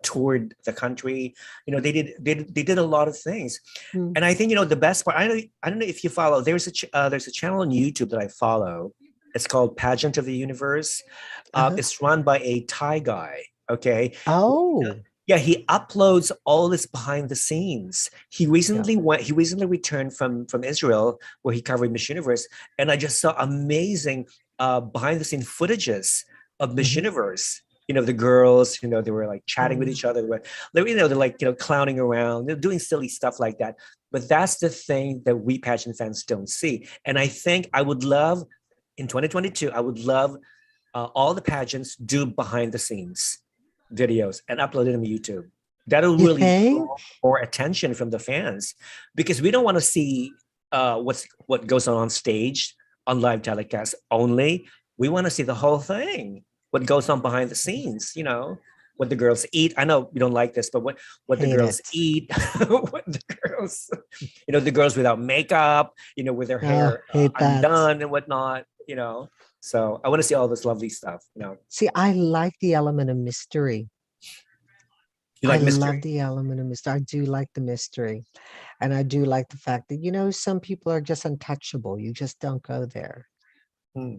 Speaker 1: toured the country. They did a lot of things.
Speaker 2: Hmm.
Speaker 1: And I think the best part. I don't know if you follow. There's a channel on YouTube that I follow. It's called Pageant of the Universe.
Speaker 2: Uh-huh.
Speaker 1: It's run by a Thai guy. Okay.
Speaker 2: Oh,
Speaker 1: Yeah, he uploads all this behind the scenes. He
Speaker 2: yeah.
Speaker 1: recently went. He recently returned from Israel, where he covered Miss Universe, and I just saw amazing behind the scene footages of Miss
Speaker 2: Hmm.
Speaker 1: Universe. The girls. They were like chatting with
Speaker 2: Hmm.
Speaker 1: each other. They're like clowning around. They're doing silly stuff like that. But that's the thing that we pageant fans don't see. And I think I would love in 2022. I would love all the pageants do behind the scenes videos and upload it on YouTube. That'll
Speaker 2: You
Speaker 1: really
Speaker 2: think?
Speaker 1: draw more attention from the fans, because we don't want to see what goes on stage on live telecast only. We want to see the whole thing, what goes on behind the scenes. What the girls eat. I know you don't like this, but what the
Speaker 2: Hate
Speaker 1: girls
Speaker 2: it.
Speaker 1: eat, what the girls without makeup, with their
Speaker 2: Oh,
Speaker 1: hair
Speaker 2: hate that.
Speaker 1: undone and whatnot. So I want to see all this lovely stuff.
Speaker 2: See, I like the element of mystery.
Speaker 1: You
Speaker 2: I
Speaker 1: like
Speaker 2: love
Speaker 1: mystery?
Speaker 2: the element of mystery. I do like the mystery. And I do like the fact that, some people are just untouchable. You just don't go there.
Speaker 1: Hmm.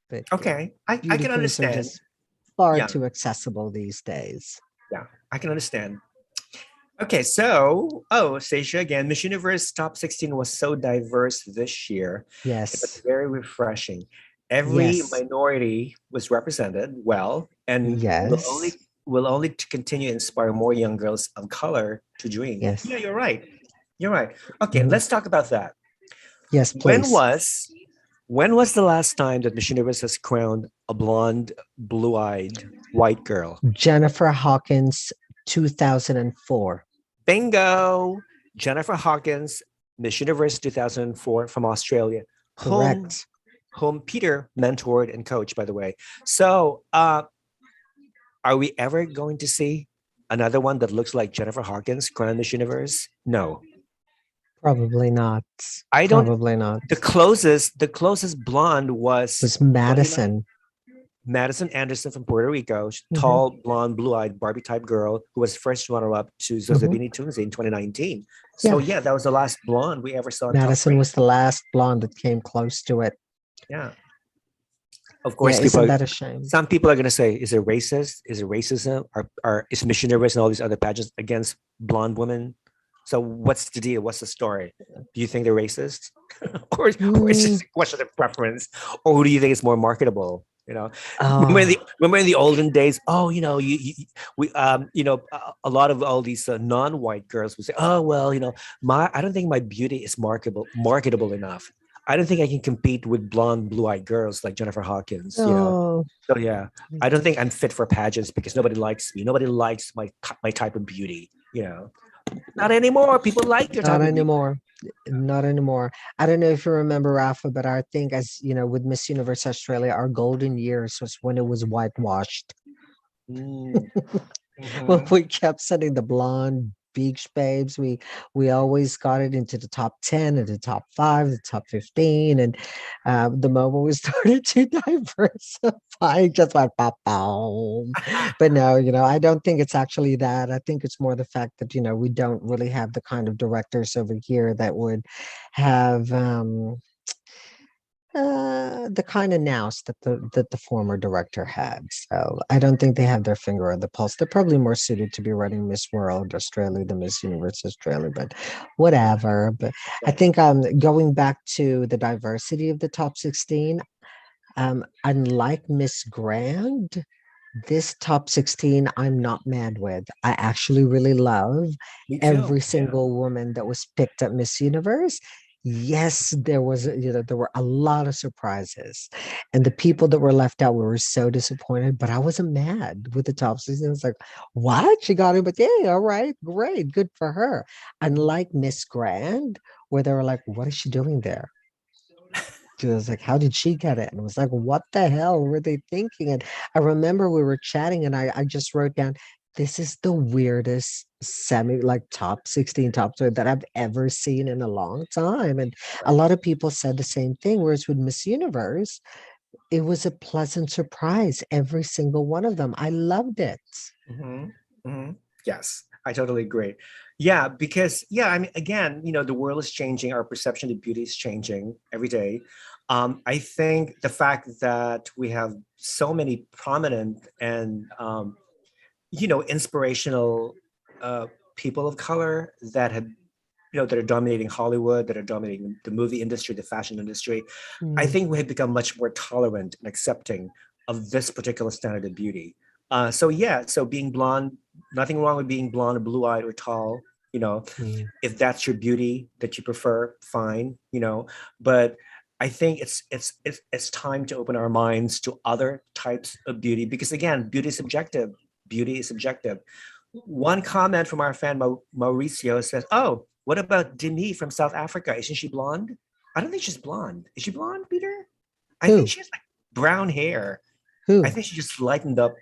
Speaker 2: But
Speaker 1: Okay, I
Speaker 2: beauty
Speaker 1: can
Speaker 2: queens are
Speaker 1: understand.
Speaker 2: just far
Speaker 1: Yeah,
Speaker 2: too accessible these days.
Speaker 1: yeah, I can understand. Okay, so Stacia, again, Miss Universe Top 16 was so diverse this year. It was
Speaker 2: Yes.
Speaker 1: very refreshing. Every
Speaker 2: Yes.
Speaker 1: minority was represented well, and will
Speaker 2: Yes.
Speaker 1: only to continue to inspire more young girls of color to dream.
Speaker 2: Yes.
Speaker 1: Yeah, you're right. You're right. Okay,
Speaker 2: Mhm.
Speaker 1: let's talk about that.
Speaker 2: Yes,
Speaker 1: When
Speaker 2: please.
Speaker 1: was when was the last time that Miss Universe has crowned a blonde, blue-eyed white girl?
Speaker 2: Jennifer Hawkins, 2004.
Speaker 1: Bingo! Jennifer Hawkins, Miss Universe 2004 from Australia, whom
Speaker 2: Correct.
Speaker 1: whom Peter mentored and coached, by the way. So Are we ever going to see another one that looks like Jennifer Hawkins, crowned Miss Universe? No,
Speaker 2: Probably not.
Speaker 1: I don't.
Speaker 2: Probably not.
Speaker 1: The closest blonde was
Speaker 2: Was
Speaker 1: what you know,
Speaker 2: Madison.
Speaker 1: Madison Anderson from Puerto Rico,
Speaker 2: Hmm.
Speaker 1: tall, blonde, blue-eyed Barbie type girl who was first runner-up to
Speaker 2: Hmm.
Speaker 1: Zozabini Tunzi in 2019. So
Speaker 2: Yeah,
Speaker 1: yeah, that was the last blonde we ever saw top
Speaker 2: Madison
Speaker 1: three.
Speaker 2: was the last blonde that came close to it.
Speaker 1: Yeah. Of
Speaker 2: Yeah,
Speaker 1: course,
Speaker 2: isn't that a shame?
Speaker 1: some people are going to say, is it racist? Is it racism? Is Miss Universe and all these other pageants against blonde women? So what's the deal? What's the story? Do you think they're racist? or it's
Speaker 2: Mm,
Speaker 1: just a question of preference? Or who do you think is more marketable? You know,
Speaker 2: oh,
Speaker 1: remember in the olden days, oh, we, a lot of all these non-white girls would say, oh, well, I don't think my beauty is marketable enough. I don't think I can compete with blonde, blue-eyed girls like Jennifer Hawkins.
Speaker 2: oh,
Speaker 1: So yeah, I don't think I'm fit for pageants because nobody likes me. Nobody likes my type of beauty. Not anymore. People like your
Speaker 2: not
Speaker 1: type of beauty.
Speaker 2: anymore. Not anymore. I don't know if you remember, Rafa, but I think, as you know, with Miss Universe Australia, our golden years was when it was whitewashed.
Speaker 1: Mm,
Speaker 2: Well,
Speaker 1: mhm.
Speaker 2: we kept sending the blonde beach babes. We always got it into the top 10 and the top 5, the top 15. And the moment we started to diversify, it just went pop boom. But no, I don't think it's actually that. I think it's more the fact that, we don't really have the kind of directors over here that would have the kind of nous that the former director had. So I don't think they have their finger on the pulse. They're probably more suited to be running Miss World Australia than Miss Universe Australia, but whatever. But I
Speaker 1: Right.
Speaker 2: think going back to the diversity of the top 16, unlike Miss Grand, this top 16 I'm not mad with. I actually really love
Speaker 1: Me too.
Speaker 2: every
Speaker 1: Yeah.
Speaker 2: single woman that was picked at Miss Universe. Yes, there were a lot of surprises. And the people that were left out, we were so disappointed, but I wasn't mad with the top 16. I was like, what? She got it, but yeah, all right, great, good for her.
Speaker 1: Mhm.
Speaker 2: Unlike Miss Grand, where they were like, what is she doing there? She was like, how did she get it? And I was like, what the hell were they thinking? And I remember we were chatting and I just wrote down, this is the weirdest like top 16, top 20 that I've ever seen in a long time. And a
Speaker 1: Right.
Speaker 2: lot of people said the same thing. Whereas with Miss Universe, it was a pleasant surprise, every single one of them. I loved it.
Speaker 1: Hmm. Hmm. Yes, I totally agree. Yeah, because yeah, I mean, again, the world is changing. Our perception of beauty is changing every day. I think the fact that we have so many prominent and inspirational uh, people of color that are dominating Hollywood, that are dominating the movie industry, the fashion industry. I
Speaker 2: Mm,
Speaker 1: think we have become much more tolerant and accepting of this particular standard of beauty. So yeah, so being blonde, nothing wrong with being blonde or blue-eyed or tall. You know,
Speaker 2: mm,
Speaker 1: if that's your beauty that you prefer, fine. But I think it's time to open our minds to other types of beauty because again, beauty is subjective. Beauty is subjective. One comment from our fan Mauricio says, "Oh, what about Demi from South Africa? Isn't she blonde? I don't think she's blonde. Is she blonde, Peter? I think
Speaker 2: who?
Speaker 1: she has like brown hair. I
Speaker 2: Who?
Speaker 1: think she just lightened up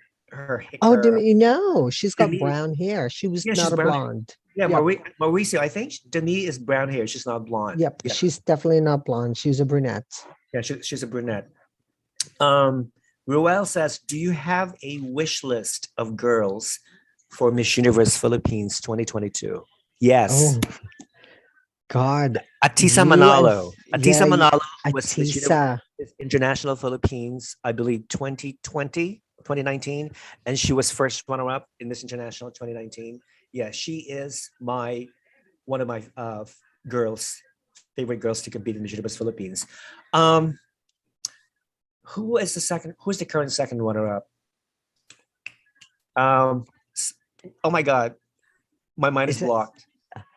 Speaker 2: Oh,
Speaker 1: her
Speaker 2: you know, she's got
Speaker 1: Demi.
Speaker 2: brown hair. She was
Speaker 1: Yeah, she's
Speaker 2: not a
Speaker 1: brown hair.
Speaker 2: blonde.
Speaker 1: Yeah,
Speaker 2: Yep.
Speaker 1: Mauricio. I think Demi is brown hair. She's not blonde.
Speaker 2: Yep.
Speaker 1: Yeah,
Speaker 2: She's definitely not blonde. She's a brunette.
Speaker 1: yeah, she's a brunette. Um, Ruel says, "Do you have a wish list of girls for Miss Universe Philippines 2022?" Yes.
Speaker 2: Oh God.
Speaker 1: Atisa
Speaker 2: You and
Speaker 1: Manalo. Atisa
Speaker 2: yeah,
Speaker 1: Manalo was Miss Universe
Speaker 2: Atisa.
Speaker 1: International Philippines, I believe 2020, 2019, and she was first runner-up in Miss International 2019. Yeah, she is one of my girls, favorite girls to compete in Miss Universe Philippines. Um, who's the current second runner-up? Um, oh my God, my mind is
Speaker 2: Is it
Speaker 1: blocked.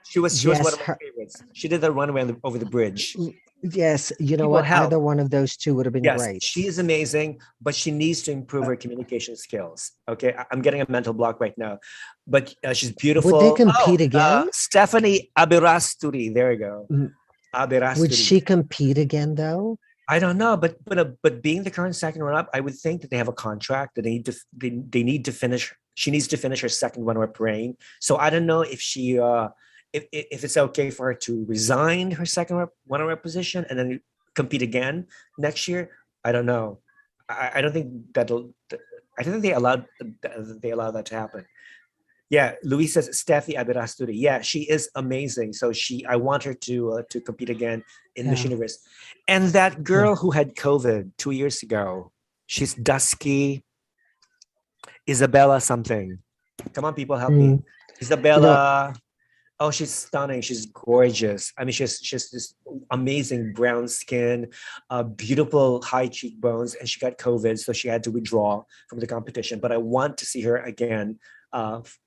Speaker 1: She was one
Speaker 2: yes,
Speaker 1: of my
Speaker 2: her
Speaker 1: favorites. She did the runway over the bridge.
Speaker 2: yes, you know
Speaker 1: People
Speaker 2: what?
Speaker 1: help.
Speaker 2: Either one of those two would have been
Speaker 1: Yes,
Speaker 2: great.
Speaker 1: she is amazing, but she needs to improve her communication skills. Okay, I'm getting a mental block right now, but she's
Speaker 2: Would they
Speaker 1: beautiful. Oh,
Speaker 2: compete again?
Speaker 1: Stephanie Abirasturi. There you go,
Speaker 2: Mm, would
Speaker 1: Abirasturi.
Speaker 2: she compete again though?
Speaker 1: I don't know, but being the current second runner-up, I would think that they have a contract that they need to finish. She needs to finish her second runner-up reign. So I don't know if she if it's okay for her to resign her second runner-up position and then compete again next year. I don't know. I don't think that'll. I don't think they allow that to happen. Yeah, Luis says Steffi Abirasturi. Yeah, she is amazing. So I want her to compete again in Miss
Speaker 2: Yeah.
Speaker 1: Universe. And that
Speaker 2: Yeah.
Speaker 1: girl who had COVID 2 years ago, she's dusky. Isabella something. Come on, people, help me.
Speaker 2: Mm. You know,
Speaker 1: Isabella. Oh, she's stunning. She's gorgeous. I mean, she's this amazing brown skin, beautiful high cheekbones, and she got COVID, so she had to withdraw from the competition. But I want to see her again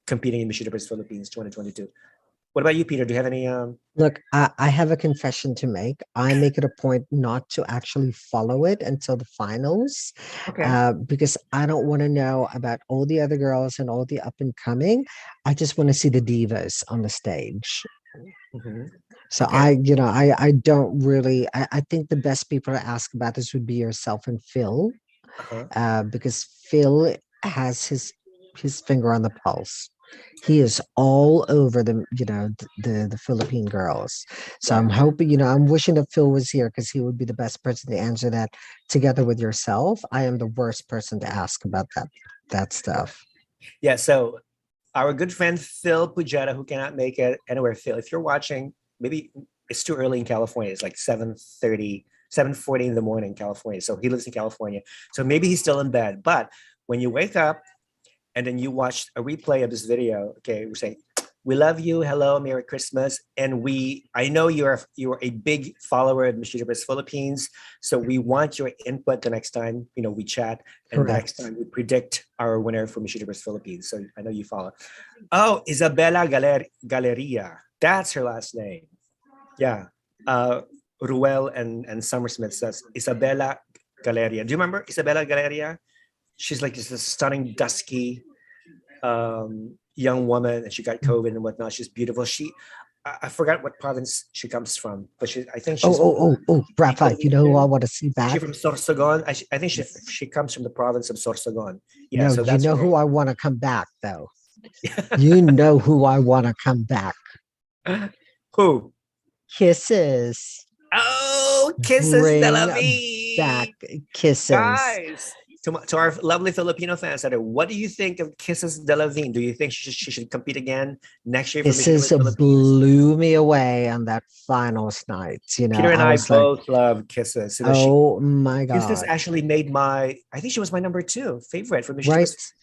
Speaker 1: competing in Miss Universe Philippines 2022. What about you, Peter? Do you have any?
Speaker 2: look, I have a confession to make. I make it a point not to actually follow it until the finals,
Speaker 1: Okay.
Speaker 2: because I don't want to know about all the other girls and all the up and coming. I just want to see the divas on the stage.
Speaker 1: Mhm.
Speaker 2: So
Speaker 1: Okay.
Speaker 2: I don't really. I think the best people to ask about this would be yourself and Phil,
Speaker 1: Uh-huh.
Speaker 2: because Phil has his finger on the pulse. He is all over the Philippine girls. So I'm
Speaker 1: Right.
Speaker 2: hoping, I'm wishing that Phil was here because he would be the best person to answer that together with yourself. I am the worst person to ask about that stuff.
Speaker 1: Yeah. So our good friend Phil Pujetta, who cannot make it anywhere. Phil, if you're watching, maybe it's too early in California. It's like 7:30, 7:40 in the morning in California. So he lives in California. So maybe he's still in bed. But when you wake up and then you watch a replay of this video, okay, we say, we love you, hello, Merry Christmas. And I know you're a big follower of Miss Universe Philippines. So we want your input the next time, we chat, and the next
Speaker 2: Correct.
Speaker 1: time we predict our winner for Miss Universe Philippines. So I know you follow. Oh, Isabella Galeria. That's her last name. Yeah. Ruel and Summersmith says Isabella Galeria. Do you remember Isabella Galeria? She's like this stunning, dusky young woman, and she got COVID and whatnot. She's beautiful. I forgot what province she comes from, but I think
Speaker 2: Oh,
Speaker 1: she's.
Speaker 2: oh, oh, oh,
Speaker 1: She
Speaker 2: Rafa,
Speaker 1: told
Speaker 2: you
Speaker 1: me
Speaker 2: know who I
Speaker 1: too.
Speaker 2: want to see
Speaker 1: Is she
Speaker 2: back?
Speaker 1: from Sorsogon? I think she comes from the province of Sorsogon. Yeah,
Speaker 2: No,
Speaker 1: so
Speaker 2: you
Speaker 1: that's
Speaker 2: know
Speaker 1: where.
Speaker 2: who I want to come back, though. You know who I want to come back.
Speaker 1: Who?
Speaker 2: Kisses.
Speaker 1: Oh, Kisses de la
Speaker 2: Bring back
Speaker 1: Vie.
Speaker 2: kisses.
Speaker 1: Guys, to our lovely Filipino fans out there, what do you think of Kisses de la Vie? Do you think she should compete again next year for Miss
Speaker 2: Kisses
Speaker 1: Universe Philippines?
Speaker 2: blew me away on that finals night.
Speaker 1: Peter and
Speaker 2: I
Speaker 1: I
Speaker 2: was like,
Speaker 1: both love Kisses.
Speaker 2: oh my
Speaker 1: Kisses
Speaker 2: God.
Speaker 1: actually made I think she was my number two favorite for Miss
Speaker 2: Right,
Speaker 1: Universe.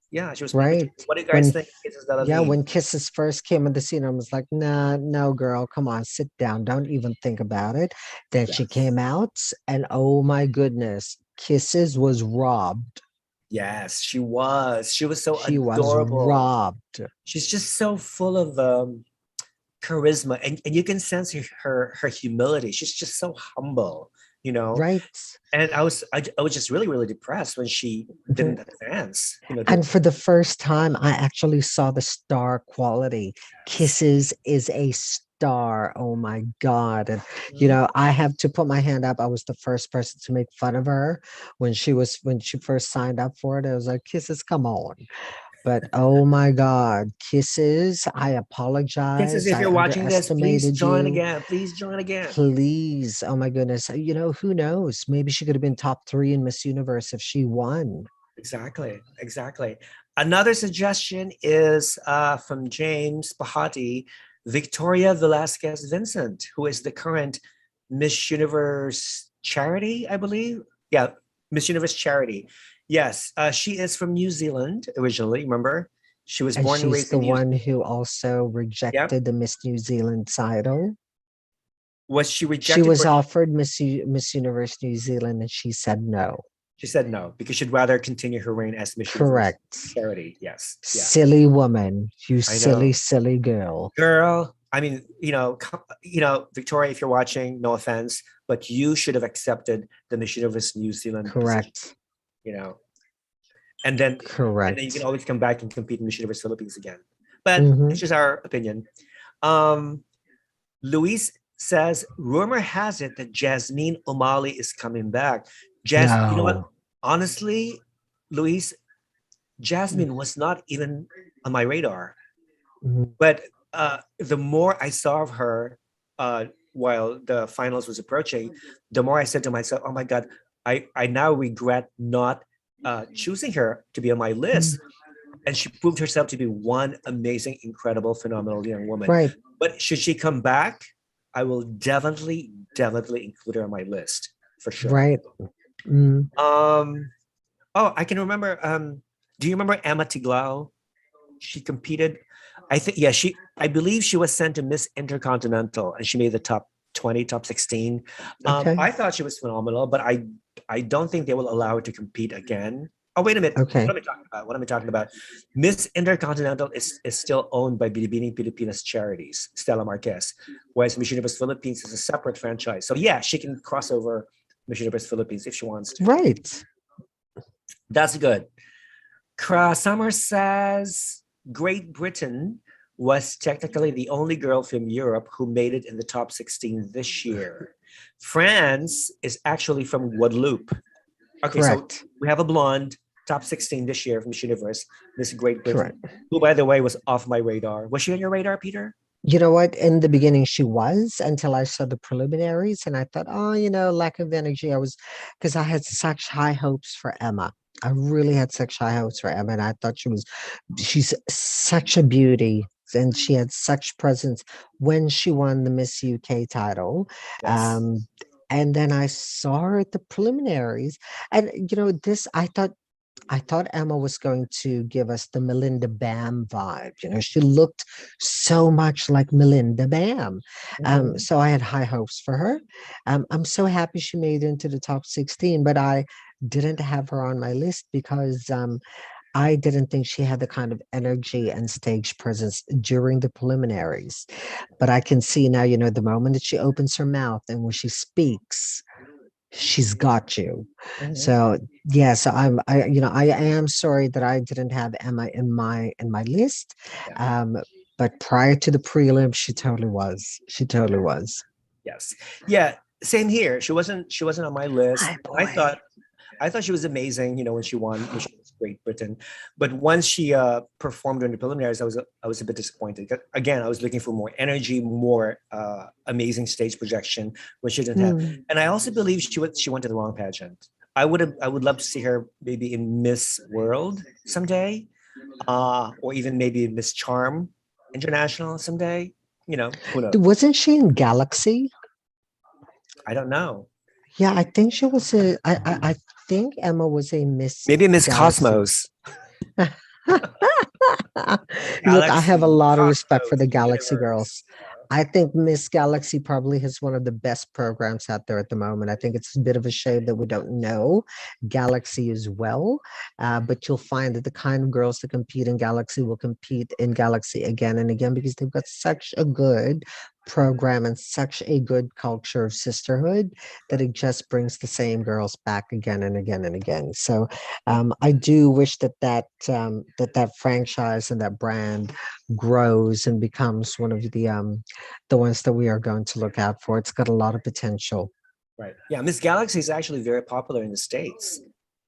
Speaker 1: Yeah, she was my number two.
Speaker 2: right.
Speaker 1: What do you guys
Speaker 2: When
Speaker 1: think of Kisses de la
Speaker 2: Yeah,
Speaker 1: Vie?
Speaker 2: when Kisses first came on the scene, I was like, nah, no, girl, come on, sit down. Don't even think about it. Then she
Speaker 1: Yes.
Speaker 2: came out, and oh my goodness, Kisses was robbed.
Speaker 1: Yes, she was. She was so
Speaker 2: She was
Speaker 1: adorable.
Speaker 2: robbed.
Speaker 1: She's just so full of charisma, and you can sense her humility. She's just so humble, you know.
Speaker 2: Right.
Speaker 1: And I was just really really depressed when she
Speaker 2: Mhm.
Speaker 1: didn't advance.
Speaker 2: And for the first time, I actually saw the star quality.
Speaker 1: Yes.
Speaker 2: Kisses is a star. Oh my God. And
Speaker 1: Mhm.
Speaker 2: I have to put my hand up. I was the first person to make fun of her when she first signed up for it. I was like, Kisses, come on. But oh my God, Kisses, I
Speaker 1: Kisses,
Speaker 2: apologize.
Speaker 1: if
Speaker 2: I
Speaker 1: you're watching this, please
Speaker 2: underestimated
Speaker 1: join
Speaker 2: you.
Speaker 1: again. Please join again.
Speaker 2: Please. Oh my goodness. Who knows? Maybe she could have been top three in Miss Universe if she won.
Speaker 1: Exactly, exactly. Another suggestion is from James Bahati, Victoria Velasquez Vincent, who is the current Miss Universe charity, I believe. Yeah, Miss Universe charity. Yes, she is from New Zealand originally. Remember, she was
Speaker 2: And
Speaker 1: born and
Speaker 2: she's
Speaker 1: raised in
Speaker 2: the
Speaker 1: New
Speaker 2: one
Speaker 1: Zealand.
Speaker 2: who also
Speaker 1: Yep.
Speaker 2: rejected the Miss New Zealand title.
Speaker 1: Was she
Speaker 2: She
Speaker 1: rejected
Speaker 2: was
Speaker 1: or
Speaker 2: offered Miss Universe New Zealand and she said no.
Speaker 1: she said no because she'd rather continue her reign as Miss Universe
Speaker 2: Correct.
Speaker 1: charity? Yes, yeah,
Speaker 2: Silly woman. You
Speaker 1: I
Speaker 2: silly,
Speaker 1: know.
Speaker 2: silly girl.
Speaker 1: Girl, I mean, Victoria, if you're watching, no offense, but you should have accepted the Miss Universe New Zealand position,
Speaker 2: Correct.
Speaker 1: you know, and then you can
Speaker 2: Correct.
Speaker 1: always come back and compete in Miss Universe Philippines again. But
Speaker 2: Hmm.
Speaker 1: it's just our opinion. Um, Luis says, rumor has it that Jasmine O'Malley is coming back. You know what?
Speaker 2: No.
Speaker 1: Honestly, Luis, Jasmine was not even on my radar.
Speaker 2: Mhm.
Speaker 1: But the more I saw of her while the finals was approaching, the more I said to myself, "Oh my God, I now regret not choosing her to be on my list." And she proved herself to be one amazing, incredible, phenomenal young woman.
Speaker 2: Right.
Speaker 1: But should she come back, I will definitely include her on my list for sure.
Speaker 2: Right. Mm.
Speaker 1: Um, oh, I can remember. Do you remember Emma Tiglao? She competed. I think, yeah, I believe she was sent to Miss Intercontinental and she made the top 20, top 16.
Speaker 2: Okay.
Speaker 1: I thought she was phenomenal, but I don't think they will allow her to compete again. Oh, wait a minute.
Speaker 2: Okay.
Speaker 1: What am I talking about? What am I talking about? Miss Intercontinental is still owned by Binibining Pilipinas Charities, Stella Marquez, whereas Miss Universe Philippines is a separate franchise. So yeah, she can cross over Miss Universe Philippines if she wants to.
Speaker 2: Right.
Speaker 1: That's good. Summer says Great Britain was technically the only girl from Europe who made it in the top 16 this year. France is actually from Guadeloupe. Okay, so
Speaker 2: Correct.
Speaker 1: we have a blonde top 16 this year from Miss Universe, Miss Great Britain,
Speaker 2: Correct.
Speaker 1: who, by the way, was off my radar. Was she on your radar, Peter?
Speaker 2: You know what? In the beginning, she was until I saw the preliminaries, and I thought, oh, lack of energy. Because I had such high hopes for Emma. I really had such high hopes for Emma, and I thought she's such a beauty, and she had such presence when she won the Miss UK title.
Speaker 1: Yes.
Speaker 2: Um, and then I saw her at the preliminaries, and I thought Emma was going to give us the Melinda Bam vibe. She looked so much like Melinda Bam.
Speaker 1: Mhm.
Speaker 2: So I had high hopes for her. I'm so happy she made it into the top 16, but I didn't have her on my list because I didn't think she had the kind of energy and stage presence during the preliminaries. But I can see now, the moment that she opens her mouth and when she speaks, she's got you.
Speaker 1: Mhm.
Speaker 2: So yeah, so I am sorry that I didn't have Emma in my list.
Speaker 1: Yeah.
Speaker 2: Um, but prior to the prelim, she totally was. She totally was.
Speaker 1: Yes. Yeah. Same here. She wasn't on my list.
Speaker 2: Hi,
Speaker 1: I
Speaker 2: boy.
Speaker 1: thought I thought she was amazing, when she won Miss Great Britain. But once she performed during the preliminaries, I was a bit disappointed. Again, I was looking for more energy, more amazing stage projection, which she didn't have.
Speaker 2: Hmm.
Speaker 1: And I also believe she went to the wrong pageant. I would love to see her maybe in Miss World someday, or even maybe Miss Charm International someday. Who knows?
Speaker 2: Wasn't she in Galaxy?
Speaker 1: I don't know.
Speaker 2: Yeah, I think she was I think Emma was a Miss
Speaker 1: Maybe Miss
Speaker 2: Galaxy.
Speaker 1: Cosmos.
Speaker 2: Look, I have a
Speaker 1: Galaxy,
Speaker 2: lot of respect for
Speaker 1: Cosmos,
Speaker 2: the Galaxy
Speaker 1: Universe.
Speaker 2: girls. I think Miss Galaxy probably has one of the best programs out there at the moment. I think it's a bit of a shame that we don't know Galaxy as well. But you'll find that the kind of girls that compete in Galaxy will compete in Galaxy again and again because they've got such a good program and such a good culture of sisterhood that it just brings the same girls back again and again and again. So I do wish that franchise and that brand grows and becomes one of the ones that we are going to look out for. It's got a lot of potential.
Speaker 1: Right. Yeah, Miss Galaxy is actually very popular in the States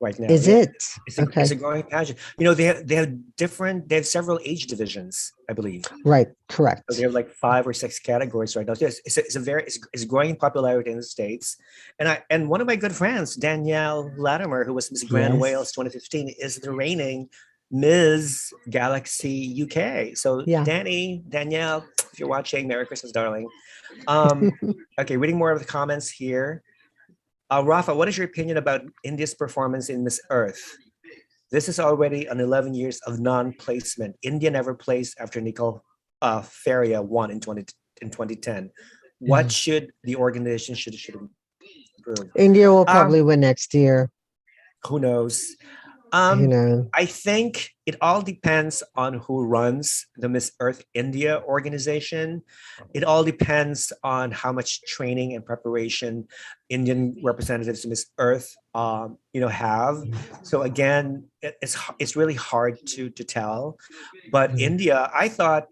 Speaker 1: right now.
Speaker 2: Is
Speaker 1: Yeah,
Speaker 2: it?
Speaker 1: it's
Speaker 2: Okay.
Speaker 1: a growing pageant. They have several age divisions, I believe.
Speaker 2: Right.
Speaker 1: So they
Speaker 2: Correct.
Speaker 1: have like 5 or 6 categories right now. Yes, it's growing in popularity in the States. And one of my good friends, Danielle Latimer, who was Miss Grand Wales
Speaker 2: Yes.
Speaker 1: 2015, is the reigning Ms. Galaxy UK. So
Speaker 2: Yeah.
Speaker 1: Danielle, if you're watching, Merry Christmas, darling. Um, okay, reading more of the comments here. Rafa, what is your opinion about India's performance in Miss Earth? This is already an 11 years of non-placement. India never placed after Nicole Faria won in 2010. What
Speaker 2: Yeah.
Speaker 1: should the organization should improve?
Speaker 2: India will
Speaker 1: Um,
Speaker 2: probably win next year.
Speaker 1: who knows?
Speaker 2: You
Speaker 1: Um,
Speaker 2: know.
Speaker 1: I think it all depends on who runs the Miss Earth India organization. It all depends on how much training and preparation Indian representatives to Miss Earth, have. So again, it's really hard to tell. But
Speaker 2: Mm.
Speaker 1: India, I thought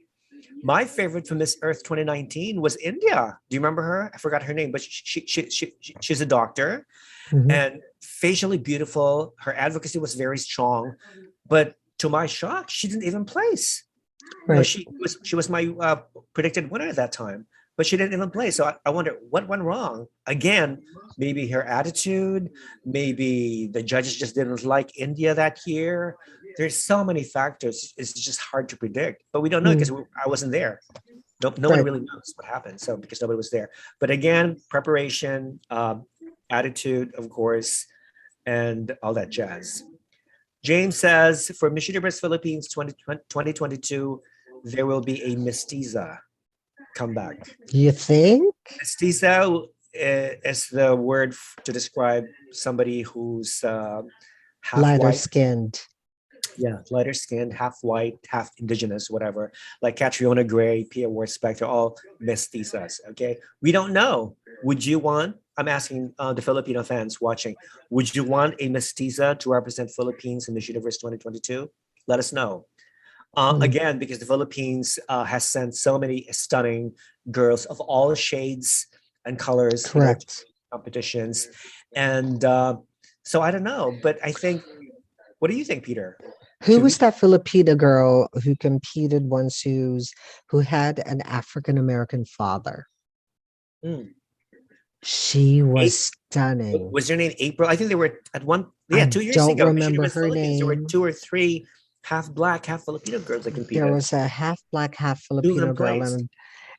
Speaker 1: My favorite from Miss Earth 2019 was India. Do you remember her? I forgot her name, but she's a doctor
Speaker 2: Mhm.
Speaker 1: and facially beautiful. Her advocacy was very strong, but to my shock, she didn't even place.
Speaker 2: Right.
Speaker 1: She was my predicted winner at that time, but she didn't even play. So I wonder what went wrong. Again, maybe her attitude, maybe the judges just didn't like India that year. There's so many factors. It's just hard to predict, but we don't know because
Speaker 2: Mm.
Speaker 1: I wasn't there. No one
Speaker 2: Right.
Speaker 1: really knows what happened. So because nobody was there. But again, preparation, attitude, of course, and all that jazz. James says for Miss Universe Philippines 2022, there will be a mestiza comeback.
Speaker 2: You think?
Speaker 1: Mestiza is the word to describe somebody who's half
Speaker 2: Lighter
Speaker 1: white,
Speaker 2: skinned.
Speaker 1: yeah, lighter skinned, half white, half indigenous, whatever. Like Catriona Gray, Pia Warspector, all mestizas. Okay, we don't know. Would you want? I'm asking the Filipino fans watching. Would you want a mestiza to represent Philippines in Miss Universe 2022? Let us know.
Speaker 2: Mm.
Speaker 1: Again, because the Philippines has sent so many stunning girls of all shades and colors, to
Speaker 2: Correct.
Speaker 1: competitions, and so I don't know, but I think. What do you think, Peter?
Speaker 2: Who
Speaker 1: Should
Speaker 2: was
Speaker 1: we?
Speaker 2: that Filipina girl who competed once who had an African American father?
Speaker 1: Hmm.
Speaker 2: She was
Speaker 1: Eight,
Speaker 2: stunning.
Speaker 1: was your name April? I think they were at one. Yeah,
Speaker 2: I
Speaker 1: 2 years
Speaker 2: don't
Speaker 1: ago, Miss
Speaker 2: remember
Speaker 1: Universe
Speaker 2: her
Speaker 1: Philippines. There were
Speaker 2: name.
Speaker 1: two or three half black, half Filipino girls that
Speaker 2: There
Speaker 1: competed.
Speaker 2: was a half black, half
Speaker 1: Two of them
Speaker 2: Filipino girl,
Speaker 1: placed.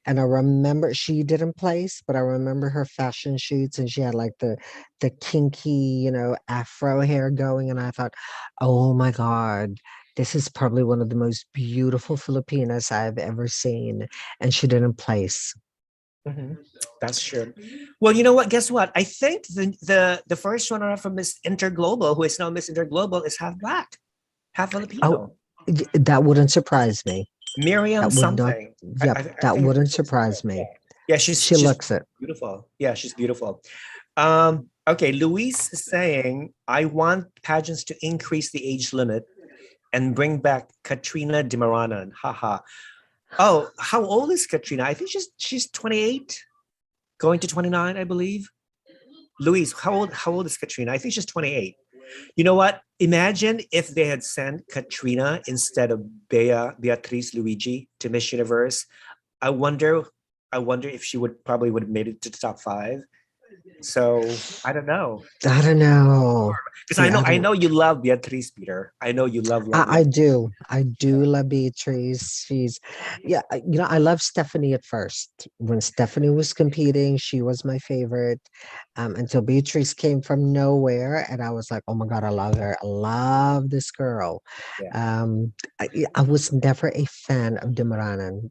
Speaker 2: and I remember she didn't place, but I remember her fashion shoots, and she had like the kinky, afro hair going, and I thought, oh my God, this is probably one of the most beautiful Filipinas I've ever seen, and she didn't place.
Speaker 1: Mhm. That's true. Well, you know what? Guess what? I think the first runner-up from Miss Interglobal, who is now Miss Interglobal, is half black, half
Speaker 2: Oh,
Speaker 1: Filipino.
Speaker 2: that wouldn't surprise me.
Speaker 1: Miriam
Speaker 2: That would not.
Speaker 1: something. I
Speaker 2: Yep, that
Speaker 1: think her
Speaker 2: wouldn't
Speaker 1: name is
Speaker 2: surprise
Speaker 1: Miriam. Yeah,
Speaker 2: me.
Speaker 1: yeah.
Speaker 2: She
Speaker 1: She's
Speaker 2: looks it.
Speaker 1: beautiful. Yeah, she's beautiful. Okay, Luis is saying, I want pageants to increase the age limit and bring back Katrina Dimaranan. Haha. Oh, how old is Katrina? I think she's 28, going to 29, I believe. Luis, how old is Katrina? I think she's 28. You know what? Imagine if they had sent Katrina instead of Beatriz Luigi to Miss Universe. I wonder I wonder if she would have made it to the top five. So I don't know.
Speaker 2: I don't know.
Speaker 1: Because I
Speaker 2: Yeah,
Speaker 1: know
Speaker 2: I
Speaker 1: I
Speaker 2: don't.
Speaker 1: know you love Beatriz, Peter. I know you love
Speaker 2: I
Speaker 1: Beatriz.
Speaker 2: do. I do love Beatrice. Yeah, I love Stephanie at first. When Stephanie was competing, she was my favorite. Until Beatrice came from nowhere, and I was like, oh my God, I love her. I love this girl.
Speaker 1: Yeah.
Speaker 2: I was never a fan of Dimaranan.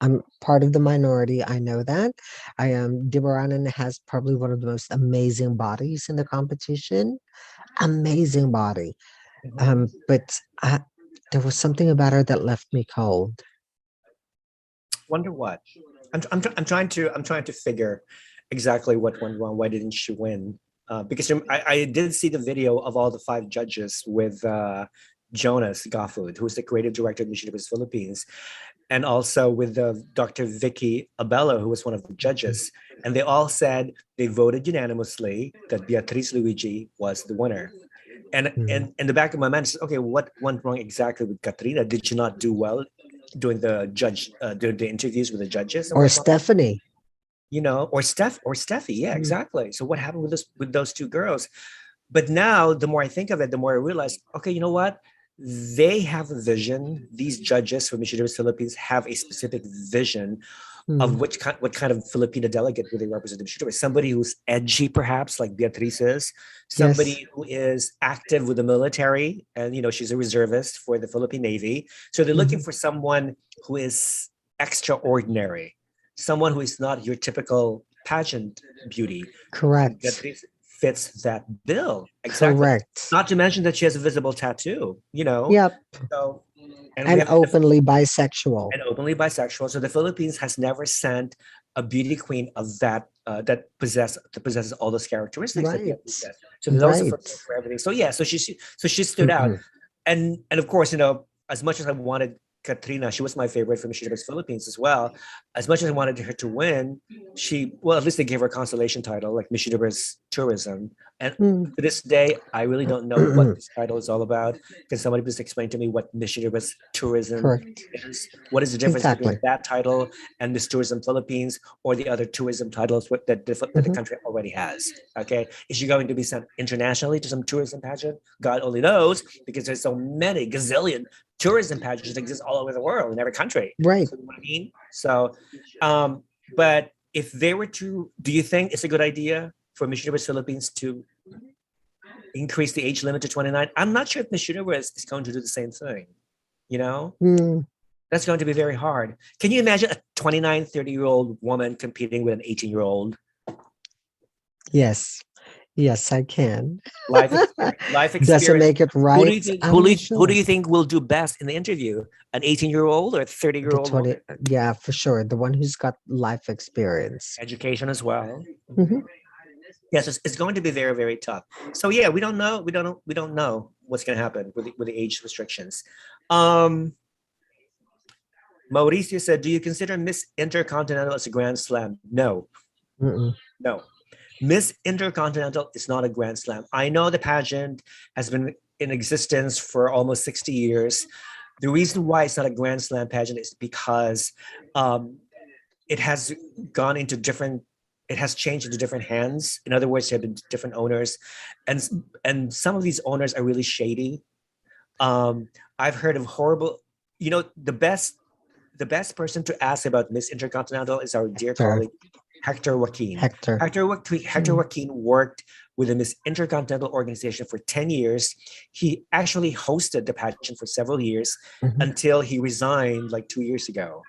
Speaker 2: I'm part of the minority. I know that. Dimaranan has probably one of the most amazing bodies in the competition. Amazing body.
Speaker 1: Mhm.
Speaker 2: But there was something about her that left me cold.
Speaker 1: Wonder what? I'm trying to figure exactly what went wrong. Why didn't she win? Because I did see the video of all the five judges with Jonas Gofford, who's the creative director of Miss Universe Philippines, and also with Dr. Vicky Abello, who was one of the judges. And they all said they voted unanimously that Beatriz Luigi was the winner. And
Speaker 2: Mhm.
Speaker 1: in the back of my mind, says, okay, what went wrong exactly with Katrina? Did she not do well doing the interviews with the judges and
Speaker 2: Or
Speaker 1: whatnot?
Speaker 2: Stephanie.
Speaker 1: Or Steffi, yeah,
Speaker 2: Mm.
Speaker 1: exactly. So what happened with those two girls? But now the more I think of it, the more I realize, okay, you know what? They have a vision. These judges from Miss Universe Philippines have a specific vision of
Speaker 2: Mm.
Speaker 1: what kind of Filipino delegate would they represent? Somebody who's edgy, perhaps, like Beatriz is.
Speaker 2: Yes.
Speaker 1: Somebody who is active with the military, and she's a reservist for the Philippine Navy. So they're looking
Speaker 2: Mhm.
Speaker 1: for someone who is extraordinary, someone who is not your typical pageant beauty. And
Speaker 2: Correct.
Speaker 1: Beatriz fits that bill exactly.
Speaker 2: Correct.
Speaker 1: Not to mention that she has a visible tattoo.
Speaker 2: Yep.
Speaker 1: So and we
Speaker 2: And
Speaker 1: have
Speaker 2: openly bisexual.
Speaker 1: and openly bisexual. So the Philippines has never sent a beauty queen of that possesses all those characteristics that
Speaker 2: Right.
Speaker 1: Beatrice says. So those are
Speaker 2: Right.
Speaker 1: for everything. So yeah, so she stood out,
Speaker 2: Mhm.
Speaker 1: and of course, as much as I wanted Katrina, she was my favorite from Miss Universe Philippines as well. As much as I wanted her to win, at least they gave her a consolation title, like Miss Universe Tourism. And
Speaker 2: Mm,
Speaker 1: to this day, I really don't know what this title is all about. Can somebody please explain to me what Miss Universe Tourism
Speaker 2: correct.
Speaker 1: is? What is the difference between
Speaker 2: Exactly.
Speaker 1: that title and Miss Tourism Philippines or the other tourism titles that the
Speaker 2: Mhm.
Speaker 1: country already has? Okay. Is she going to be sent internationally to some tourism pageant? God only knows, because there's so many gazillion tourism pageants that exist all over the world in every country.
Speaker 2: Right.
Speaker 1: So you know what I mean? So, but if they were to, do you think it's a good idea for Miss Universe Philippines to increase the age limit to 29? I'm not sure if Miss Universe is going to do the same thing. You know,
Speaker 2: Mm,
Speaker 1: that's going to be very hard. Can you imagine a 29, 30-year-old woman competing with an 18-year-old?
Speaker 2: yes. Yes, I can.
Speaker 1: Life experience. Life
Speaker 2: Does it
Speaker 1: experience.
Speaker 2: make it
Speaker 1: Who do you
Speaker 2: right?
Speaker 1: think?
Speaker 2: I'm not
Speaker 1: Who do
Speaker 2: sure.
Speaker 1: you think will do best in the interview? An 18-year-old or a
Speaker 2: The
Speaker 1: 30-year-old
Speaker 2: 20,
Speaker 1: woman?
Speaker 2: yeah, for sure. The one who's got life experience.
Speaker 1: Education as well.
Speaker 2: Mhm.
Speaker 1: Yes, it's going to be very, very tough. So yeah, we don't know. We don't know what's going to happen with the age restrictions. Um, Mauricio said, "Do you consider Miss Intercontinental as a Grand Slam?" No,
Speaker 2: Mm-mm.
Speaker 1: no. Miss Intercontinental is not a Grand Slam. I know the pageant has been in existence for almost 60 years. The reason why it's not a Grand Slam pageant is because um, it has gone into different, it has changed into different hands. In other words, there have been different owners, and some of these owners are really shady. I've heard of horrible, the best person to ask about Miss Intercontinental is our dear
Speaker 2: Sure.
Speaker 1: colleague Hector Joaquin.
Speaker 2: Hector.
Speaker 1: Hector
Speaker 2: Mm.
Speaker 1: Joaquin worked with the Miss Intercontinental organization for 10 years. He actually hosted the pageant for several years
Speaker 2: Mhm.
Speaker 1: until he resigned like 2 years ago.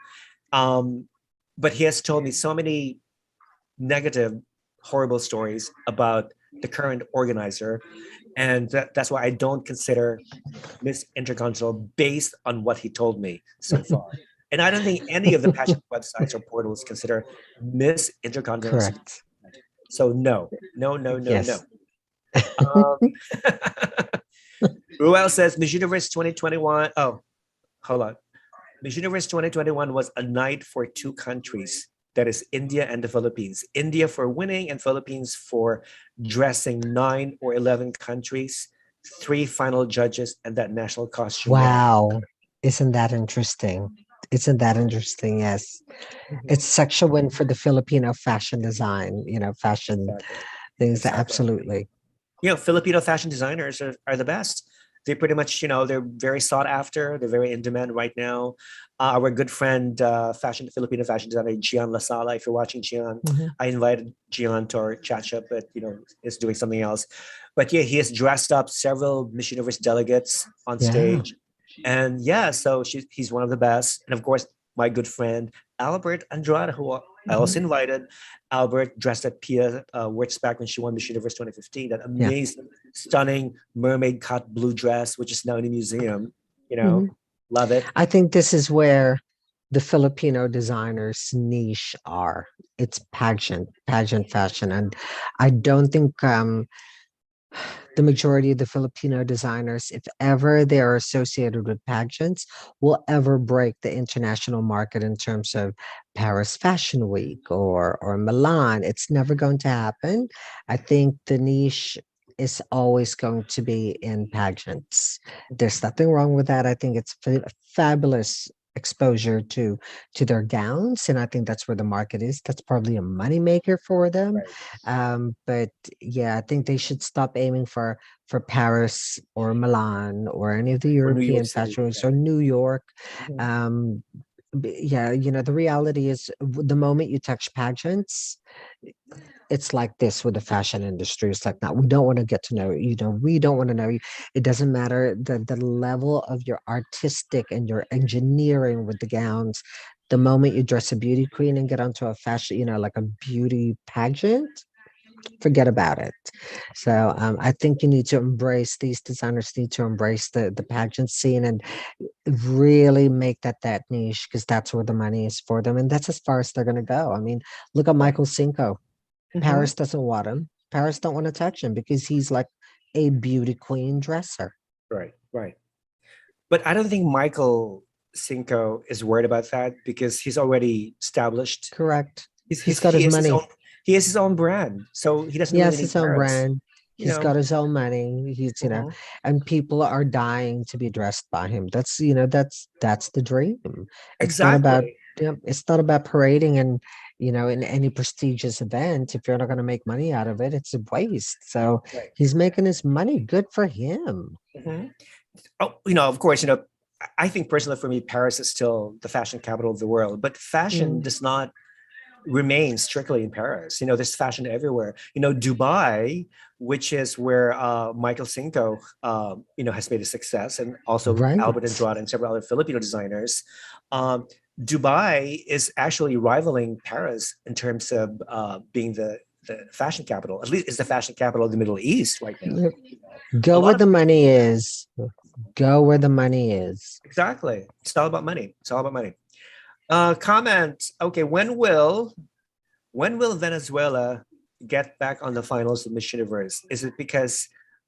Speaker 1: Um, but he has told me so many negative, horrible stories about the current organizer. And that's why I don't consider Miss Intercontinental based on what he told me so far. And I don't think any of the pageant websites or portals consider Miss Intercontinental.
Speaker 2: Correct.
Speaker 1: So no, no, no, no, no.
Speaker 2: Yes.
Speaker 1: Um, Ruel says Miss Universe 2021. Oh, hold on. Miss Universe 2021 was a night for two countries. That is India and the Philippines. India for winning and Philippines for dressing 9 or 11 countries, three final judges, and that national costume winner.
Speaker 2: Wow. Isn't that interesting? Isn't that interesting? Yes. It's such a win for the Filipino fashion design, fashion
Speaker 1: Exactly.
Speaker 2: things.
Speaker 1: Exactly.
Speaker 2: Absolutely.
Speaker 1: Filipino fashion designers are the best. They pretty much, they're very sought after. They're very in demand right now. Our good friend, Filipino fashion designer Gian Lasala. If you're watching Gian,
Speaker 2: Mhm.
Speaker 1: I invited Gian to our chat shop, but is doing something else. But yeah, he has dressed up several Miss Universe delegates on
Speaker 2: Yeah.
Speaker 1: stage, and yeah, so he's one of the best. And of course, my good friend Albert Andrade, who I also
Speaker 2: Mhm.
Speaker 1: invited. Albert dressed at Pia Wurtzbach when she won Miss Universe 2015. That
Speaker 2: Yeah.
Speaker 1: amazing, stunning mermaid cut blue dress, which is now in a museum. You know,
Speaker 2: Mhm.
Speaker 1: love it.
Speaker 2: I think this is where the Filipino designers niche are. It's pageant fashion. And I don't think the majority of the Filipino designers, if ever they are associated with pageants, will ever break the international market in terms of Paris Fashion Week or Milan. It's never going to happen. I think the niche is always going to be in pageants. There's nothing wrong with that. I think it's fabulous exposure to their gowns, and I think that's where the market is. That's probably a moneymaker for them.
Speaker 1: Right.
Speaker 2: But yeah, I think they should stop aiming for Paris or Milan or any of the
Speaker 1: Or New York
Speaker 2: European
Speaker 1: City.
Speaker 2: fashion weeks
Speaker 1: Yeah.
Speaker 2: or New York.
Speaker 1: Mhm.
Speaker 2: Um, yeah, the reality is the moment you touch pageants, it's like this with the fashion industry. It's like, no, we don't want to get to know you. We don't want to know you. It doesn't matter the level of your artistic and your engineering with the gowns. The moment you dress a beauty queen and get onto a fashion, like a beauty pageant, forget about it. So I think you need to embrace these designers need to embrace the pageant scene and really make that niche because that's where the money is for them, and that's as far as they're going to go. I mean, look at
Speaker 1: Right.
Speaker 2: Michael Cinco.
Speaker 1: Mhm.
Speaker 2: Paris doesn't want him. Paris don't want to touch him because he's like a beauty queen dresser.
Speaker 1: Right. Right. But I don't think Michael. Cinco is worried about that because he's already established.
Speaker 2: Correct.
Speaker 1: He's,
Speaker 2: He's
Speaker 1: he's
Speaker 2: got
Speaker 1: he
Speaker 2: his
Speaker 1: is his
Speaker 2: money.
Speaker 1: own he is his own brand, so he doesn't
Speaker 2: He
Speaker 1: really
Speaker 2: has
Speaker 1: need
Speaker 2: his own
Speaker 1: Paris.
Speaker 2: brand.
Speaker 1: You
Speaker 2: He's
Speaker 1: know.
Speaker 2: got his own money. He's,
Speaker 1: Mhm.
Speaker 2: and people are dying to be addressed by him. That's the dream. It's not about,
Speaker 1: Exactly.
Speaker 2: it's not about parading and, in any prestigious event. If you're not going to make money out of it, it's a waste. So
Speaker 1: Right.
Speaker 2: he's making his money. Good for him.
Speaker 1: Mhm. Oh, of course, I think personally for me, Paris is still the fashion capital of the world, but fashion
Speaker 2: Mm,
Speaker 1: does not remain strictly in Paris. There's fashion everywhere. Dubai, which is where Michael Cinco, has made a success, and also Albert
Speaker 2: right.
Speaker 1: Andrade and several other Filipino designers. Um, Dubai is actually rivaling Paris in terms of being the fashion capital. At least it's the fashion capital of the Middle East right now.
Speaker 2: Yep.
Speaker 1: A
Speaker 2: Go where
Speaker 1: lot of
Speaker 2: the money is. Go where the money is.
Speaker 1: exactly. It's all about money. It's all about money. Comment. Okay, when will Venezuela get back on the finals of Miss Universe? Is it because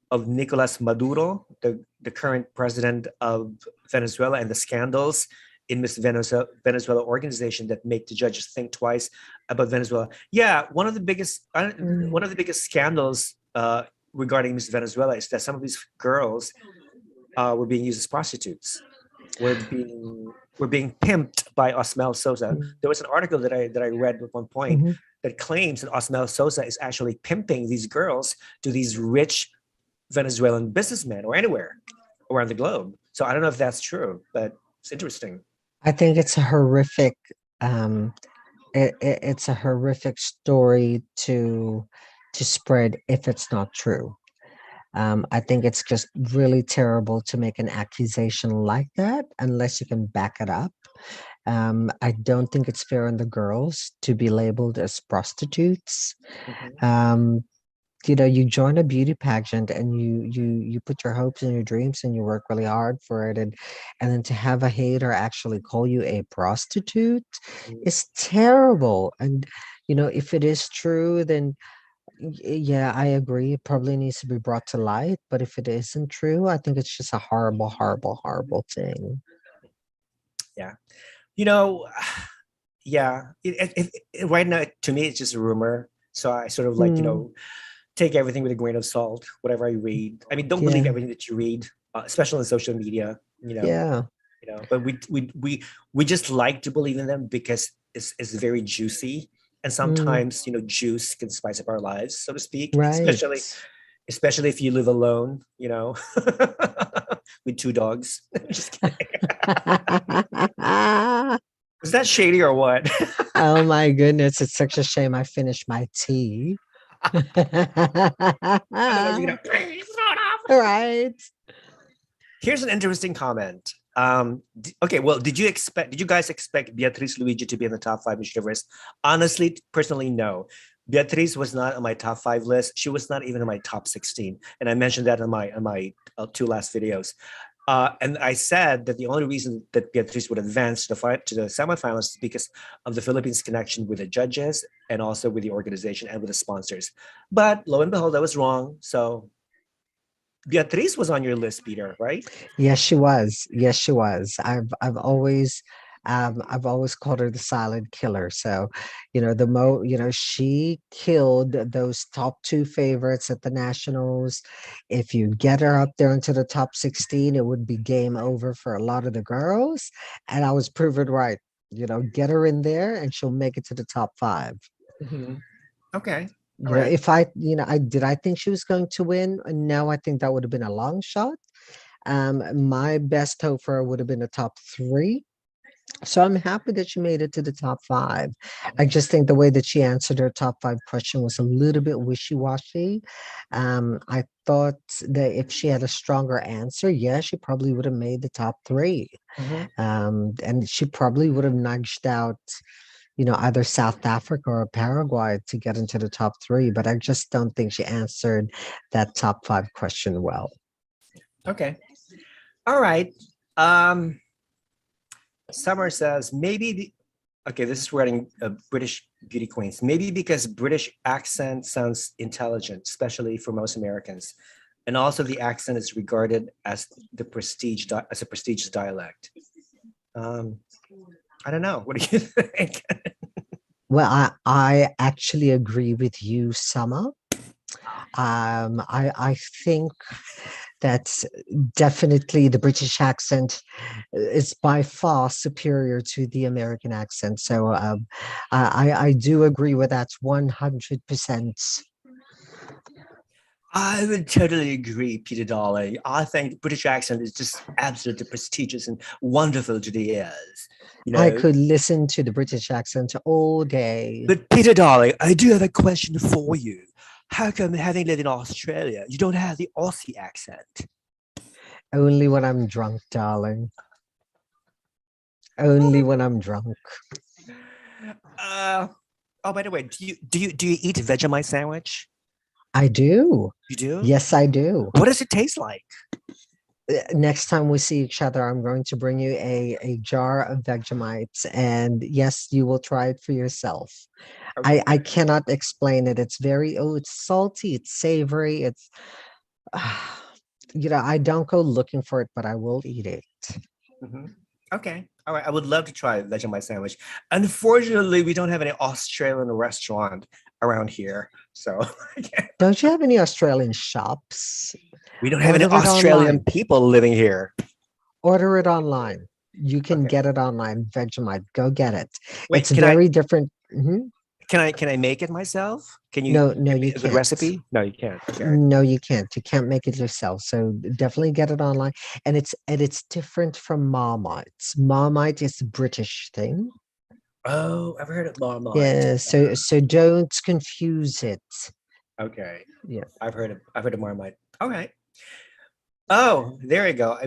Speaker 1: of Nicolas Maduro, the current president of Venezuela, and the scandals in Miss Venezuela organization that make the judges think twice about Venezuela? Yeah,
Speaker 2: Mm.
Speaker 1: one of the biggest scandals regarding Miss Venezuela is that some of these girls were being used as prostitutes. Were being pimped by Osmel Sosa. There was an article that I read at one point
Speaker 2: Mhm.
Speaker 1: that claims that Osmel Sosa is actually pimping these girls to these rich Venezuelan businessmen or anywhere around the globe. So I don't know if that's true, but it's interesting.
Speaker 2: I think it's a horrific um it's a horrific story to spread if it's not true. I think it's just really terrible to make an accusation like that unless you can back it up. I don't think it's fair on the girls to be labeled as prostitutes.
Speaker 1: Mhm.
Speaker 2: Um, you join a beauty pageant and you put your hopes and your dreams and you work really hard for it, and then to have a hater actually call you a prostitute is terrible. And if it is true, then yeah, I agree. It probably needs to be brought to light. But if it isn't true, I think it's just a horrible, horrible, horrible thing.
Speaker 1: Yeah. You know, yeah. Right now, to me, it's just a rumor. So I sort of like,
Speaker 2: Mm,
Speaker 1: take everything with a grain of salt, whatever I read. I mean, don't believe
Speaker 2: yeah,
Speaker 1: everything that you read, especially on social media,
Speaker 2: yeah.
Speaker 1: but we just like to believe in them because it's very juicy. And
Speaker 2: Mm,
Speaker 1: sometimes, juice can spice up our lives, so to speak,
Speaker 2: right.
Speaker 1: especially if you live alone, with two dogs. Just kidding. Is that shady or what?
Speaker 2: Oh my goodness, it's such a shame I finished my tea.
Speaker 1: Otherwise, you're gonna
Speaker 2: Right.
Speaker 1: Here's an interesting comment. Okay, well, did you guys expect Beatriz Luigi to be in the top five Miss Universe? Honestly, personally, no. Beatriz was not on my top five list. She was not even in my top 16. And I mentioned that in my two last videos. And I said that the only reason that Beatriz would advance to the semifinals is because of the Philippines' connection with the judges and also with the organization and with the sponsors. But lo and behold, I was wrong. So Beatriz was on your list, Peter, right?
Speaker 2: Yes, she was. Yes, she was. I've always called her the silent killer. So, she killed those top two favorites at the nationals. If you get her up there into the top 16, it would be game over for a lot of the girls. And I was proven right. Get her in there and she'll make it to the top five.
Speaker 1: Mm-hmm. Okay. All
Speaker 2: You know,
Speaker 1: right.
Speaker 2: if I, you know, I did I think she was going to win? No, I think that would have been a long shot. My best hope for her would have been a top three. So I'm happy that she made it to the top five. I just think the way that she answered her top five question was a little bit wishy-washy. I thought that if she had a stronger answer, yeah, she probably would have made the top three.
Speaker 1: Mm-hmm.
Speaker 2: And she probably would have nudged out, either South Africa or Paraguay to get into the top three. But I just don't think she answered that top five question well.
Speaker 1: Okay. All right. Um, Summer says maybe okay, this is writing British beauty queens. Maybe because British accent sounds intelligent, especially for most Americans, and also the accent is regarded as a prestigious dialect. Um, I don't know. What do you think?
Speaker 2: Well, I actually agree with you, Summer. I think that's definitely the British accent is by far superior to the American accent. So I do agree with that 100%.
Speaker 1: I would totally agree, Peter Darling. I think British accent is just absolutely prestigious and wonderful to the ears. You
Speaker 2: I
Speaker 1: know,
Speaker 2: could listen to the British accent all day.
Speaker 1: but Peter Darling, I do have a question for you. How come, having lived in Australia, you don't have the Aussie accent?
Speaker 2: Only when I'm drunk, darling. Only when I'm drunk.
Speaker 1: Uh, oh, by the way, do you eat Vegemite sandwich?
Speaker 2: I do.
Speaker 1: You do?
Speaker 2: Yes, I do.
Speaker 1: What does it taste like?
Speaker 2: Next time we see each other, I'm going to bring you a jar of Vegemites, and yes, you will try it for yourself. I
Speaker 1: Okay.
Speaker 2: cannot explain it. It's very, oh, it's salty, it's savory, it's I don't go looking for it, but I will eat it.
Speaker 1: Mhm. Okay. All right. I would love to try Vegemite sandwich. Unfortunately, we don't have any Australian restaurant around here. So
Speaker 2: Don't you have any Australian shops?
Speaker 1: we don't have any
Speaker 2: Order it
Speaker 1: Australian
Speaker 2: online.
Speaker 1: people living here.
Speaker 2: Order it online. You can
Speaker 1: Okay.
Speaker 2: get it online. Vegemite, go get it.
Speaker 1: Wait,
Speaker 2: It's very different. Mhm.
Speaker 1: can I make it myself? Can you
Speaker 2: No, no,
Speaker 1: give me
Speaker 2: you
Speaker 1: a good
Speaker 2: can't.
Speaker 1: recipe? No, you can't. Okay.
Speaker 2: No, you can't. You can't make it yourself. So definitely get it online. And it's different from Marmite. Marmite is a British thing.
Speaker 1: Oh, I've heard of Marmite.
Speaker 2: Yeah, so don't confuse it.
Speaker 1: Okay.
Speaker 2: Yeah.
Speaker 1: I've heard of Marmite. All right. Oh, there you go.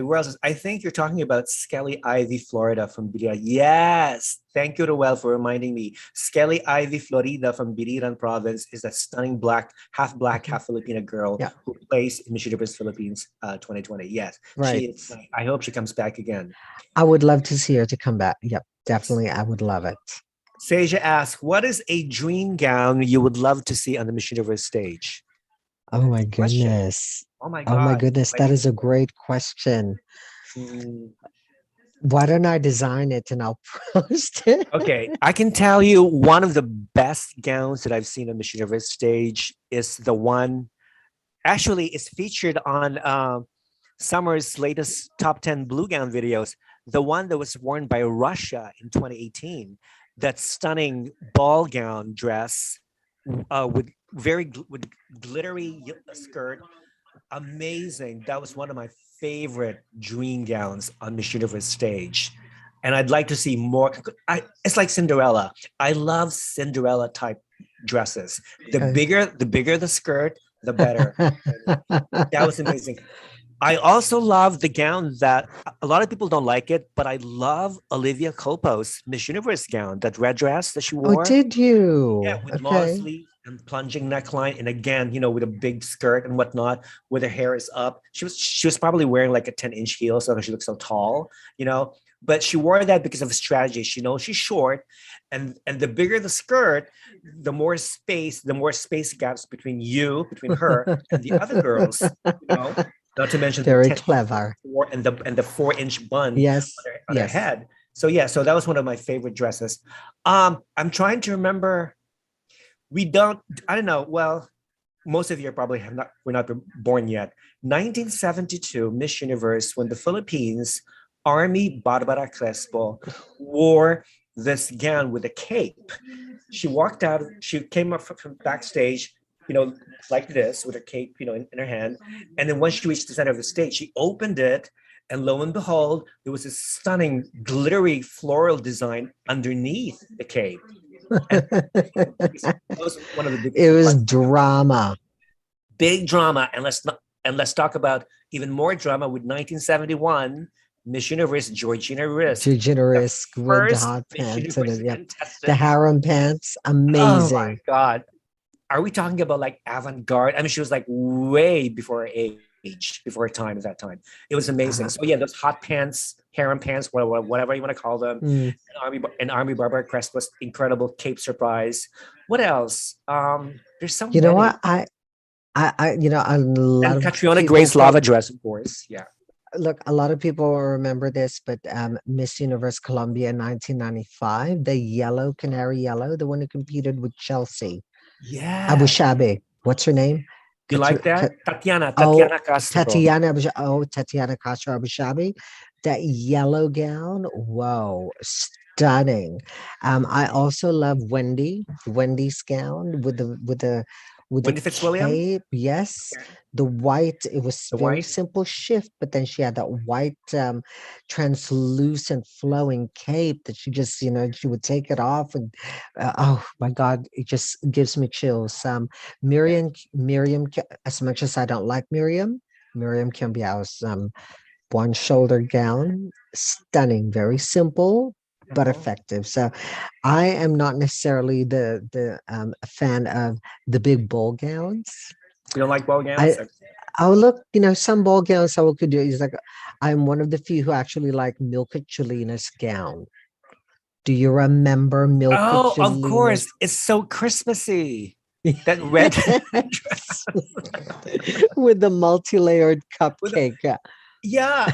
Speaker 1: I think you're talking about Skelly Ivy, Florida from Birira. Yes. Thank you, Roel, for reminding me. Skelly Ivy, Florida from Biriran province is a stunning black,
Speaker 2: Mhm.
Speaker 1: half Filipina girl
Speaker 2: Yeah,
Speaker 1: who plays in Miss Universe Philippines 2020. Yes, she
Speaker 2: right.
Speaker 1: is. I hope she comes back again.
Speaker 2: I would love to see her to come back. Yep, definitely. I would love it.
Speaker 1: Seja asks, what is a dream gown you would love to see on the Miss Universe stage?
Speaker 2: Oh my
Speaker 1: Question.
Speaker 2: goodness.
Speaker 1: Oh my
Speaker 2: Oh my
Speaker 1: God.
Speaker 2: goodness, that is a great question.
Speaker 1: Mm,
Speaker 2: Why don't I design it and I'll post it?
Speaker 1: Okay, I can tell you one of the best gowns that I've seen on Miss Universe stage is the one. Actually, it's featured on Summer's latest top 10 blue gown videos. The one that was worn by Russia in 2018, that stunning ball gown dress with with glittery skirt, amazing. That was one of my favorite dream gowns on Miss Universe stage. And I'd like to see more. It's like Cinderella. I love Cinderella type dresses.
Speaker 2: Okay.
Speaker 1: The bigger the skirt, the better. And that was amazing. I also love the gown that a lot of people don't like it, but I love Olivia Copo's Miss Universe gown, that red dress that she
Speaker 2: Oh,
Speaker 1: wore.
Speaker 2: did
Speaker 1: Yeah,
Speaker 2: you?
Speaker 1: with long
Speaker 2: Okay.
Speaker 1: sleeves and plunging neckline, and again, with a big skirt and whatnot, with her hair is up. She was probably wearing like a 10-inch heel, so she looks so tall, you know. But she wore that because of a strategy. She knows she's short, and the bigger the skirt, the more space gaps between her and the other girls, you know. Not to mention the
Speaker 2: Very
Speaker 1: 10-inch
Speaker 2: clever.
Speaker 1: and the 4-inch bun
Speaker 2: Yes,
Speaker 1: on her
Speaker 2: yes.
Speaker 1: head. So yeah, so that was one of my favorite dresses. I'm trying to remember. We don't. I don't know. Well, most of you probably have not. We're not born yet. 1972 Miss Universe, when the Philippines Army Barbara Crespo wore this gown with a cape. She walked out. She came up from backstage, like this with her cape, in her hand. And then once she reached the center of the stage, she opened it, and lo and behold, there was this stunning, glittery floral design underneath the cape. And that was one of the
Speaker 2: It
Speaker 1: biggest
Speaker 2: was
Speaker 1: surprises.
Speaker 2: drama.
Speaker 1: Big drama, and let's talk about even more drama with 1971 Miss Universe Georgina Risk, the
Speaker 2: Generous with the
Speaker 1: first
Speaker 2: hot
Speaker 1: Miss
Speaker 2: pants and
Speaker 1: Universe
Speaker 2: yep. The
Speaker 1: contestant.
Speaker 2: harem pants,
Speaker 1: Oh my
Speaker 2: amazing.
Speaker 1: God. Are we talking about like avant-garde? I mean, she was like way before her age, before her time at that time. It was amazing.
Speaker 2: Uh,
Speaker 1: So yeah, those hot pants, harem pants, whatever you want to call them.
Speaker 2: mm.
Speaker 1: And Army Barbara Crest was incredible. Cape Surprise. What else? There's so
Speaker 2: You know
Speaker 1: many.
Speaker 2: what? A lot
Speaker 1: And
Speaker 2: of
Speaker 1: Catriona
Speaker 2: people
Speaker 1: Gray's
Speaker 2: say
Speaker 1: lava dress, of course. Yeah.
Speaker 2: look, a lot of people will remember this, but Miss Universe Colombia in 1995, the yellow, canary yellow, the one who competed with Chelsea, Abu
Speaker 1: Yeah.
Speaker 2: Shabi. What's her name?
Speaker 1: You
Speaker 2: Katu-
Speaker 1: like that?
Speaker 2: Ka-
Speaker 1: Tatiana
Speaker 2: oh,
Speaker 1: Castro.
Speaker 2: Tatiana Castro Abu Shabi. That yellow gown, whoa, stunning. I also love Wendy's gown with the
Speaker 1: Wendy Fitzwilliam?
Speaker 2: cape. Yes,
Speaker 1: Okay.
Speaker 2: the white. It was
Speaker 1: The
Speaker 2: very
Speaker 1: white?
Speaker 2: simple shift, but then she had that white, translucent, flowing cape that she just, she would take it off, and oh my God, it just gives me chills.
Speaker 1: Yeah.
Speaker 2: As much as I don't like Miriam Kiambiao's one shoulder gown, stunning, very simple but
Speaker 1: Uh-huh.
Speaker 2: effective. So I am not necessarily the fan of the big ball gowns.
Speaker 1: You don't like ball gowns?
Speaker 2: I look, some ball gowns I could do is like I'm one of the few who actually like Milka Chelina's gown. Do you remember Milka
Speaker 1: Oh, of
Speaker 2: Chelina's?
Speaker 1: course. It's so Christmassy. That red dress
Speaker 2: With the multi-layered
Speaker 1: with the,
Speaker 2: cupcake.
Speaker 1: yeah.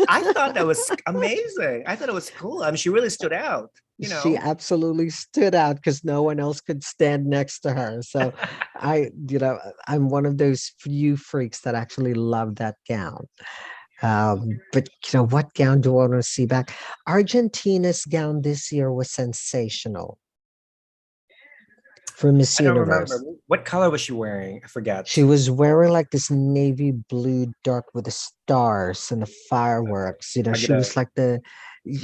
Speaker 1: I thought that was amazing. I thought it was cool. I mean, she really stood out, you
Speaker 2: She
Speaker 1: know.
Speaker 2: absolutely stood out because no one else could stand next to her. So I'm one of those few freaks that actually love that gown. But what gown do I want to see back? Argentina's gown this year was sensational for Miss
Speaker 1: I don't remember.
Speaker 2: Universe.
Speaker 1: What color was she wearing? I forget.
Speaker 2: She was wearing like this navy blue dark with the stars and the fireworks.
Speaker 1: I
Speaker 2: She
Speaker 1: gotta,
Speaker 2: was like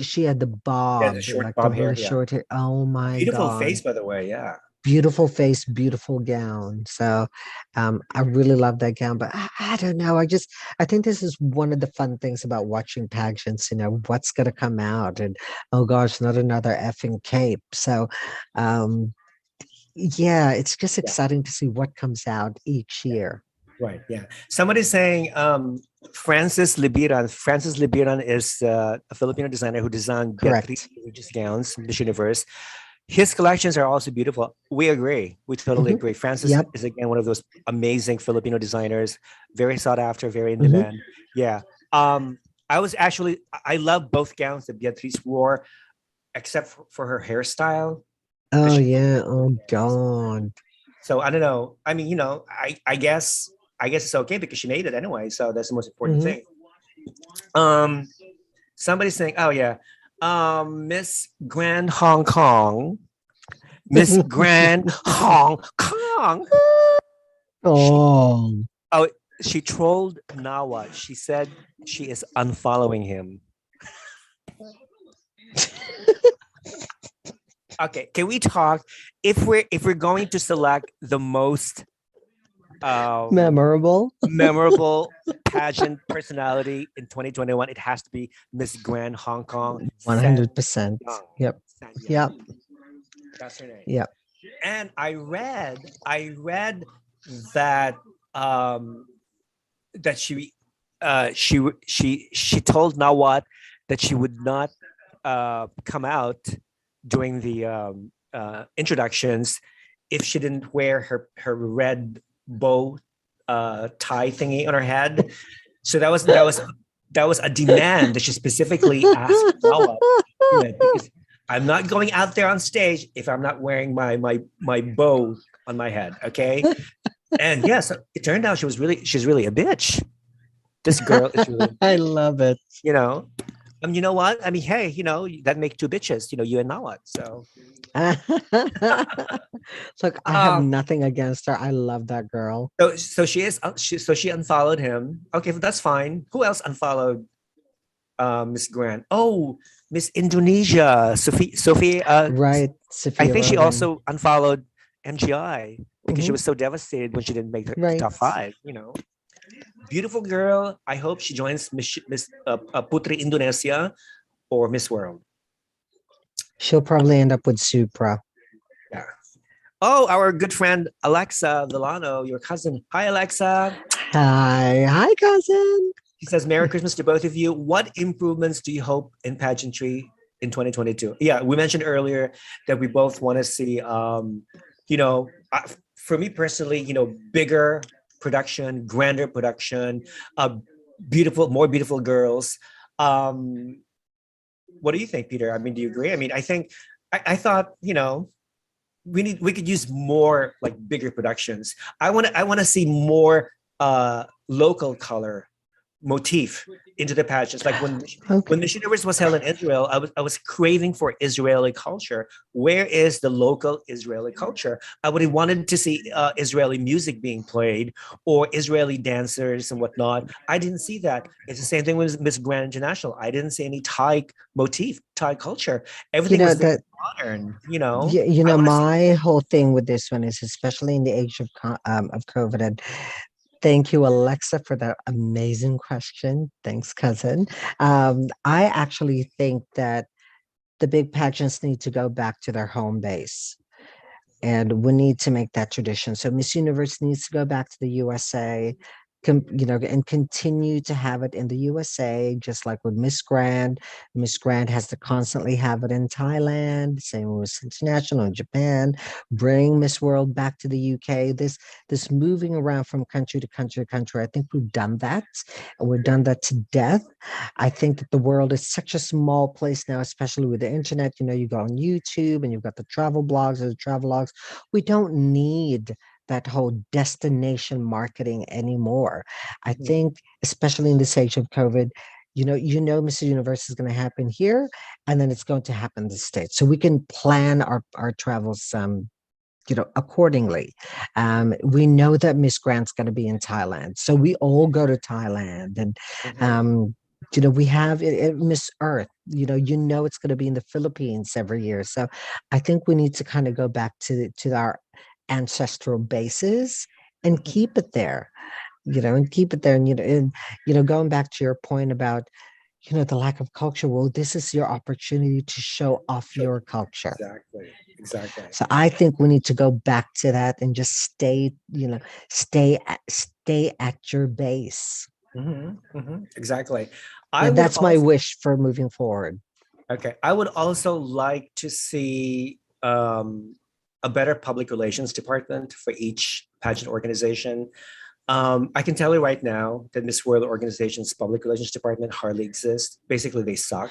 Speaker 2: she had the
Speaker 1: yeah, the
Speaker 2: bob,
Speaker 1: short
Speaker 2: like the
Speaker 1: bob
Speaker 2: really
Speaker 1: hair. Yeah.
Speaker 2: short hair. Oh my
Speaker 1: Beautiful
Speaker 2: God.
Speaker 1: face, by the way. Yeah.
Speaker 2: Beautiful face, beautiful gown. So I really love that gown, but I don't know. I think this is one of the fun things about watching pageants, what's gonna come out, and oh gosh, not another effing cape. So yeah, it's just
Speaker 1: Yeah.
Speaker 2: exciting to see what comes out each year.
Speaker 1: Right. Yeah. Somebody's saying Francis Libiran. Francis Libiran is a Filipino designer who designed Beatriz
Speaker 2: Correct.
Speaker 1: religious gowns, Miss Universe. His collections are also beautiful. We agree. We totally
Speaker 2: Hmm.
Speaker 1: agree. Francis
Speaker 2: Yep.
Speaker 1: is again one of those amazing Filipino designers, very sought after, very in
Speaker 2: Hmm.
Speaker 1: demand. Yeah. Um, I love both gowns that Beatriz wore, except for her hairstyle. Because
Speaker 2: Oh
Speaker 1: she,
Speaker 2: yeah. Oh God.
Speaker 1: so I don't know. I mean, I guess it's okay because she made it anyway. So that's the most important
Speaker 2: Hmm.
Speaker 1: thing. Um, Somebody's saying, oh yeah, Miss Grand Hong Kong, Miss Grand Hong Kong. She
Speaker 2: Oh.
Speaker 1: oh she trolled Nawat. She said she is unfollowing him. Okay, can we talk if we're going to select the most
Speaker 2: Memorable.
Speaker 1: memorable pageant personality in 2021, it has to be Miss Grand Hong Kong San
Speaker 2: 100%.
Speaker 1: Young.
Speaker 2: Yep.
Speaker 1: San Young.
Speaker 2: Yep.
Speaker 1: That's her name.
Speaker 2: Yep.
Speaker 1: And I read that um that she told Nawat that she would not come out during the introductions if she didn't wear her red bow tie thingy on her head. So that was a demand that she specifically asked Nawat to do it because I'm not going out there on stage if I'm not wearing my bow on my head. Okay. And yes, it turned out she's really a bitch. This girl is really,
Speaker 2: I love it.
Speaker 1: you know. You know what? I mean, hey, that make two bitches. You and Nawat. So,
Speaker 2: Look, I have
Speaker 1: um,
Speaker 2: nothing against her. I love that girl.
Speaker 1: so she unfollowed him. Okay, that's fine. Who else unfollowed Miss Grant? Oh, Miss Indonesia, Sophie.
Speaker 2: Right,
Speaker 1: I
Speaker 2: Sophia
Speaker 1: think she
Speaker 2: Rogan.
Speaker 1: also unfollowed MGI because she
Speaker 2: Hmm.
Speaker 1: was so devastated when she didn't make the
Speaker 2: Right.
Speaker 1: top five. Beautiful girl. I hope she joins Miss Putri Indonesia or Miss World.
Speaker 2: She'll probably end up with Supra.
Speaker 1: Yeah. Oh, our good friend Alexa Villano, your cousin. Hi, Alexa.
Speaker 2: Hi. Hi, cousin.
Speaker 1: She says, Merry Christmas to both of you. What improvements do you hope in pageantry in 2022? Yeah, we mentioned earlier that we both want to see, for me personally, bigger production, grander production, more beautiful girls. Um, what do you think, Peter? I mean, do you agree? I mean, I thought, we could use more like bigger productions. I want to see more local color motif into the pageants. Like
Speaker 2: Okay.
Speaker 1: when Miss Universe was held in Israel, I was craving for Israeli culture. Where is the local Israeli culture? I would have wanted to see Israeli music being played or Israeli dancers and whatnot. I didn't see that. It's the same thing with Miss Grand International. I didn't see any Thai motif, Thai culture.
Speaker 2: You
Speaker 1: Everything
Speaker 2: know
Speaker 1: was very
Speaker 2: that
Speaker 1: modern. I want to see.
Speaker 2: my whole thing with this one is, especially in the age of COVID, and thank you, Alexa, for that amazing question. Thanks, cousin. I actually think that the big pageants need to go back to their home base, and we need to make that tradition. So Miss Universe needs to go back to the USA, and continue to have it in the USA, just like with Miss Grand. Miss Grand has to constantly have it in Thailand. Same with Miss International in Japan. Bring Miss World back to the UK. This moving around from country to country to country. I think we've done that, and we've done that to death. I think that the world is such a small place now, especially with the internet. You go on YouTube and you've got the travel blogs or the travelogues. We don't need that whole destination marketing anymore. I
Speaker 1: Mhm.
Speaker 2: think, especially in this age of COVID, Mr. Universe is going to happen here, and then it's going to happen in the States. So we can plan our travels accordingly. We know that Miss Grant's going to be in Thailand, so we all go to Thailand, and
Speaker 1: Mhm.
Speaker 2: um, we have Miss Earth. It's going to be in the Philippines every year. So I think we need to kind of go back to our ancestral bases and
Speaker 1: Mhm.
Speaker 2: keep it there. And keep it there, and going back to your point about the lack of culture. Well, this is your opportunity to show off
Speaker 1: Sure.
Speaker 2: your culture.
Speaker 1: Exactly. Exactly.
Speaker 2: So I think we need to go back to that and just stay at your base.
Speaker 1: Exactly. I
Speaker 2: And
Speaker 1: would
Speaker 2: that's my
Speaker 1: also
Speaker 2: wish for moving forward.
Speaker 1: Okay. I would also like to see a better public relations department for each pageant organization. I can tell you right now that Miss World Organization's public relations department hardly exists. Basically, they suck.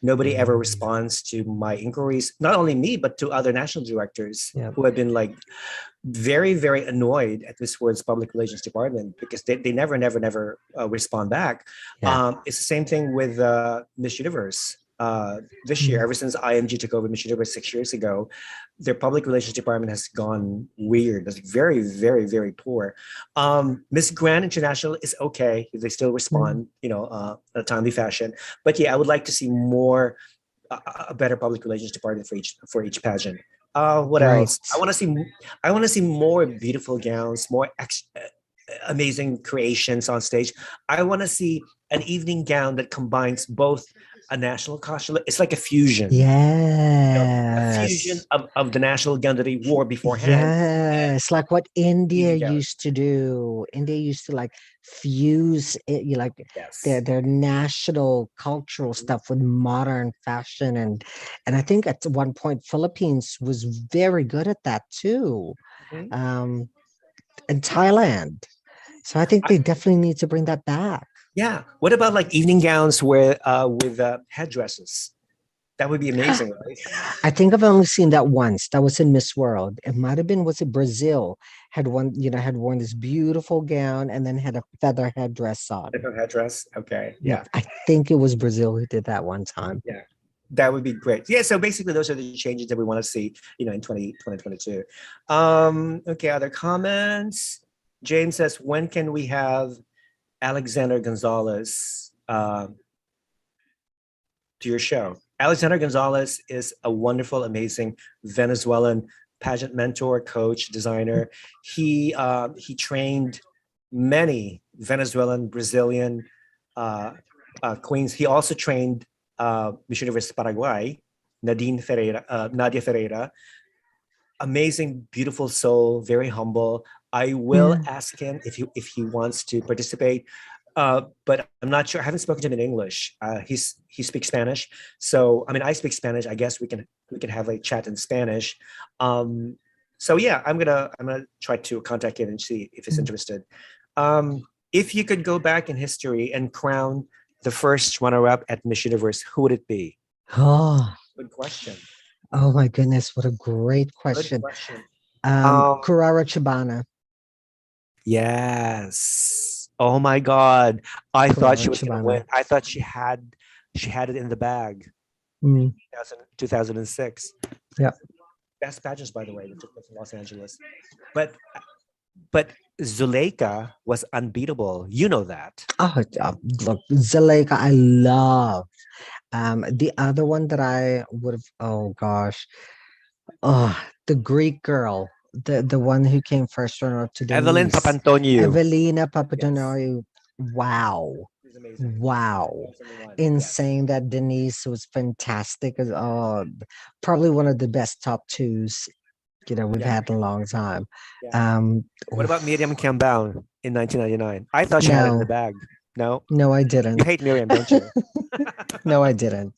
Speaker 1: Nobody ever
Speaker 2: Mm,
Speaker 1: responds to my inquiries, not only me, but to other national directors
Speaker 2: yeah,
Speaker 1: who have been like very, very annoyed at Miss World's public relations department because they never, never, never respond back.
Speaker 2: yeah.
Speaker 1: It's the same thing with Miss Universe. This year,
Speaker 2: Mm,
Speaker 1: ever since IMG took over Miss Universe 6 years ago, their public relations department has gone weird. It's very, very, very poor. Miss Grand International is okay; they still
Speaker 2: mm.
Speaker 1: respond, in a timely fashion. But yeah, I would like to see more a better public relations department for each pageant. What
Speaker 2: Right.
Speaker 1: else? I want to see more beautiful gowns, more amazing creations on stage. I want to see an evening gown that combines both a national costume. It's like a fusion, a fusion
Speaker 2: Yes.
Speaker 1: of the national gown that he wore beforehand and
Speaker 2: Yes, like what
Speaker 1: the
Speaker 2: India
Speaker 1: evening gown.
Speaker 2: used to do. India used to like fuse it, like their
Speaker 1: Yes.
Speaker 2: their national cultural stuff with modern fashion, and I think at one point Philippines was very good at that too.
Speaker 1: Mhm.
Speaker 2: Um, and Thailand. So I think
Speaker 1: I,
Speaker 2: they definitely need to bring that back.
Speaker 1: yeah. What about like evening gowns with headdresses? That would be amazing, right?
Speaker 2: I think I've only seen that once. That was in Miss World. It might have been, was it Brazil? Had worn this beautiful gown and then had a feather headdress on.
Speaker 1: Different headdress. Okay.
Speaker 2: Yeah,
Speaker 1: Yeah.
Speaker 2: I think it was Brazil who did that one time.
Speaker 1: Yeah. That would be great. Yeah. So basically, those are the changes that we want to see, in 2022. Okay. Other comments? James says, when can we have Alexander Gonzalez to your show? Alexander Gonzalez is a wonderful, amazing Venezuelan pageant mentor, coach, designer. He trained many Venezuelan, Brazilian queens. He also trained Miss Universe Paraguay, Nadia Ferreira. Amazing, beautiful soul, very humble. I will
Speaker 2: Yeah.
Speaker 1: ask him if he wants to participate, but I'm not sure. I haven't spoken to him in English. He speaks Spanish, so I mean I speak Spanish. I guess we can have a chat in Spanish. So yeah, I'm gonna try to contact him and see if he's
Speaker 2: Mm.
Speaker 1: interested. Um, If you could go back in history and crown the first runner-up at Miss Universe, who would it be?
Speaker 2: Oh,
Speaker 1: Good question.
Speaker 2: oh my goodness, what a great
Speaker 1: Good
Speaker 2: question.
Speaker 1: question.
Speaker 2: Kurara Chibana.
Speaker 1: Yes. Oh my God. I thought
Speaker 2: Kurara
Speaker 1: she was gonna
Speaker 2: Chibana.
Speaker 1: win. I thought she had it in the bag.
Speaker 2: Mm,
Speaker 1: 2006.
Speaker 2: yeah.
Speaker 1: Best pageants, by the way, that took place in Los Angeles. But Zuleika was unbeatable. You know that.
Speaker 2: Oh, look, Zuleika, I love. The other one that I would have, oh gosh, oh, the Greek girl, the one who came first runner up to
Speaker 1: Evelyn
Speaker 2: Denise,
Speaker 1: Papantoniou.
Speaker 2: Evelina
Speaker 1: Yes.
Speaker 2: Papadonou. Wow,
Speaker 1: She's amazing.
Speaker 2: wow,
Speaker 1: 2001. Yes.
Speaker 2: insane that Denise was fantastic. Probably one of the best top twos we've
Speaker 1: Yeah.
Speaker 2: had in a long time.
Speaker 1: Yeah.
Speaker 2: Um,
Speaker 1: What about
Speaker 2: oof,
Speaker 1: Miriam Campbell in 1999? I thought she had it in the
Speaker 2: no,
Speaker 1: bag. No?
Speaker 2: no, I
Speaker 1: You
Speaker 2: didn't.
Speaker 1: hate Miriam, don't you?
Speaker 2: No, I didn't.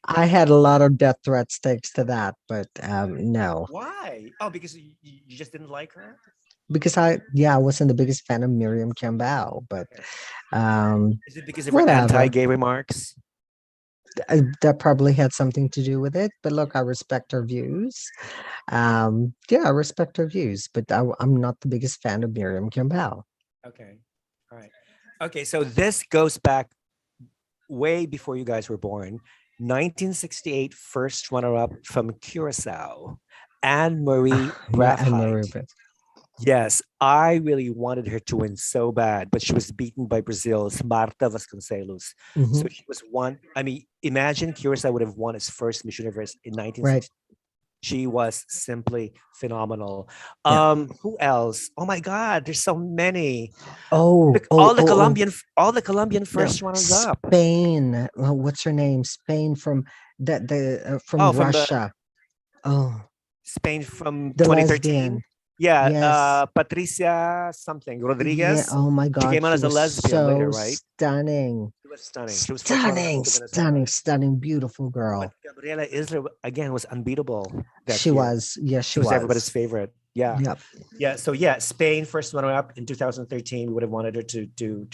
Speaker 2: I had a lot of death threats thanks to that, but no,
Speaker 1: Why? Oh, because you just didn't like her?
Speaker 2: because I wasn't the biggest fan of Miriam Campbell, but
Speaker 1: Okay.
Speaker 2: um,
Speaker 1: Is it because of her
Speaker 2: whatever.
Speaker 1: anti-gay remarks?
Speaker 2: That probably had something to do with it. But look, I respect her views. Yeah, I respect her views, but I'm not the biggest fan of Miriam Campbell.
Speaker 1: Okay. All right. Okay, so this goes back way before you guys were born. 1968 first runner-up from Curacao, Anne Marie
Speaker 2: Yeah, and
Speaker 1: Brathwaite.
Speaker 2: Marie.
Speaker 1: Yes, I really wanted her to win so bad, but she was beaten by Brazil's Marta Vasconcelos.
Speaker 2: Hmm.
Speaker 1: So she was one. I mean, imagine Curacao would have won its first Miss Universe in
Speaker 2: Right.
Speaker 1: 1960. She was simply phenomenal.
Speaker 2: Yeah.
Speaker 1: Who else? Oh my God, there's so many.
Speaker 2: Oh, oh,
Speaker 1: All the
Speaker 2: oh, oh.
Speaker 1: Colombian
Speaker 2: No,
Speaker 1: first runners up.
Speaker 2: Spain. Well, what's her name? Spain from from
Speaker 1: Oh, from the
Speaker 2: Russia. Oh,
Speaker 1: Spain from
Speaker 2: the
Speaker 1: 2013.
Speaker 2: lesbian.
Speaker 1: Yeah,
Speaker 2: Yes.
Speaker 1: Patricia something
Speaker 2: Yeah.
Speaker 1: Rodriguez.
Speaker 2: Oh my
Speaker 1: She
Speaker 2: God,
Speaker 1: came out
Speaker 2: she
Speaker 1: as a
Speaker 2: was
Speaker 1: lesbian later,
Speaker 2: so
Speaker 1: right?
Speaker 2: stunning.
Speaker 1: She was stunning. She was first runner up
Speaker 2: Stunning,
Speaker 1: to Venezuela.
Speaker 2: stunning, stunning, beautiful
Speaker 1: But
Speaker 2: girl.
Speaker 1: Gabriela Isler again was unbeatable that
Speaker 2: She
Speaker 1: year.
Speaker 2: was. Yes, she
Speaker 1: She was everybody's
Speaker 2: was.
Speaker 1: favorite. Yeah.
Speaker 2: Yep.
Speaker 1: Yeah. So yeah, Spain first runner up in 2013. We would have wanted her to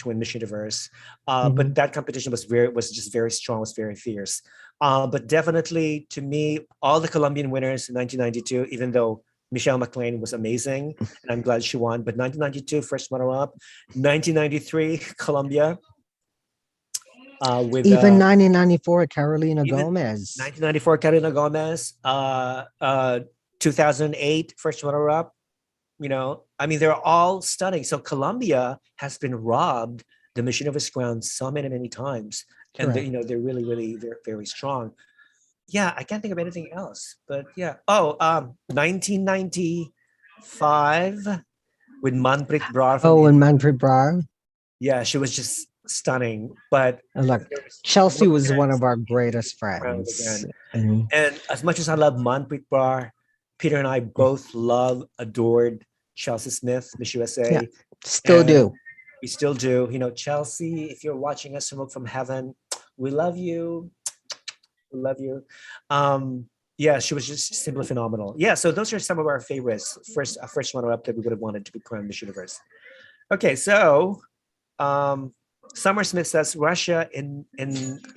Speaker 1: win Miss Universe.
Speaker 2: Hmm.
Speaker 1: But that competition was just very strong, was very fierce. But definitely to me, all the Colombian winners in 1992, even though Michelle McLean was amazing, and I'm glad she won. But 1992, first runner up. 1993, Colombia with
Speaker 2: Even 1994, Carolina
Speaker 1: even
Speaker 2: Gomez.
Speaker 1: 1994, Carolina Gomez. 2008, first runner up. I mean, they're all stunning. So Colombia has been robbed the Miss Universe crown so many, many times, and
Speaker 2: Correct.
Speaker 1: they're really, really very, very strong. Yeah, I can't think of anything else, but yeah. Oh, 1995 with Manpreet Brar from
Speaker 2: Oh, and
Speaker 1: India.
Speaker 2: Manfred Brar.
Speaker 1: Yeah, she was just stunning. But
Speaker 2: Look,
Speaker 1: there was
Speaker 2: Chelsea
Speaker 1: one
Speaker 2: was one
Speaker 1: chance
Speaker 2: of our
Speaker 1: India could
Speaker 2: greatest
Speaker 1: be crowned
Speaker 2: friends.
Speaker 1: again.
Speaker 2: And
Speaker 1: And as much as I love Manpreet Brar, Peter and I both adored Chelsea Smith, Miss
Speaker 2: yeah,
Speaker 1: USA,
Speaker 2: still
Speaker 1: and
Speaker 2: do.
Speaker 1: we still do. Chelsea, if you're watching us from heaven, we love you. We love you. Yeah, she was just simply phenomenal. Yeah, so those are some of our favorites. First runner up that we would have wanted to be crowned Miss Universe. Okay, so um, Summer Smith says Russia in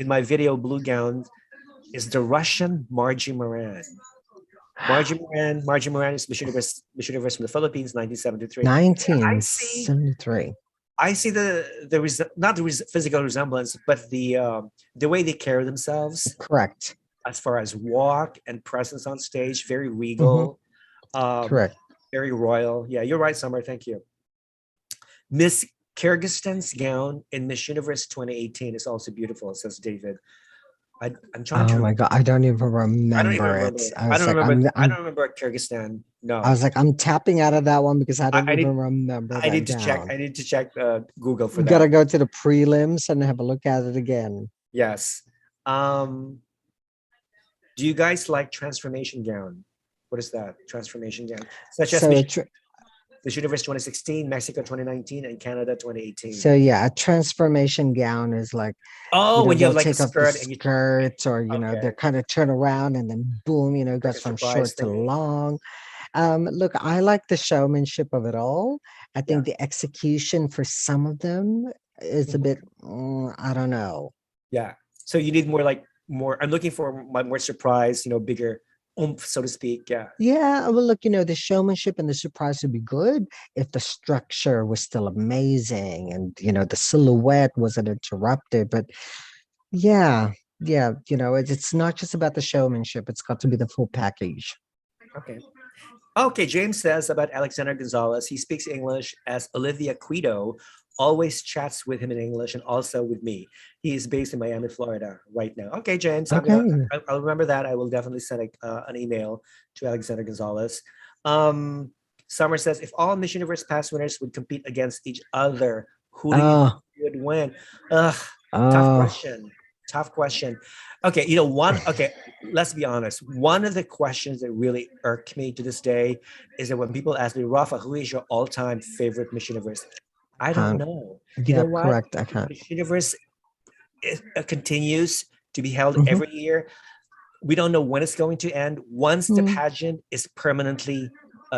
Speaker 1: my video Blue Gown is the Russian Margie Moran. Margie Moran is Miss Universe from the Philippines, 1973. I see
Speaker 2: 1973.
Speaker 1: I see not the physical resemblance, but the way they carry themselves
Speaker 2: Correct.
Speaker 1: as far as walk and presence on stage, very
Speaker 2: Hmm.
Speaker 1: regal, um,
Speaker 2: Correct.
Speaker 1: very royal. Yeah, you're right, Summer. Thank you. Miss Kyrgyzstan's gown in Miss Universe 2018 is also beautiful, says David. I'm trying to
Speaker 2: Oh my
Speaker 1: remember.
Speaker 2: God, I don't even
Speaker 1: I don't even
Speaker 2: remember it.
Speaker 1: remember. I don't remember. I don't remember Kyrgyzstan.
Speaker 2: I
Speaker 1: No,
Speaker 2: was like, I'm tapping out of that one because I
Speaker 1: I,
Speaker 2: don't
Speaker 1: I
Speaker 2: even
Speaker 1: need.
Speaker 2: remember
Speaker 1: I
Speaker 2: that
Speaker 1: need to check.
Speaker 2: gown.
Speaker 1: I need to check Google for
Speaker 2: We gotta
Speaker 1: that.
Speaker 2: go to the prelims and have a look at it again.
Speaker 1: Yes. Um, do you guys like transformation gown? What is that? Transformation gown, such as
Speaker 2: So,
Speaker 1: Miss Universe 2016, Mexico 2019, and Canada 2018.
Speaker 2: so yeah, a transformation gown is like,
Speaker 1: Oh, when you
Speaker 2: they'll
Speaker 1: have like a
Speaker 2: take off the
Speaker 1: skirt and you
Speaker 2: skirts or,
Speaker 1: okay,
Speaker 2: they're kind of turn around and then boom, it
Speaker 1: like
Speaker 2: goes
Speaker 1: a
Speaker 2: from
Speaker 1: surprise
Speaker 2: short to
Speaker 1: thingy.
Speaker 2: long. Look, I like the showmanship of it all. I
Speaker 1: Yeah.
Speaker 2: think the execution for some of them is a
Speaker 1: Mhm.
Speaker 2: bit, I don't know.
Speaker 1: Yeah. So you need more like more. I'm looking for my more surprise, bigger oomph, so to speak. Yeah.
Speaker 2: Yeah, well, look, the showmanship and the surprise would be good if the structure was still amazing and, the silhouette wasn't interrupted. But yeah, yeah, it's not just about the showmanship, it's got to be the full package.
Speaker 1: Okay. Okay, James says about Alexander Gonzalez, he speaks English as Olivia Quito always chats with him in English and also with me. He is based in Miami, Florida right now. Okay, James,
Speaker 2: Okay.
Speaker 1: I'll remember that. I will definitely send an email to Alexander Gonzalez. Um, Summer says, if all Miss Universe past winners would compete against each other, who do you think
Speaker 2: Oh,
Speaker 1: would win? Ugh, tough
Speaker 2: oh,
Speaker 1: question. Tough question. Okay, okay, let's be honest. One of the questions that really irked me to this day is that when people ask me, Rafa, who is your all-time favorite Miss Universe? I don't
Speaker 2: can't.
Speaker 1: know. You know
Speaker 2: Yep,
Speaker 1: what?
Speaker 2: correct. I can't.
Speaker 1: Miss Universe continues to be held
Speaker 2: Mhm.
Speaker 1: every year. We don't know when it's going to end. Once the
Speaker 2: Mm,
Speaker 1: pageant is permanently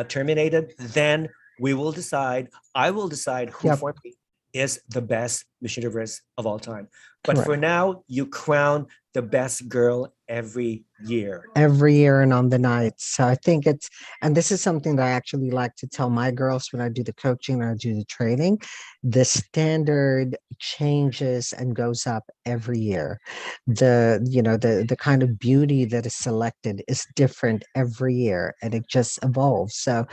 Speaker 1: terminated, then we will decide. I will decide who
Speaker 2: yep,
Speaker 1: for me is the best Miss Universe of all time. But for
Speaker 2: correct.
Speaker 1: now, you crown the best girl every year.
Speaker 2: Every year and on the nights. So I think and this is something that I actually like to tell my girls when I do the coaching and I do the training. The standard changes and goes up every year. The kind of beauty that is selected is different every year and it just evolves. So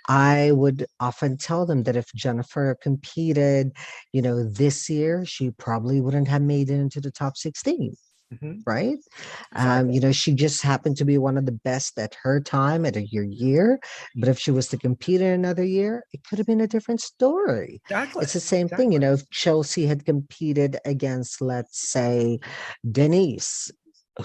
Speaker 2: I would often tell them that if Jennifer competed, this year, she probably wouldn't have made it into the top 16,
Speaker 1: Mhm.
Speaker 2: right?
Speaker 1: Exactly.
Speaker 2: She just happened to be one of the best at her time at her year. But if she was to compete in another year, it could have been a different story.
Speaker 1: Exactly.
Speaker 2: It's the same thing,
Speaker 1: Exactly.
Speaker 2: if Chelsea had competed against, let's say, Denise.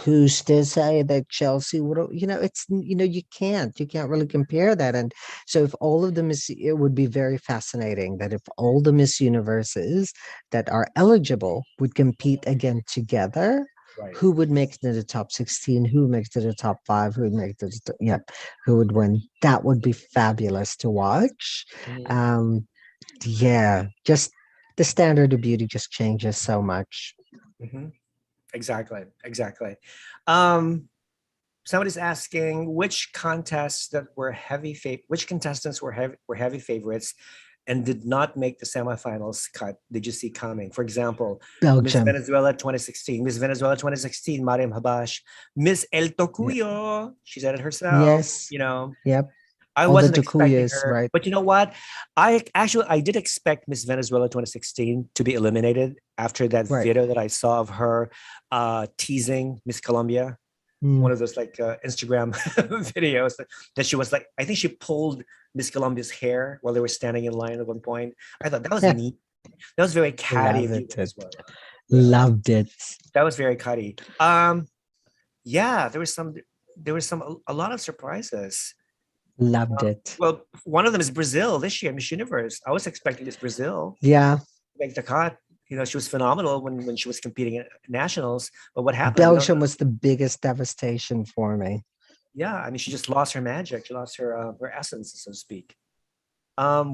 Speaker 2: Who's to say that Chelsea would have, you can't really compare that. And so if all of them it would be very fascinating that if all the Miss Universes that are eligible would compete again together,
Speaker 1: Right.
Speaker 2: who would make it to the top 16, who would make it to the top 5, who would make it to yep, who would win. That would be fabulous to watch.
Speaker 1: Mhm.
Speaker 2: um yeah, just the standard of beauty just changes so much.
Speaker 1: Mhm. Exactly. Exactly. Um, Somebody's asking which contestants were heavy favorites and did not make the semifinals cut. Did you see coming? For example, Miss
Speaker 2: Belgium.
Speaker 1: Venezuela 2016, Miss Venezuela 2016, Mariam Habash, Miss El
Speaker 2: Yeah.
Speaker 1: Tocuyo, she said it herself.
Speaker 2: Yes. Yep.
Speaker 1: I
Speaker 2: All the
Speaker 1: wasn't expecting
Speaker 2: Takuyas,
Speaker 1: her,
Speaker 2: right?
Speaker 1: but you know what? I did expect Miss Venezuela 2016 to be eliminated after that
Speaker 2: Right.
Speaker 1: video that I saw of her teasing Miss Colombia,
Speaker 2: Mm.
Speaker 1: one of those like Instagram videos that she was like, I think she pulled Miss Colombia's hair while they were standing in line at one point. I thought that was neat. That was very catty
Speaker 2: Love
Speaker 1: of you
Speaker 2: it.
Speaker 1: as well. Yeah,
Speaker 2: Loved it.
Speaker 1: that was very catty. Yeah, there was a lot of surprises.
Speaker 2: Loved it.
Speaker 1: Well, one of them is Brazil this year, Miss Universe. I was expecting Miss Brazil
Speaker 2: Yeah.
Speaker 1: to make the cut. She was phenomenal when she was competing at nationals. But what happened? We don't
Speaker 2: Belgium
Speaker 1: know.
Speaker 2: was the biggest devastation for me.
Speaker 1: Yeah, I mean, she just lost her magic. She lost her essence, so to speak.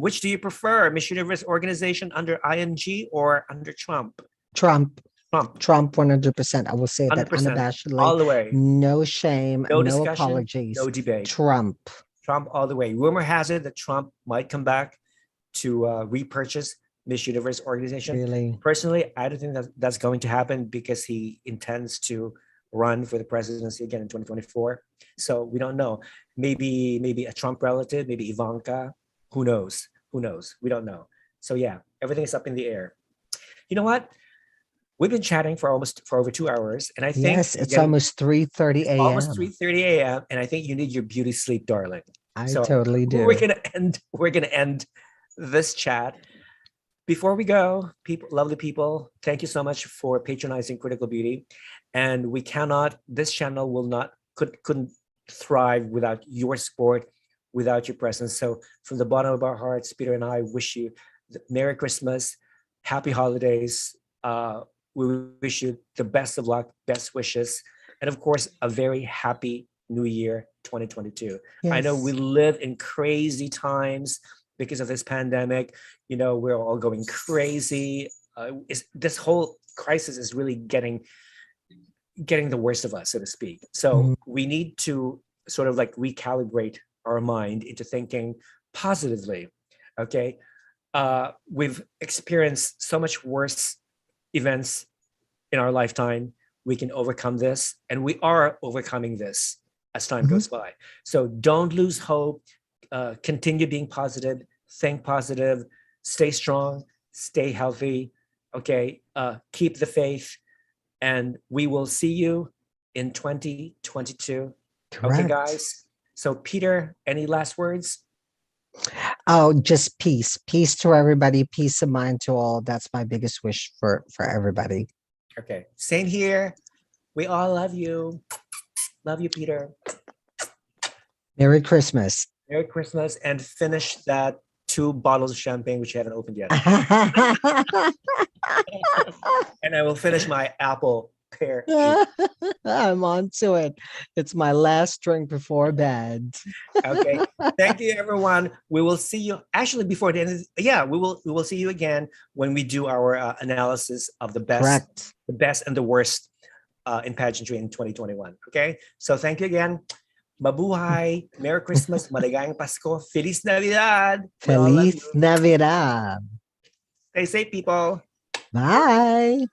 Speaker 1: Which do you prefer, Miss Universe organization under ING or under Trump?
Speaker 2: Trump.
Speaker 1: Trump,
Speaker 2: Trump 100%. I will say that
Speaker 1: 100%,
Speaker 2: unabashedly.
Speaker 1: all the way.
Speaker 2: No shame,
Speaker 1: No
Speaker 2: no
Speaker 1: discussion,
Speaker 2: apologies.
Speaker 1: no debate.
Speaker 2: Trump.
Speaker 1: Trump all the way. Rumor has it that Trump might come back to repurchase Miss Universe organization.
Speaker 2: Really.
Speaker 1: Personally, I don't think that's going to happen because he intends to run for the presidency again in 2024. So we don't know. Maybe a Trump relative, maybe Ivanka. Who knows? Who knows? We don't know. So yeah, everything is up in the air. You know what? We've been chatting for over 2 hours, and I think
Speaker 2: Yes, it's almost 3:30
Speaker 1: it's almost
Speaker 2: a.m.
Speaker 1: 3:30 a.m. and I think you need your beauty sleep, darling.
Speaker 2: I
Speaker 1: So
Speaker 2: totally
Speaker 1: we're
Speaker 2: do.
Speaker 1: gonna end. We're gonna end this chat. Before we go, people, lovely people, thank you so much for patronizing Critical Beauty. And we cannot. This channel will not couldn't thrive without your support, without your presence. So from the bottom of our hearts, Peter and I wish you Merry Christmas, Happy Holidays. We wish you the best of luck, best wishes, and of course, a very happy New Year 2022. I know we
Speaker 2: Yes.
Speaker 1: live in crazy times because of this pandemic. You know, we're all going crazy. This whole crisis is really getting the worst of us, so to speak. So
Speaker 2: Mhm.
Speaker 1: we need to sort of like recalibrate our mind into thinking positively. Okay. We've experienced so much worse events in our lifetime. We can overcome this, and we are overcoming this as time
Speaker 2: Mhm.
Speaker 1: goes by. So don't lose hope. Continue being positive, think positive, stay strong, stay healthy. Okay. Keep the faith, and we will see you in 2022. Okay,
Speaker 2: Correct.
Speaker 1: guys. So, Peter, any last words?
Speaker 2: Oh, just peace. Peace to everybody. Peace of mind to all. That's my biggest wish for everybody.
Speaker 1: Okay. Same here. We all love you. Love you, Peter.
Speaker 2: Merry Christmas.
Speaker 1: Merry Christmas, and finish that 2 bottles of champagne which you haven't opened yet. And I will finish my apple pear juice.
Speaker 2: I'm on to it. It's my last drink before bed.
Speaker 1: Okay. Thank you, everyone. We will see you actually before the end. Yeah, we will see you again when we do our analysis of
Speaker 2: Correct.
Speaker 1: the best and the worst in pageantry in 2021. Okay. So thank you again. Mabuhay. Merry Christmas. Maligayang Pasko. Feliz Navidad. We all love you.
Speaker 2: Feliz Navidad.
Speaker 1: Stay safe, people.
Speaker 2: Bye.